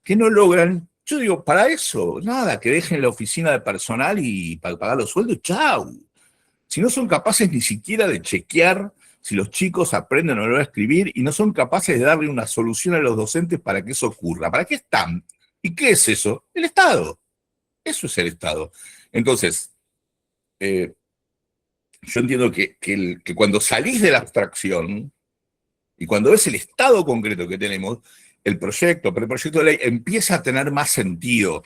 que no logran, yo digo, para eso, nada, que dejen la oficina de personal y para pagar los sueldos, chau. Si no son capaces ni siquiera de chequear si los chicos aprenden o no a escribir y no son capaces de darle una solución a los docentes para que eso ocurra. ¿Para qué están? ¿Y qué es eso? El Estado. Eso es el Estado. Entonces, yo entiendo que cuando salís de la abstracción y cuando ves el estado concreto que tenemos, el proyecto de ley empieza a tener más sentido.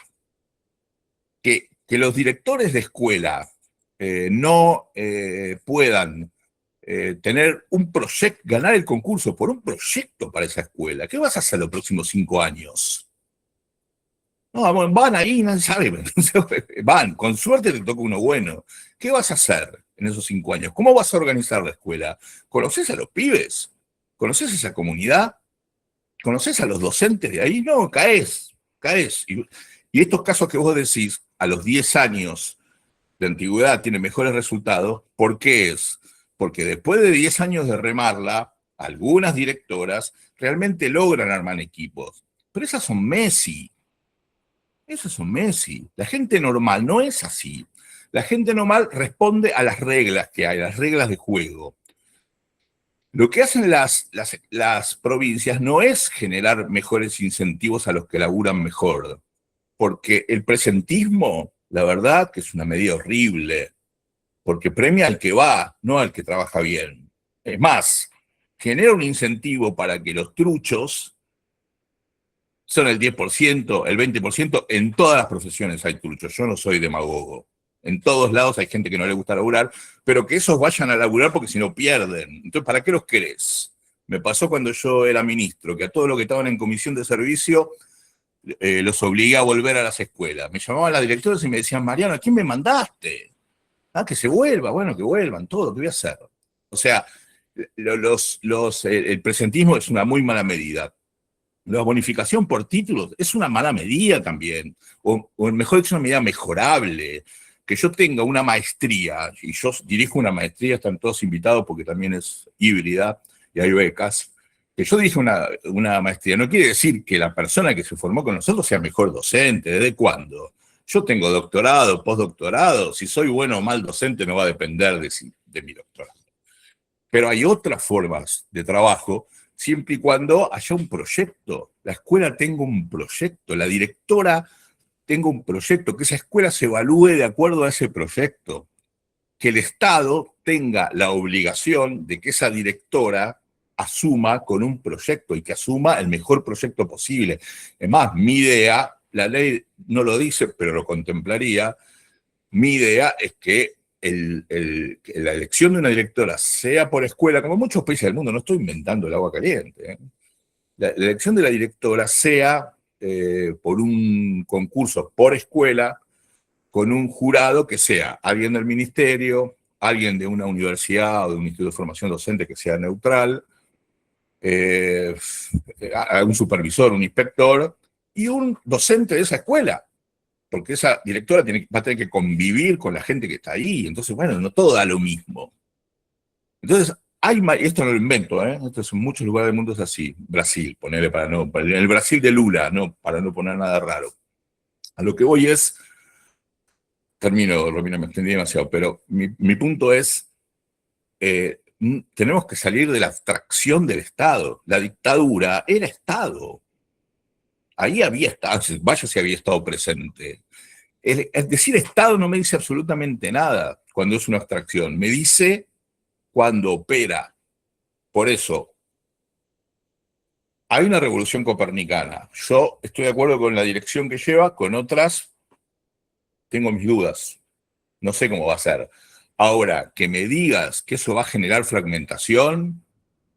Que los directores de escuela no puedan tener un proyecto, ganar el concurso por un proyecto para esa escuela. ¿Qué vas a hacer los próximos 5 años? No, van ahí, nadie sabe. Van, con suerte te toca uno bueno. ¿Qué vas a hacer en esos 5 años? ¿Cómo vas a organizar la escuela? ¿Conoces a los pibes? ¿Conoces esa comunidad? ¿Conoces a los docentes de ahí? No, caes. Y estos casos que vos decís, a los 10 años de antigüedad tienen mejores resultados, ¿por qué es? Porque después de 10 años de remarla, algunas directoras realmente logran armar equipos. Pero esas son Messi. La gente normal no es así. La gente normal responde a las reglas que hay, las reglas de juego. Lo que hacen las provincias no es generar mejores incentivos a los que laburan mejor, porque el presentismo, la verdad, que es una medida horrible, porque premia al que va, no al que trabaja bien. Es más, genera un incentivo para que los truchos son el 10%, el 20%, en todas las profesiones hay truchos. Yo no soy demagogo. En todos lados hay gente que no le gusta laburar, pero que esos vayan a laburar porque si no pierden. Entonces, ¿para qué los querés? Me pasó cuando yo era ministro, que a todos los que estaban en comisión de servicio los obligué a volver a las escuelas. Me llamaban las directoras y me decían, Mariano, ¿a quién me mandaste? Ah, que se vuelva, bueno, que vuelvan, todo, ¿qué voy a hacer? O sea, el presentismo es una muy mala medida. La bonificación por títulos es una mala medida también, o mejor dicho, una medida mejorable. Que yo tenga una maestría, y yo dirijo una maestría, están todos invitados porque también es híbrida y hay becas, que yo dirija una maestría, no quiere decir que la persona que se formó con nosotros sea mejor docente. ¿Desde cuándo? Yo tengo doctorado, postdoctorado, si soy bueno o mal docente no va a depender de mi doctorado. Pero hay otras formas de trabajo, siempre y cuando haya un proyecto. La escuela tenga un proyecto, la directora tenga un proyecto, que esa escuela se evalúe de acuerdo a ese proyecto, que el Estado tenga la obligación de que esa directora asuma con un proyecto y que asuma el mejor proyecto posible. Es más, mi idea, la ley no lo dice, pero lo contemplaría, mi idea es que la elección de una directora sea por escuela, como en muchos países del mundo, no estoy inventando el agua caliente, ¿eh? La elección de la directora sea por un concurso por escuela, con un jurado que sea alguien del ministerio, alguien de una universidad o de un instituto de formación docente que sea neutral, un supervisor, un inspector y un docente de esa escuela. Porque esa directora va a tener que convivir con la gente que está ahí. Entonces, bueno, no todo da lo mismo. Entonces, esto no lo invento, ¿eh? Esto es en muchos lugares del mundo es así. Brasil, ponele el Brasil de Lula, no, para no poner nada raro. A lo que voy es, termino, Romina, me extendí demasiado, pero mi punto es, tenemos que salir de la abstracción del Estado. La dictadura era Estado. Ahí había estado, vaya si había estado presente. Es decir, Estado no me dice absolutamente nada cuando es una abstracción. Me dice cuando opera. Por eso, hay una revolución copernicana. Yo estoy de acuerdo con la dirección que lleva, con otras tengo mis dudas. No sé cómo va a ser. Ahora, que me digas que eso va a generar fragmentación,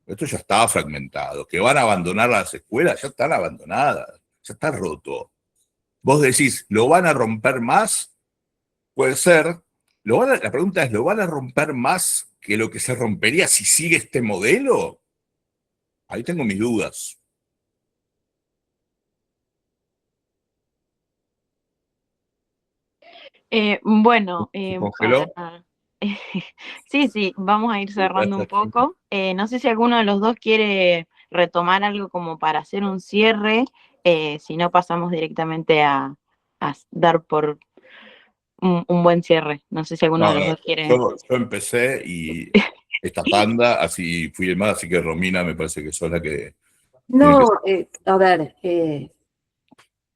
esto ya estaba fragmentado. Que van a abandonar las escuelas, ya están abandonadas, ya está roto. Vos decís, ¿lo van a romper más? Puede ser. La pregunta es, ¿lo van a romper más que lo que se rompería si sigue este modelo? Ahí tengo mis dudas. Bueno, ¿Se congeló? Sí, vamos a ir cerrando un poco. No sé si alguno de los dos quiere retomar algo como para hacer un cierre, si no pasamos directamente a dar por un buen cierre. No sé si alguno de No, los no, dos quiere. yo empecé y esta tanda, así fui el más, así que Romina me parece que sos la que tiene que... No, a ver,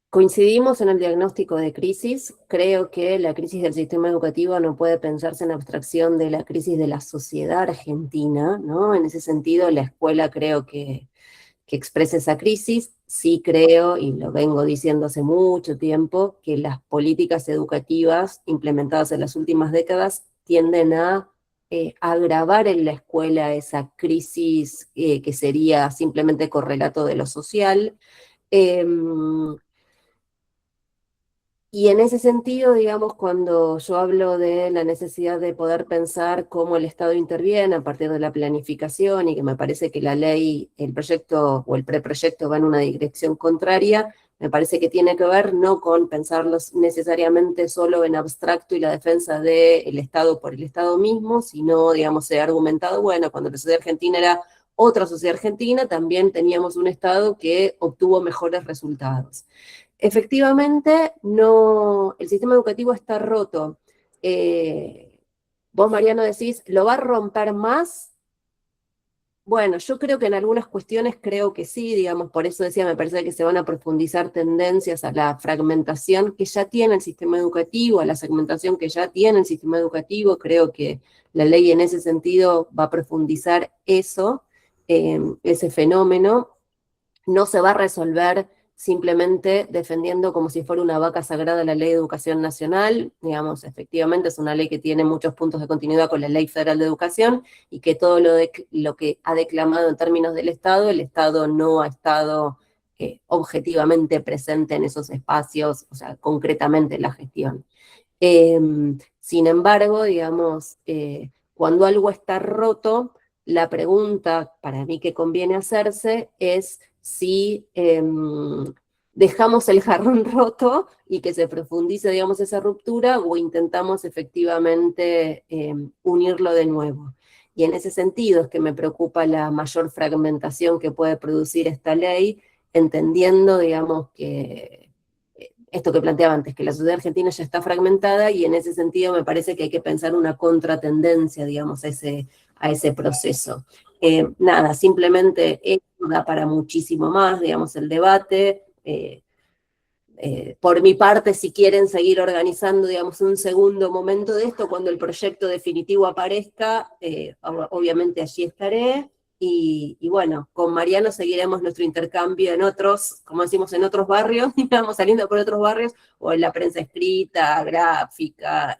coincidimos en el diagnóstico de crisis. Creo que la crisis del sistema educativo no puede pensarse en abstracción de la crisis de la sociedad argentina, ¿no? En ese sentido, la escuela creo que expresa esa crisis. Sí creo, y lo vengo diciendo hace mucho tiempo, que las políticas educativas implementadas en las últimas décadas tienden a agravar en la escuela esa crisis que sería simplemente correlato de lo social. Eh, y en ese sentido, digamos, cuando yo hablo de la necesidad de poder pensar cómo el Estado interviene a partir de la planificación y que me parece que la ley, el proyecto o el preproyecto va en una dirección contraria, me parece que tiene que ver no con pensarlos necesariamente solo en abstracto y la defensa del Estado por el Estado mismo, sino, digamos, he argumentado, bueno, cuando la sociedad argentina era otra sociedad argentina, también teníamos un Estado que obtuvo mejores resultados. Efectivamente, no, el sistema educativo está roto. Vos, Mariano, decís, ¿lo va a romper más? Bueno, yo creo que en algunas cuestiones creo que sí, digamos, por eso decía, me parece que se van a profundizar tendencias a la fragmentación que ya tiene el sistema educativo, a la segmentación que ya tiene el sistema educativo. Creo que la ley en ese sentido va a profundizar eso, ese fenómeno. No se va a resolver simplemente defendiendo como si fuera una vaca sagrada la Ley de Educación Nacional. Digamos, efectivamente es una ley que tiene muchos puntos de continuidad con la Ley Federal de Educación y que todo lo que ha declamado en términos del Estado, el Estado no ha estado objetivamente presente en esos espacios, o sea, concretamente en la gestión. Sin embargo, digamos, cuando algo está roto, la pregunta para mí que conviene hacerse es si dejamos el jarrón roto y que se profundice, digamos, esa ruptura o intentamos efectivamente unirlo de nuevo. Y en ese sentido es que me preocupa la mayor fragmentación que puede producir esta ley, entendiendo, digamos, que esto que planteaba antes, que la sociedad argentina ya está fragmentada y en ese sentido me parece que hay que pensar una contratendencia, digamos, a ese proceso. Nada, simplemente esto da para muchísimo más, digamos, el debate. Por mi parte, si quieren seguir organizando, digamos, un segundo momento de esto, cuando el proyecto definitivo aparezca, obviamente allí estaré. Y bueno, con Mariano seguiremos nuestro intercambio en otros, como decimos, en otros barrios, digamos, saliendo por otros barrios, o en la prensa escrita, gráfica,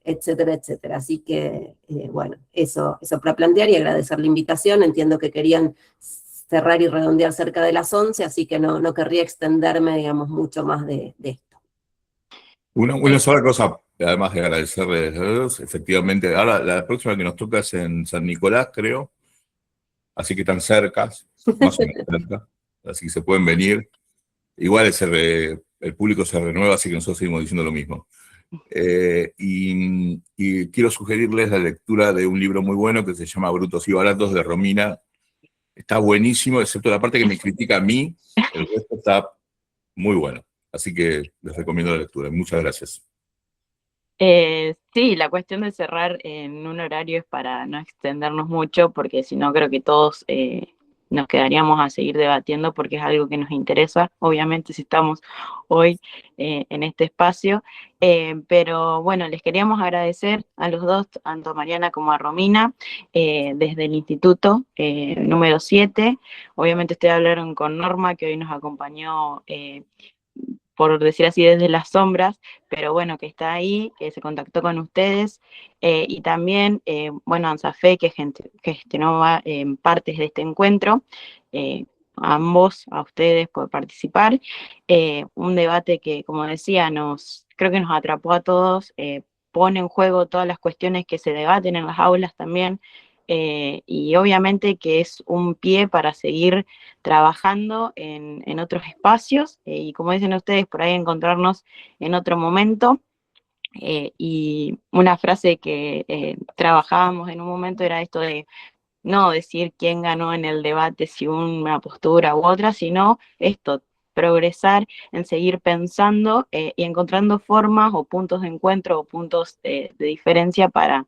etcétera, etcétera. Así que, bueno, eso para plantear y agradecer la invitación. Entiendo que querían cerrar y redondear cerca de las 11, así que no querría extenderme, digamos, mucho más de esto. Una sola cosa, además de agradecerles a todos, efectivamente, ahora la próxima que nos toca es en San Nicolás, creo, así que están cerca, más o menos cerca, así que se pueden venir. Igual el público se renueva, así que nosotros seguimos diciendo lo mismo. Y quiero sugerirles la lectura de un libro muy bueno que se llama Brutos y Baratos, de Romina. Está buenísimo, excepto la parte que me critica a mí, el resto está muy bueno. Así que les recomiendo la lectura. Muchas gracias. Sí, la cuestión de cerrar en un horario es para no extendernos mucho, porque si no creo que todos nos quedaríamos a seguir debatiendo porque es algo que nos interesa, obviamente si estamos hoy en este espacio. Pero bueno, les queríamos agradecer a los dos, tanto a Mariana como a Romina, desde el Instituto número 7. Obviamente ustedes hablaron con Norma, que hoy nos acompañó por decir así, desde las sombras, pero bueno, que está ahí, que se contactó con ustedes, y también, bueno, ANSAFE, que gestionó partes de este encuentro, a ambos, a ustedes por participar, un debate que, como decía, creo que nos atrapó a todos, pone en juego todas las cuestiones que se debaten en las aulas también, y obviamente que es un pie para seguir trabajando en otros espacios y como dicen ustedes, por ahí encontrarnos en otro momento. Y una frase que trabajábamos en un momento era esto de no decir quién ganó en el debate, si una postura u otra, sino esto, progresar en seguir pensando y encontrando formas o puntos de encuentro o puntos de diferencia para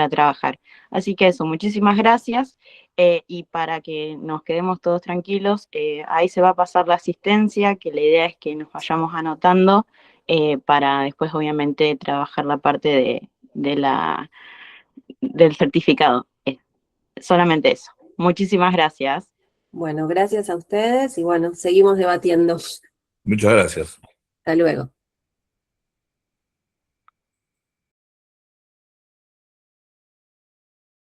trabajar. Así que eso, muchísimas gracias. Y para que nos quedemos todos tranquilos, ahí se va a pasar la asistencia, que la idea es que nos vayamos anotando para después obviamente trabajar la parte del certificado. Solamente eso. Muchísimas gracias. Bueno, gracias a ustedes y bueno, seguimos debatiendo. Muchas gracias. Hasta luego.